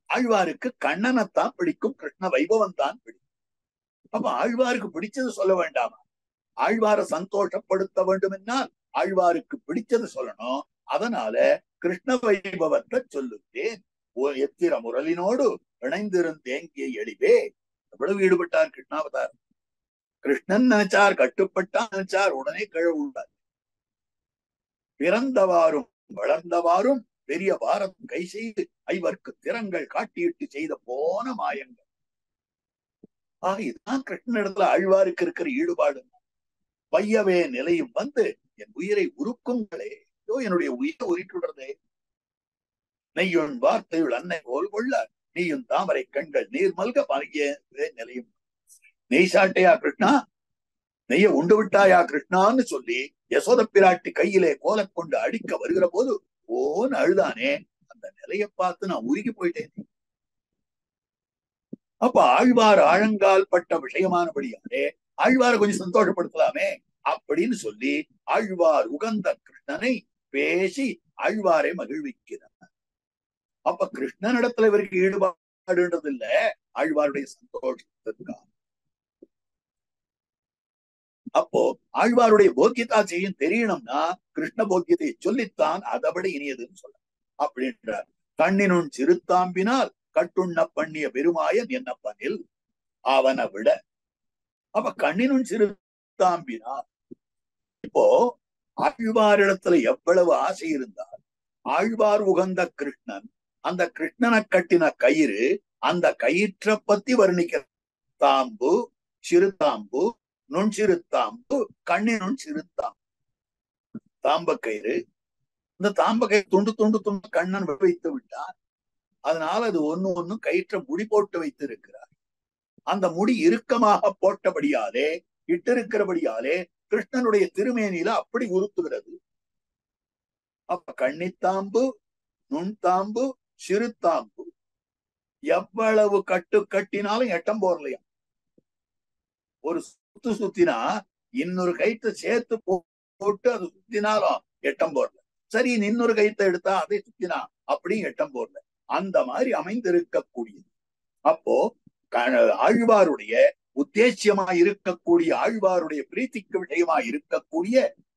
ஆழ்வாருக்கு கண்ணனைத்தான் பிடிக்கும், கிருஷ்ண வைபவம் தான் பிடிக்கும். அப்ப ஆழ்வாருக்கு பிடிச்சது சொல்ல வேண்டாமா? ஆழ்வாரை சந்தோஷப்படுத்த வேண்டும் என்னால் ஆழ்வாருக்கு பிடிச்சது சொல்லணும். அதனால கிருஷ்ண வைபவத்தை சொல்லுவேன். எத்திர முரளினோடு இணைந்திருந்தேங்கிய எளிவே. எவ்வளவு ஈடுபட்டார் கிருஷ்ணாவதார். கிருஷ்ணன் நினைச்சார், கட்டுப்பட்டா நினைச்சார், உடனே கிழவுண்டார். பிறந்தவாறும் வளர்ந்தவாறும் பெரிய பாரம் கை செய்து ஐவர்க்கு திறங்கள் காட்டியிட்டு செய்த போன மாயங்கள். ஆக இதுதான் கிருஷ்ணனிடத்துல ஆழ்வாருக்கு இருக்கிற ஈடுபாடு. வையவே நிலையும் வந்து என் உயிரை உருக்குங்களே, என்னுடைய உயிரை உரிட்டுள்ளதே. நெய்யுன் வார்த்தையுள் அன்னை போல் கொள்ள நீயும் தாமரை கண்கள் நீர் மல்க பாகிய நிலையும். நெய் சாட்டையா கிருஷ்ணா, நெய்ய உண்டு விட்டாயா கிருஷ்ணான்னு சொல்லி யசோத பிராட்டி கையிலே கோல கொண்டு அடிக்க வருகிற போது ஓன்னு அழுதானே, அந்த நிலையை பார்த்து நான் உருகி போயிட்டேன். அப்ப ஆழ்வார் ஆழங்கால் பட்ட விஷயமானபடியாலே ஆழ்வாரை கொஞ்சம் சந்தோஷப்படுத்தலாமே அப்படின்னு சொல்லி ஆழ்வார் உகந்த கிருஷ்ணனை பேசி ஆழ்வாரை மகிழ்விக்கிறார். அப்ப கிருஷ்ணனிடத்துல இவருக்கு ஈடுபாடுன்றது இல்ல, ஆழ்வாருடைய சந்தோஷத்திற்காக. அப்போ ஆழ்வாருடைய போக்கியதா செய்யும் தெரியணும்னா கிருஷ்ண போக்கியத்தை சொல்லித்தான் அதபடி இனியதுன்னு சொல்ல அப்படின்றார். கண்ணினுன் சிறுத்தாம்பினால் கட்டுண்ண பண்ணிய பெருமாயன் என்னப்பனில் அவனை விட. அப்ப கண்ணினுன் சிறுத்தாம்பினால் இப்போ ஆழ்வாரிடத்துல எவ்வளவு ஆசை இருந்தால் ஆழ்வார் உகந்த கிருஷ்ணன், அந்த கிருஷ்ணனை கட்டின கயிறு, அந்த கயிற்றை பத்தி வர்ணிக்கிற தாம்பு, சிறுதாம்பு, நுண்சிறுத்தாம்பு, கண்ணினுன் சிறுத்தாம்பு. தாம்பக்கயிறு, இந்த தாம்பக்கயிறு துண்டு துண்டு துண்டு கண்ணன் வைத்து விட்டார். அதனால அது ஒண்ணு கயிற்ற முடி போட்டு வைத்து இருக்கிறார். அந்த முடி இறுக்கமாக போட்டபடியாலே இட்டிருக்கிறபடியாலே கிருஷ்ணனுடைய திருமேனியில அப்படி உறுத்துகிறது. அப்ப கண்ணித்தாம்பு, நுண்தாம்பு, சிறுதாம்பு எவ்வளவு கட்டினாலும் எட்டம் போறலையா. ஒரு சுத்தினா இன்னொரு கயிற்றை சேர்த்து போட்டு அது சுத்தினாலும் எட்டம் போறல. சரி, இன்னொரு கயிற்றை எடுத்தா அதை சுத்தினா அப்படியும் எட்டம் போறல. அந்த மாதிரி அமைந்திருக்கக்கூடியது. அப்போ ஆழ்வாருடைய உத்தேசியமா இருக்கக்கூடிய, ஆழ்வாருடைய பிரீத்திக்கு விஷயமா இருக்கக்கூடிய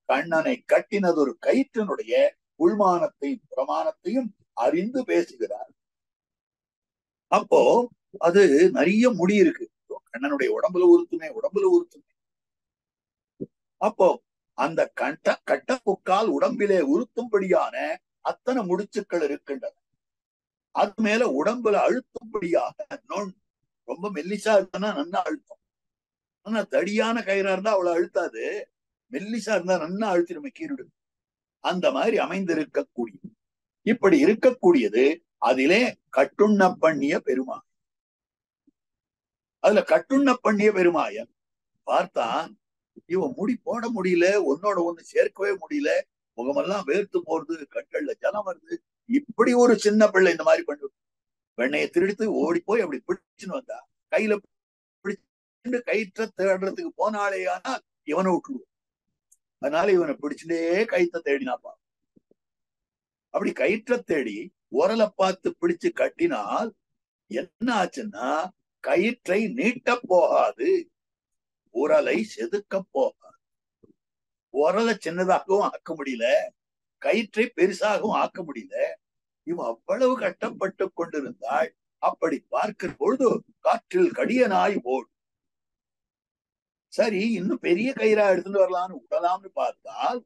கண்ணனை கட்டினது ஒரு கயிற்றினுடைய உள்மானத்தையும் புறமானத்தையும் அறிந்து பேசுகிறார். அப்போ அது நிறைய முடி இருக்கு, கண்ணனுடைய உடம்புல உறுத்துமே. அப்போ அந்த கட்டப்புக்கால் உடம்பிலே உறுத்தும்படியான அத்தனை முடிச்சுக்கள் இருக்கின்றன. அது மேல உடம்புல அழுத்தும்படியாக ரொம்ப மெல்லிசா இருந்தா நன்னா அழுத்தம். ஆனா தடியான கயிறா இருந்தா அவ்வளவு அழுத்தாது, மெல்லிசா இருந்தா நன்னா அழுத்திடுமே, கீரிடு. அந்த மாதிரி அமைந்திருக்கக்கூடிய, இப்படி இருக்கக்கூடியது அதிலே கட்டுண்ண பண்ணிய பெருமாள். அதுல கட்டுண்ண பண்ணிய பெருமாயன் பார்த்தா இவன் முடி போட முடியல, ஒன்னோட ஒண்ணு சேர்க்கவே முடியல, முகமெல்லாம் வேர்த்து போறது, கண்கள்ல ஜலம் வருது. இப்படி ஒரு சின்ன பிள்ளை இந்த மாதிரி பண்ணு, வெண்ணையை திருடித்து ஓடி போய் அப்படி பிடிச்சுன்னு வந்தா, கையில பிடிச்சு கயிற்ற தேடுறதுக்கு போனாலே ஆனால் இவனை விட்டுடுவோம். அதனால இவனை பிடிச்சுட்டே கயிற்ற தேடினாப்பா. அப்படி கயிற்ற தேடி உரலை பார்த்து பிடிச்சு கட்டினால் என்ன ஆச்சுன்னா, கயிற்றை நீட்ட போகாது, உரலை செதுக்க போகாது. உரலை சின்னதாகவும் ஆக்க முடியல, கயிற்றை பெருசாகவும் ஆக்க முடியல. இவன் அவ்வளவு கஷ்டப்பட்டு கொண்டிருந்தாள். அப்படி பார்க்கிற பொழுது காற்றில் கடியனாய் ஓடு. சரி, இன்னும் பெரிய கயிறா எடுத்துட்டு வரலாம்னு விடலாம்னு பார்த்தால்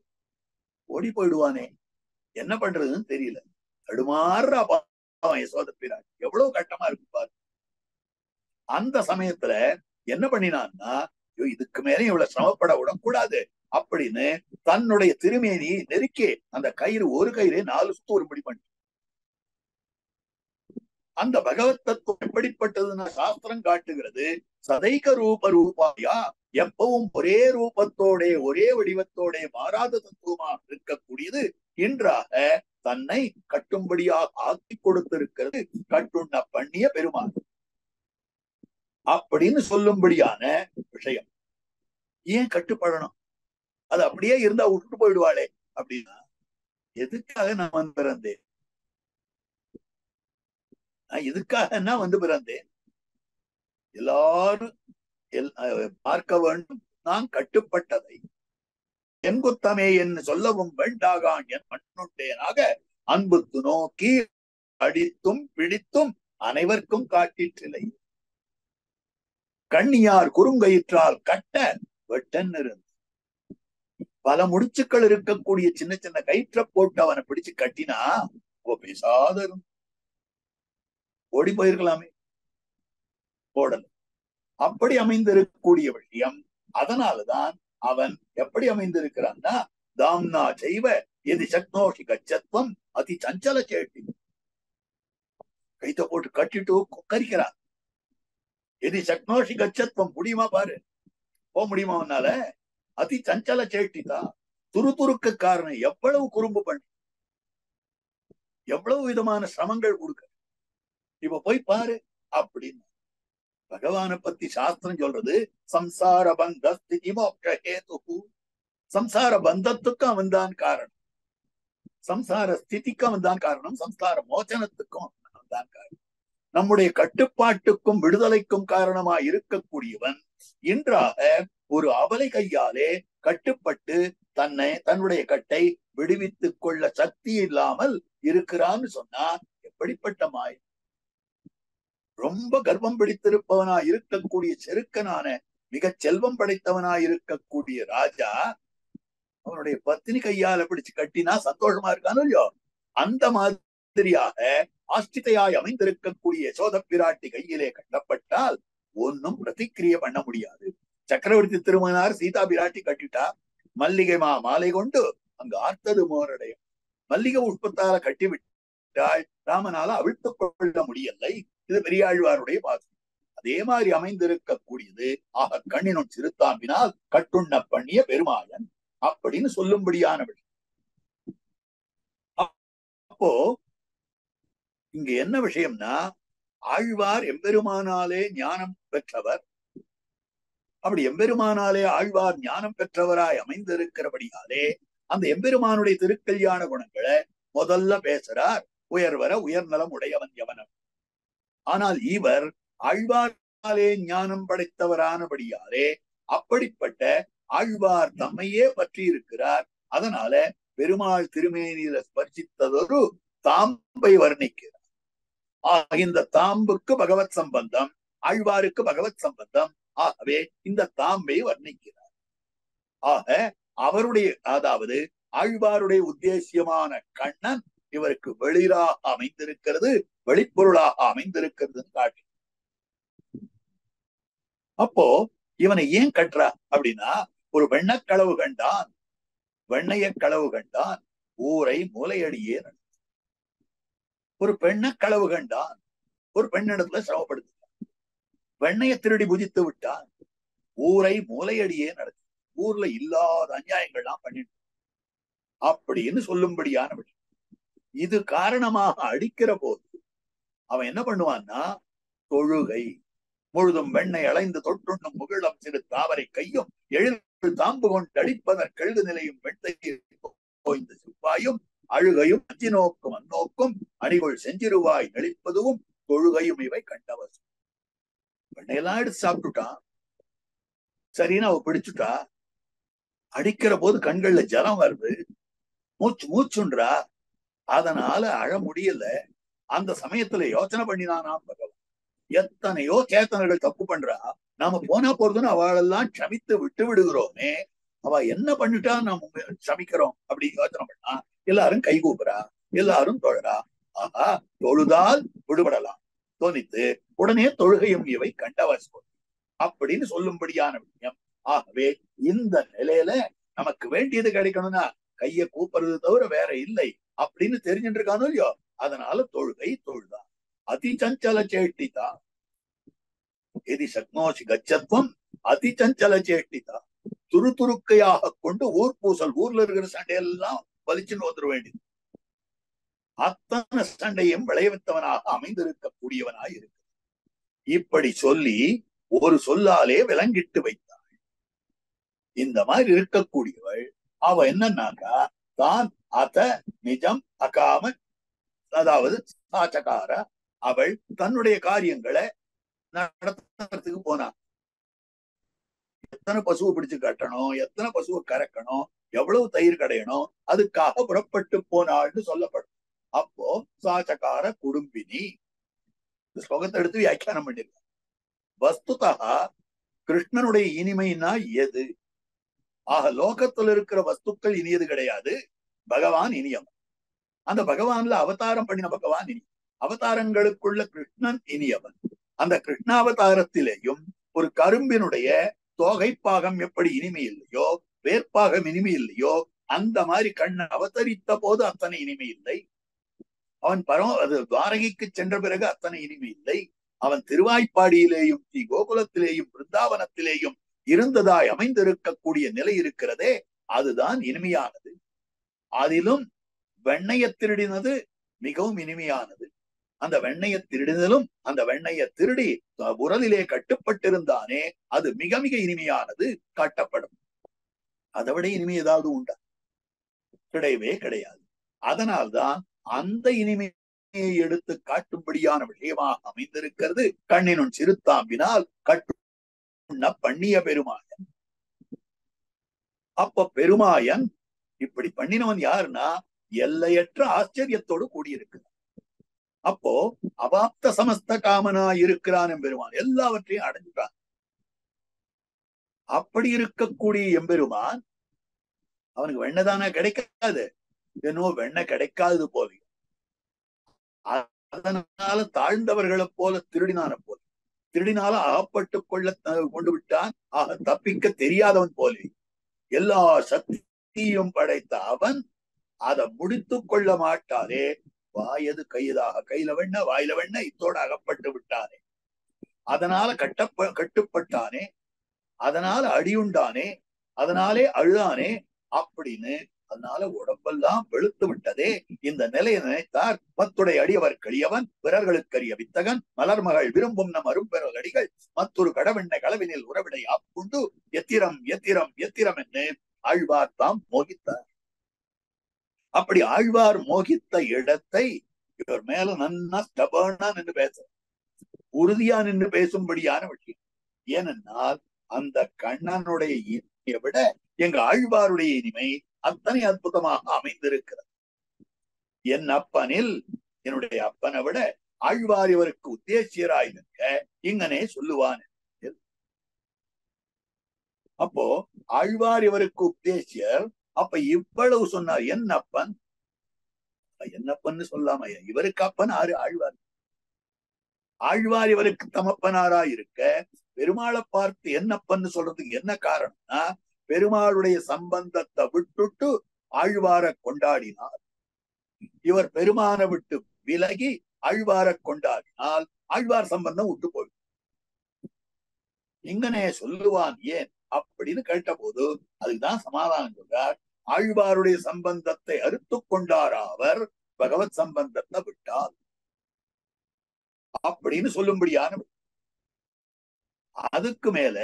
ஓடி போயிடுவானே, என்ன பண்றதுன்னு தெரியல. தடுமாறுறா யசோத பிராட்டி. எவ்வளவு கஷ்டமா இருக்கு பாரு. அந்த சமயத்துல என்ன பண்ணினான்னா, இதுக்கு மேலே இவ்வளவு சிரமப்பட விடக்கூடாது அப்படின்னு தன்னுடைய திருமேனி நெருக்கி அந்த கயிறு, ஒரு கயிறு 4 சுத்து ஒருபடி பண்ணி. அந்த பகவத் தத்துவம் எப்படிப்பட்டதுன்னா சாஸ்திரம் காட்டுகிறது, சதைக ரூபாயா, எப்பவும் ஒரே ரூபத்தோட ஒரே வடிவத்தோட மாறாத தத்துவமாக இருக்கக்கூடியது இன்றாக தன்னை கட்டும்படியாக ஆக்கி கொடுத்திருக்கிறது கட்டுண்ண பண்ணிய பெருமாள் அப்படின்னு சொல்லும்படியான விஷயம். ஏன் கட்டுப்படணும்? அது அப்படியே இருந்தா விட்டுட்டு போயிடுவாளே அப்படின்னா, எதுக்காக நான் வந்து பிறந்தேன்? இதுக்காக நான் வந்து பிறந்தேன். எல்லாரும் பார்க்க வேண்டும் நான் கட்டுப்பட்டதை. என் குத்தமே என்று சொல்லவும் வேண்டாகான் என் மண்ணுண்டேனாக அன்புத்து நோக்கி அடித்தும் பிடித்தும் அனைவருக்கும் காட்டிற்றில்லை. கண்ணியார் குறுங்கயிற்றால் கட்ட வெட்டன் இருந்து. பல முடிச்சுக்கள் இருக்கக்கூடிய சின்ன சின்ன கயிற்ற போட்டு அவனை பிடிச்சு கட்டினா பேசாத இருந்து ஓடி போயிருக்கலாமே, போடல. அப்படி அமைந்திருக்கக்கூடிய விஷயம். அதனாலதான் அவன் எப்படி அமைந்திருக்கிறான்னா, தாம்னா செய்வ எது சக்னோஷி கச்சத்வம் அதி சஞ்சல சேட்டி. கைத்த போட்டு கட்டிட்டு கொக்கரிக்கிறான். எது சக்னோஷி கச்சத்வம், முடியுமா பாரு, போக முடியுமா அவனால? அதி சஞ்சல சேட்டிதான், துருதுருக்கு காரணம். எவ்வளவு குறும்பு பண்ணி, எவ்வளவு விதமான சிரமங்கள் கொடுக்க, இப்ப போய் பாரு அப்படின்னு. பகவானை பத்தி சாஸ்திரம் சொல்றது, சம்சார பந்த ஸ்திதி மோக்ஷ ஹேது. சம்சார பந்தத்துக்கு அவன் தான் காரணம், சம்சார ஸ்திதிக்கு அவன் தான் காரணம், சம்சார மோச்சனத்துக்கும் அவன் தான் காரணம். நம்முடைய கட்டுப்பாட்டுக்கும் விடுதலைக்கும் காரணமா இருக்கக்கூடியவன் இன்றாக ஒரு அபலை கையாலே கட்டுப்பட்டு தன்னுடைய கட்டை விடுவித்துக் கொள்ள சக்தி இல்லாமல் இருக்கிறான்னு சொன்னா எப்படிப்பட்ட மாயம். ரொம்ப கர்ப்பம் பிடித்திருப்பவனா இருக்கக்கூடிய செருக்கனான மிக செல்வம் படைத்தவனா இருக்கக்கூடிய ராஜா அவனுடைய பத்தினி கையால பிடிச்சு கட்டினா சந்தோஷமா இருக்கானோ இல்லையோ, அந்த மாதிரியாக ஆஸ்திதையாய் அமைந்திருக்கக்கூடிய யசோத பிராட்டி கையிலே கட்டப்பட்டால் ஒன்னும் பிரதிக்கிரிய பண்ண முடியாது. சக்கரவர்த்தி திருமணார் சீதா பிராட்டி கட்டிட்டா, மல்லிகை மாலை கொண்டு அங்கு ஆர்த்தது மோரடையும். மல்லிகை உட்பத்தால கட்டிவிட்டால் ராமனால அவிழ்த்துக் கொள்ள முடியலை. இது பெரியாழ்வாருடைய பாசம். அதே மாதிரி அமைந்திருக்கக்கூடியது. ஆக கண்ணினும் சிறுத்தாம்பினால் கட்டுண்ண பண்ணிய பெருமாயன் அப்படின்னு சொல்லும்படியானவள். அப்போ இங்க என்ன விஷயம்னா, ஆழ்வார் எம்பெருமானாலே ஞானம் பெற்றவர். அப்படி எம்பெருமானாலே ஆழ்வார் ஞானம் பெற்றவராய் அமைந்திருக்கிறபடியாலே அந்த எம்பெருமானுடைய திருக்கல்யாண குணங்களை முதல்ல பேசுறார். உயர்வர உயர்நலம் உடையவன் எவனம். ஆனால் இவர் ஆழ்வாராலே ஞானம் படைத்தவரானபடியாலே அப்படிப்பட்ட ஆழ்வார் தம்மையே பற்றி இருக்கிறார். அதனால பெருமாள் திருமேனியில ஸ்பர்சித்ததொரு தாம்பை வர்ணிக்கிறார். இந்த தாம்புக்கு பகவத் சம்பந்தம், ஆழ்வாருக்கு பகவத் சம்பந்தம். ஆகவே இந்த தாம்பை வர்ணிக்கிறார். ஆக அவருடைய, அதாவது ஆழ்வாருடைய உத்தேசியமான கண்ணன் இவருக்கு வெளிராக அமைந்திருக்கிறது, வெளிப்பொருளாக அமைந்திருக்கிறது காட்டு. அப்போ இவனை ஏன் கட்டுறா அப்படின்னா, ஒரு வெண்ணக்களவு கண்டான், வெண்ணைய களவு கண்டான், ஊரை மூலையடியே. ஒரு பெண்ணக்களவு கண்டான், ஒரு பெண்ணிடத்துல சிரமப்படுத்தினான். வெண்ணைய திருடி புஜித்து விட்டான், ஊரை மூலையடியே நடத்தி, ஊர்ல இல்லாத அநியாயங்கள்லாம் பண்ணிட்டு அப்படின்னு சொல்லும்படியான விஷயம். இது காரணமாக அடிக்கிற போது அவன் என்ன பண்ணுவான்னா, தொழுகை முழுதும் வெண்ணை அலைந்து தொட்டுண்ணும் முகிழம் சிறு தாவரை கையும் எழுது தாம்பு கொண்டு அடிப்பதற் கெழுது நிலையும் வெட்டை போய்ந்த சிப்பாயும் அழுகையும் அஞ்சி நோக்கும் அந்நோக்கும் அணிகொள் செஞ்சிருவாய் நெளிப்பதும் தொழுகையும் இவை கண்டவர். வெண்ணையெல்லாம் எடுத்து சாப்பிட்டுட்டான். சரின்னு அவ பிடிச்சுட்டா. அடிக்கிற போது கண்கள்ல ஜலம் வருது, மூச்சுன்றா. அதனால அழ முடியல. அந்த சமயத்துல யோசனை பண்ணினானாம் பகவான். எத்தனையோ சேத்தனர்கள் தப்பு பண்றா, நாம போனா போறதுன்னு அவளெல்லாம் க்ஷமித்து விட்டு விடுகிறோமே, அவ என்ன பண்ணிட்டா நாம க்ஷமிக்கிறோம் அப்படின்னு யோசனை பண்ணா எல்லாரும் கை கூப்புறா, எல்லாரும் தொழறா. ஆஹா, தொழுதால் விடுபடலாம் தோணித்து உடனே தொழுகையும் இவை கண்டவசம் அப்படின்னு சொல்லும்படியான விஷயம். ஆகவே இந்த நிலையில நமக்கு வேண்டியது கிடைக்கணும்னா கைய கூப்புறது தவிர வேற இல்லை அப்படின்னு தெரிஞ்சுட்டு இருக்கானோ இல்லையோ, அதனால தொழுகை தொழுதா. அதிசஞ்சல சேஷ்டிதா எதி சக்னோசி கச்சத்வம் அதிசஞ்சல சேஷ்டிதா. துருக்கையாக கொண்டு ஊர் பூசல், ஊர்ல இருக்கிற சண்டையெல்லாம் வலிச்சுன்னு வந்துட வேண்டியது. அத்தனை சண்டையும் விளைவித்தவனாக அமைந்திருக்கக்கூடியவனாய் இருக்கு. இப்படி சொல்லி ஒரு சொல்லாலே விளங்கிட்டு வைத்தாள். இந்த மாதிரி இருக்கக்கூடியவள் அவ என்னன்னாக்கா, தான் அத நிஜம் அகாம, அதாவது சாச்சகார, அவள் தன்னுடைய காரியங்களை நடத்துறதுக்கு போனா. எத்தனை பசுவை பிடிச்சு கட்டணும், எத்தனை பசுவை கறக்கணும், எவ்வளவு தயிர் கடையணும், அதுக்காக புறப்பட்டு போனாள்னு சொல்லப்படும். அப்போ சாச்சகார குடும்பினி ஸ்லோகத்தை எடுத்து வியாக்கியானம் பண்ணிருக்க. வஸ்துதா கிருஷ்ணனுடைய இனிமைனா எது? ஆக லோகத்தில் இருக்கிற வஸ்துக்கள் இனியது கிடையாது, பகவான் இனியவன். அந்த பகவான்ல அவதாரம் பண்ணின பகவான் இனி, அவதாரங்களுக்குள்ள கிருஷ்ணன் இனியவன். அந்த கிருஷ்ணாவதாரத்திலேயும் ஒரு கரும்பினுடைய தோகைப்பாகம் எப்படி இனிமை இல்லையோ, வேர்ப்பாகம் இனிமை இல்லையோ, அந்த மாதிரி கண்ணன் அவதரித்த போது அத்தனை இனிமை இல்லை. அவன் அது துவாரகைக்கு சென்ற பிறகு அத்தனை இனிமை இல்லை. அவன் திருவாய்ப்பாடியிலேயும் ஸ்ரீ கோகுலத்திலேயும் பிருந்தாவனத்திலேயும் இருந்ததாய் அமைந்திருக்கக்கூடிய நிலை இருக்கிறதே, அதுதான் இனிமையானது. அதிலும் வெண்ணைய திருடினது மிகவும் இனிமையானது. அந்த வெண்ணைய திருடினதும் அந்த வெண்ணைய திருடி உரலிலே கட்டுப்பட்டிருந்தானே, அது மிக மிக இனிமையானது காட்டப்படும். அதை விட இனிமை ஏதாவது உண்டா? கிடையவே கிடையாது. அதனால்தான் அந்த இனிமையை எடுத்து காட்டும்படியான விஷயமாக அமைந்திருக்கிறது கண்ணினும் சிறுத்தாம்பினால் கட்டுண்ண பண்ணிய பெருமாயன். அப்ப பெருமாயன் இப்படி பண்ணினவன் யாருன்னா, எல்லையற்ற ஆச்சரியத்தோடு கூடியிருக்கிறான். அப்போ அவாப்த சமஸ்த காமனா இருக்கிறான் எம்பெருமான், எல்லாவற்றையும் அடைஞ்சுட்டான். அப்படி இருக்கக்கூடிய எம்பெருமான் அவனுக்கு வெண்ணதானா கிடைக்காது, என்னோ வெண்ண கிடைக்காதது போல. அதனால தாழ்ந்தவர்களை போல திருடினான போல, திருடினால அகப்பட்டு கொண்டு விட்டான். ஆக தப்பிக்க தெரியாதவன் போலே எல்லா சக்தியும் படைத்த அவன் அதை முடித்து கொள்ள மாட்டாரே. வாயது கையதாக, கையில வெண்ண வாயில வெண்ண இத்தோடு அகப்பட்டு விட்டாரே. அதனால கட்டுப்பட்டானே, அதனால அடியுண்டானே, அதனாலே அழுதானே அப்படின்னு, அதனால உடம்பெல்லாம் வெளுத்து விட்டதே. இந்த நிலையை நினைத்தார். மத்துடைய அடியவர் களியவன், பிறர்களுக்கரிய வித்தகன், மலர்மகள் விரும்பும் நம் அரும்பெறல் அடிகள் மற்றொரு கடவெண்ணை களவினில் உறவிடை ஆப்புண்டு எத்திரம் எத்திரம் எத்திரம் என்று ஆழ்வார் தாம் மோகித்தார். அப்படி ஆழ்வார் மோகித்த இடத்தை இவர் மேல நன்னா ஸ்டபர்னா நின்று பேச, உறுதியா நின்று பேசும்படியான விஷயம். ஏனென்றால் அந்த கண்ணனுடைய இனிமையை விட எங்க ஆழ்வாருடைய இனிமை அத்தனை அற்புதமாக அமைந்திருக்கிறது. என் அப்பனில், என்னுடைய அப்பனை விட ஆழ்வார் இவருக்கு உத்தேசியராய் நிற்க இங்கனே சொல்லுவான். அப்போ ஆழ்வார் இவருக்கு உத்தேசியர். அப்ப இவ்வளவு சொன்னார். என் அப்பன், என்னப்பன்னு சொல்லாம இவருக்கு அப்பன் ஆறு ஆழ்வார். ஆழ்வார் இவருக்கு தமப்பனாரா இருக்க பெருமாளை பார்த்து என்னப்பன்னு சொல்றதுக்கு என்ன காரணம்னா, பெருமாளுடைய சம்பந்தத்தை விட்டுட்டு ஆழ்வார கொண்டாடினார். இவர் பெருமான விட்டு விலகி ஆழ்வார கொண்டாடினால் ஆழ்வார் சம்பந்தம் விட்டு போயிடும். இங்கனே சொல்லுவான் ஏன் அப்படின்னு கேட்ட போது அதுக்குதான் சமாதானம் சொல்றார். ஆழ்வாருடைய சம்பந்தத்தை அறுத்து கொண்டாரா அவர், பகவத் சம்பந்தத்தை விட்டார் அப்படின்னு சொல்லும்படியான. அதுக்கு மேல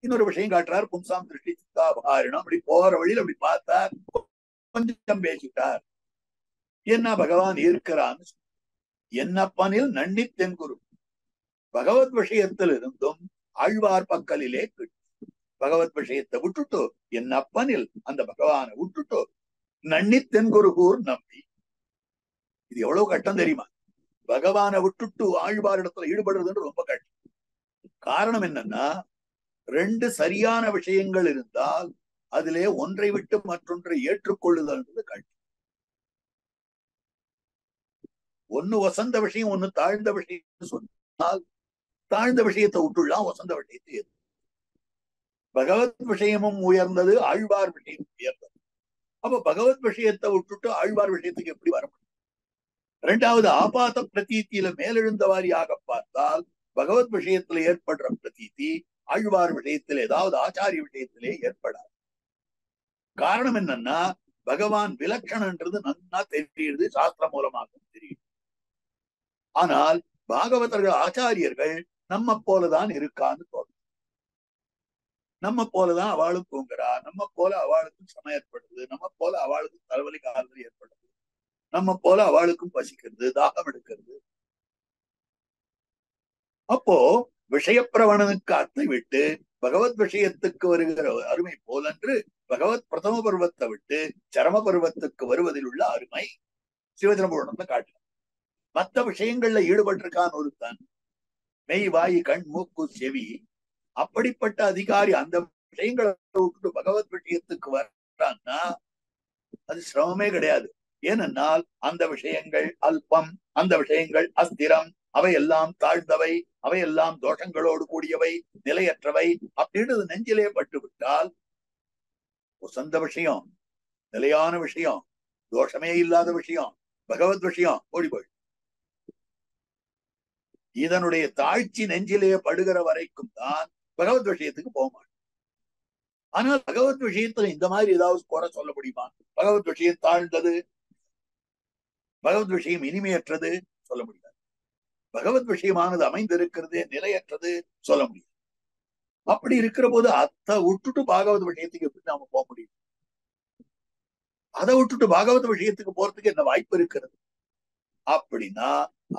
இன்னொரு விஷயம் காட்டுறார். பும்சாம் திருஷ்டி சித்தாபாரணம். அப்படி போற வழியில் அப்படி பார்த்தார், கொஞ்சம் பேசிட்டார். என்ன பகவான் இருக்கிறான்னு என்னப்பனில் நன்னி தென்குரு. பகவத் விஷயத்தில் இருந்தும் ஆழ்வார் பக்கலிலே பகவத் விஷயத்தை விட்டுட்டு என்னப்பனில் அந்த பகவானை விட்டுட்டு நன்னி தென்குருகூர் நம்பி. இது எவ்வளவு கட்டம் தெரியுமா? பகவானை விட்டுட்டு ஆழ்வார் இடத்துல ஈடுபடுறதுன்னு ரொம்ப கட்டம். காரணம் என்னன்னா, ரெண்டு சரியான விஷயங்கள் இருந்தால் அதிலே ஒன்றை விட்டு மற்றொன்றை ஏற்றுக்கொள்ளுதல் கட்டம். ஒண்ணு வசந்த விஷயம், ஒண்ணு தாழ்ந்த விஷயம் சொன்னால் தாழ்ந்த விஷயத்தை விட்டுலாம், வசந்த விஷயத்தை. பகவத் விஷயமும் உயர்ந்தது, ஆழ்வார் விஷயம் உயர்ந்தது. அப்ப பகவத் விஷயத்தை விட்டுட்டு ஆழ்வார் விஷயத்துக்கு எப்படி வர முடியும்? இரண்டாவது, ஆபாத பிரதீத்தியில மேலெழுந்த வாரியாக பார்த்தால் பகவத் விஷயத்துல ஏற்படுற பிரதீத்தி ஆழ்வார் விஷயத்தில் ஏதாவது ஆச்சாரிய விஷயத்திலே ஏற்படாது. காரணம் என்னன்னா, பகவான் விலட்சணன்றது நன்னா தெரியுது, சாஸ்திர மூலமாகவும் தெரியுது. ஆனால் பாகவதர்கள் ஆச்சாரியர்கள் நம்ம போலதான் இருக்கான்னு தோணும். நம்ம போலதான் அவளும் தூங்குறா, நம்ம போல அவளுக்கும் சமயம் ஏற்படுது, நம்ம போல அவளுக்கும் தலைவலி காலத்தில் ஏற்படுது, நம்ம போல அவளுக்கும் பசிக்கிறது, தாகம் எடுக்கிறது. அப்போ விஷயப்பிரவணனுக்கு அத்தை விட்டு பகவத் விஷயத்துக்கு வருகிற அருமை போலன்று பகவத் பிரதம பருவத்தை விட்டு சரம பருவத்துக்கு வருவதில் உள்ள அருமை சிவஜனபுரணத்தை காட்டுறார். மற்ற விஷயங்கள்ல ஈடுபட்டிருக்கான் ஒருத்தன், மெய் வாய் கண் மூக்கு செவி, அப்படிப்பட்ட அதிகாரி அந்த விஷயங்களை விட்டு பகவத் விஷயத்துக்கு வர்றான்னா அது சிரமமே கிடையாது. ஏனென்றால் அந்த விஷயங்கள் அல்பம், அந்த விஷயங்கள் அஸ்திரம், அவையெல்லாம் தாழ்ந்தவை, அவையெல்லாம் தோஷங்களோடு கூடியவை, நிலையற்றவை அப்படின்னு நெஞ்சிலே பட்டு விட்டால் சொந்த விஷயம், நிலையான விஷயம், தோஷமே இல்லாத விஷயம், பகவத் விஷயம் ஓடி போய் இதனுடைய தாழ்ச்சி நெஞ்சிலே படுகிற வரைக்கும் தான் பகவத் விஷயத்துக்கு போக மாட்டோம். ஆனால் பகவத் விஷயத்துல இந்த மாதிரி ஏதாவது குறை சொல்ல முடியுமா? பகவத் விஷயம் தாழ்ந்தது, பகவத் விஷயம் இனிமையற்றது சொல்ல முடியாது. பகவத் விஷயமானது அமைந்திருக்கிறது நிலையற்றது சொல்ல முடியாது. அப்படி இருக்கிற போது அதை விட்டுட்டு பாகவத விஷயத்துக்கு எப்படி நாம போக முடியும்? அதை விட்டுட்டு பாகவத விஷயத்துக்கு போறதுக்கு என்ன வாய்ப்பு இருக்கிறது? அப்படின்னா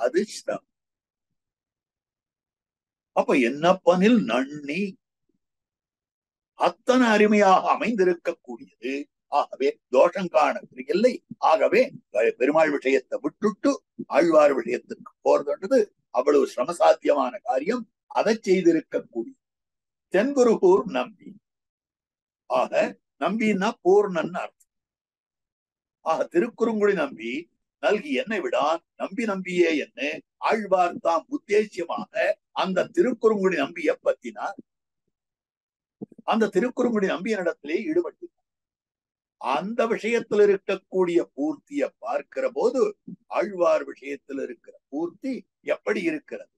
அது சிரமம். அப்ப என்னப்பனில் நன்னி அத்தனை அருமையாக அமைந்திருக்கக்கூடியது. ஆகவே தோஷம் காணத்திற்கு இல்லை. ஆகவே பெருமாள் விஷயத்தை விட்டுட்டு ஆழ்வார் விஷயத்துக்கு போறதுன்றது அவ்வளவு சிரமசாத்தியமான காரியம். அதை செய்திருக்கக்கூடிய தென்குருகூர் நம்பி. ஆக நம்பின்னா பூர்ணன் அர்த்தம். ஆக திருக்குறுங்குடி நம்பி நல்கி என்னை விடான் நம்பி நம்பியே என்ன ஆழ்வார் தாம் உத்தேசியமாக அந்த திருக்குறுங்குடி நம்பிய பத்தினார். அந்த திருக்குறுங்குடி நம்பியனிடத்திலே ஈடுபட்டு அந்த விஷயத்தில் இருக்கக்கூடிய பூர்த்தியை பார்க்கிற போது ஆழ்வார் விஷயத்தில் இருக்கிற பூர்த்தி எப்படி இருக்கிறது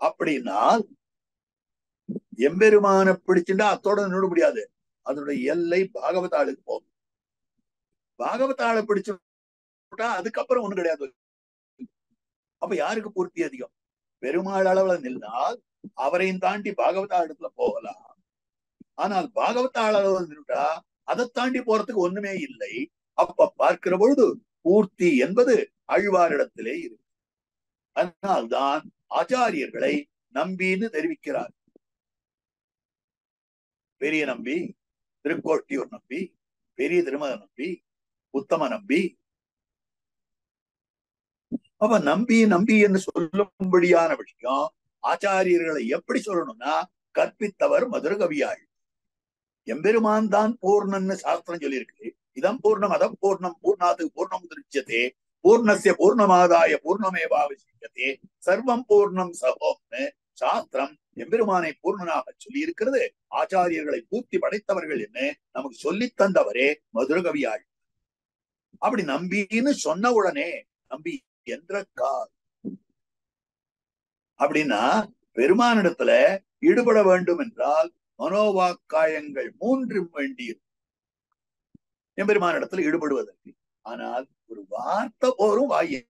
அப்படின்னா எம்பெருமான பிடிச்சுட்டா அத்தோட நிட முடியாது. அதனுடைய எல்லை பாகவதாளுக்கு போகும். பாகவதாளை பிடிச்சு அதுக்கப்புறம் ஒண்ணு கிடையாது. அப்ப யாருக்கு பூர்த்தி அதிகம்? பெருமாள் அளவுல நின்னால் அவரையும் தாண்டி பாகவதா இடத்துல போகலாம். ஆனால் பாகவதா அளவுல நின்றா அதை தாண்டி போறதுக்கு ஒண்ணுமே இல்லை. அப்ப பார்க்கிற பொழுது பூர்த்தி என்பது ஆழ்வாரிடத்திலே இருக்கு. அதனால்தான் ஆச்சாரியர்களை நம்பின்னு தெரிவிக்கிறார். பெரிய நம்பி, திருக்கோட்டியூர் நம்பி, பெரிய திருமத நம்பி, உத்தம நம்பி. அப்ப நம்பி நம்பி என்று சொல்லும்படியான விஷயம் ஆச்சாரியர்களை எப்படி சொல்லணும்னா, கற்பித்தவர் மதுரகவியாள். எம்பெருமான் தான் பூர்ணன்னு சாஸ்திரம் சொல்லியிருக்கு. இதம் பூர்ணம் அதம் பூர்ணம் பூர்ணாது பூர்ணம் திருச்சதே பூர்ணஸ்ய பூர்ணமாதாய பூர்ணமேவாவசியதே சர்வம் பூர்ணம் சகோம்னு சாஸ்திரம் எம்பெருமானை பூர்ணனாக சொல்லி இருக்கிறது. ஆச்சாரியர்களை பூர்த்தி படைத்தவர்கள் என்று நமக்கு சொல்லி தந்தவரே மதுரகவியாள். அப்படி நம்பின்னு சொன்ன உடனே நம்பி என்ற கால் அப்படின்னா பெருமானிடத்துல ஈடுபட வேண்டும் என்றால் மனோவாக்காயங்கள் மூன்றும் வேண்டியது எம்பெருமானிடத்துல ஈடுபடுவதற்கு. ஆனால் ஒரு வார்த்தை போரும் வாயை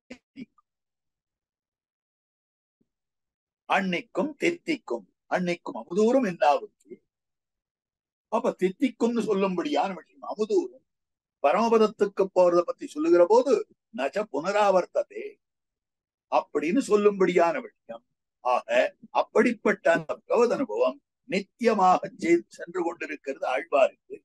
அன்னைக்கும் தித்திக்கும், அன்னைக்கும் அமுதூரும் என்னாவுக்கு. அப்ப தித்திக்கும்னு சொல்லும்படியான விஷயம் அமுதூரும். பரமபதத்துக்கு போறத பத்தி சொல்லுகிற போது நச்ச புனராவர்த்ததே அப்படின்னு சொல்லும்படியான விஷயம். ஆக அப்படிப்பட்ட அந்த பகவத் அனுபவம் நித்தியமாக சென்று கொண்டிருக்கிறது ஆழ்வாருக்கு.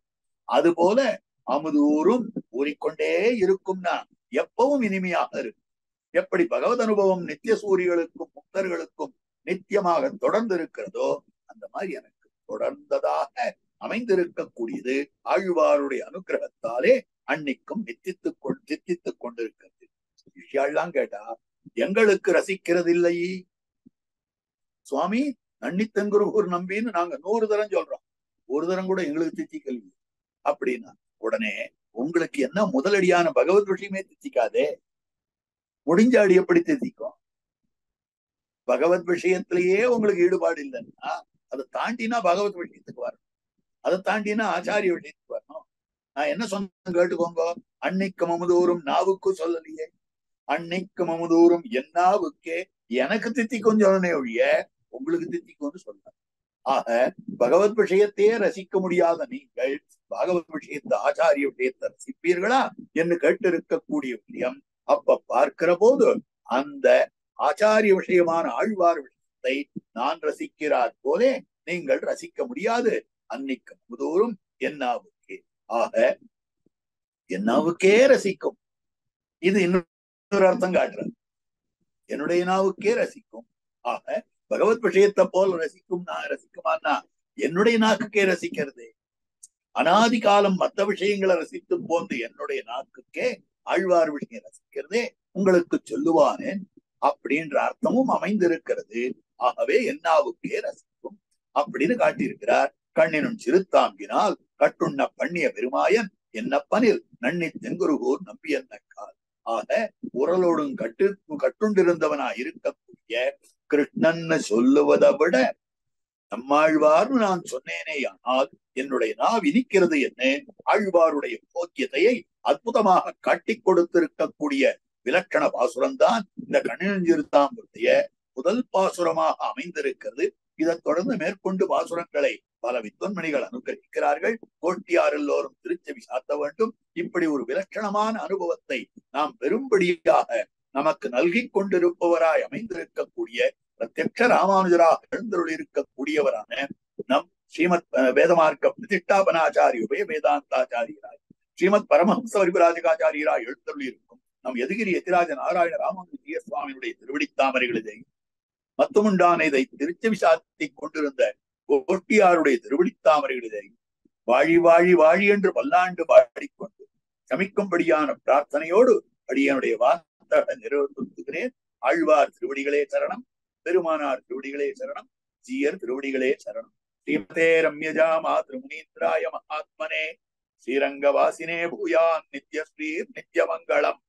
அதுபோல அமுதூரும் ஊறிக்கொண்டே இருக்கும்னா எப்பவும் இனிமையாக இருக்கும். எப்படி பகவத் அனுபவம் நித்திய சூரியர்களுக்கும் முக்தர்களுக்கும் நித்தியமாக தொடர்ந்து இருக்கிறதோ அந்த மாதிரி எனக்கு தொடர்ந்ததாக அமைந்திருக்கக்கூடியது ஆழ்வாருடைய அனுகிரகத்தாலே அன்னைக்கும் தித்தித்துக் கொண்டிருக்கிறது. விஷயம்லாம் கேட்டா எங்களுக்கு ரசிக்கிறது இல்லை சுவாமி, நன்னித்தங்குருகூர் நம்பின்னு நாங்க 100 தரம் சொல்றோம், ஒரு தரம் கூட எங்களுக்கு தித்திக்கல்வி அப்படின்னா உடனே உங்களுக்கு என்ன முதலடியான பகவத் விஷயமே தித்திக்காதே, முடிஞ்ச அடி எப்படி தித்திக்கும்? பகவத் விஷயத்திலேயே உங்களுக்கு ஈடுபாடு இல்லைன்னா அதை தாண்டினா பகவத் விஷயத்துக்கு வரணும், அதை தாண்டினா ஆச்சாரிய விஷயத்துக்கு வரணும். நான் என்ன சொன்ன கேட்டுக்கோங்க. அன்னைக்கு அமுதூரும் நாவுக்கு சொல்லலையே, அன்னைக்கு அமுதூரும் என் நாவுக்கே எனக்கு தித்திக்கும் சொல்லனே ஒழிய உங்களுக்கு தித்திக்கும்னு சொல்றாங்க. ஆக பகவத் விஷயத்தையே ரசிக்க முடியாத நீங்கள் பகவத் விஷயத்தை ஆச்சாரிய விஷயத்தை ரசிப்பீர்களா என்று கேட்டு இருக்கக்கூடிய விஷயம். அப்ப பார்க்கிற போது அந்த ஆச்சாரிய விஷயமான ஆழ்வார் விஷயத்தை நான் ரசிக்கிறார் போலே நீங்கள் ரசிக்க முடியாது. அன்னைக்கு அமுதூரும் என்னாவுக்கே. ஆக என்னாவுக்கே ரசிக்கும். இது இன்னொரு அர்த்தம் காட்டுறது, என்னுடைய நாவுக்கே ரசிக்கும். ஆக பகவத் விஷயத்தை போல் ரசிக்கும் நான் ரசிக்குமான்னா என்னுடைய நாக்குக்கே ரசிக்கிறது. அனாதி காலம் மற்ற விஷயங்களை ரசித்து போந்து என்னுடைய நாக்குக்கே ஆழ்வார் விஷயம் ரசிக்கிறதே உங்களுக்கு சொல்லுவானேன் அப்படின்ற அர்த்தமும் அமைந்திருக்கிறது. ஆகவே என்னாவுக்கே ரசிக்கும் அப்படின்னு காட்டியிருக்கிறார். கண்ணினும் சிறுத்தாம்பினால் கட்டுண்ண பண்ணிய பெருமாயன் என்னப்பனில் நன்னி தென்குருகூர் நம்பி என்ன கால். ஆக உரலோடும் கட்டுண்டிருந்தவனா இருக்கக்கூடிய கிருஷ்ணன் சொல்லுவதை விட நம்மாழ்வார்னு நான் சொன்னேனே ஆனால் என்னுடைய நாவ் இனிக்கிறது என்ன ஆழ்வாருடைய போக்கியத்தையை அற்புதமாக காட்டிக் கொடுத்திருக்கக்கூடிய விலக்கண பாசுரம்தான் இந்த கண்ணினஞ்சிறுத்தாம்புடைய முதல் பாசுரமாக அமைந்திருக்கிறது. இதைத் தொடர்ந்து மேற்கொண்டு பாசுரங்களை பல வித்வன்மணிகள் அனுகிரகிக்கிறார்கள். கோட்டியார் எல்லோரும் திருச்செவி சாத்த வேண்டும். இப்படி ஒரு விலட்சணமான அனுபவத்தை நாம் பெரும்படியாக நமக்கு நல்கி கொண்டிருப்பவராய் அமைந்திருக்கக்கூடிய பிரத்யக்ஷ ராமானுஜராக எழுந்தருள் இருக்கக்கூடியவரான நம் ஸ்ரீமத் வேதமார்க்க பிரதிஷ்டாபனாச்சாரி உபய வேதாந்தாச்சாரியராய் ஸ்ரீமத் பரமஹம்ச பரிபராஜகாச்சாரியராய் எழுந்தருள் இருக்கும் நம் எதுகிரி எதிராஜ நாராயண ராமானுஜ சுவாமியுடைய திருவடித்தாமரைகளிலே மத்துமுண்டான இதை திருச்செவி சாத்தி கொண்டிருந்த கோட்டியாருடைய திருவடித்தாமரைகளிலே வாழி வாழி வாழி என்று பல்லாண்டு பாடிக்கொண்டு சமிக்கும்படியான பிரார்த்தனையோடு அடியனுடைய வார்த்தை நிறைவேற்றுகிறேன். ஆழ்வார் திருவடிகளே சரணம், பெருமானார் திருவடிகளே சரணம், ஜீயர் திருவடிகளே சரணம். ஸ்ரீமதே ரம்யஜா மாத்ருமுனீந்திராய மகாத்மனே ஸ்ரீரங்கவாசினே பூயான் நித்யஸ்ரீர் நித்யமங்களம்.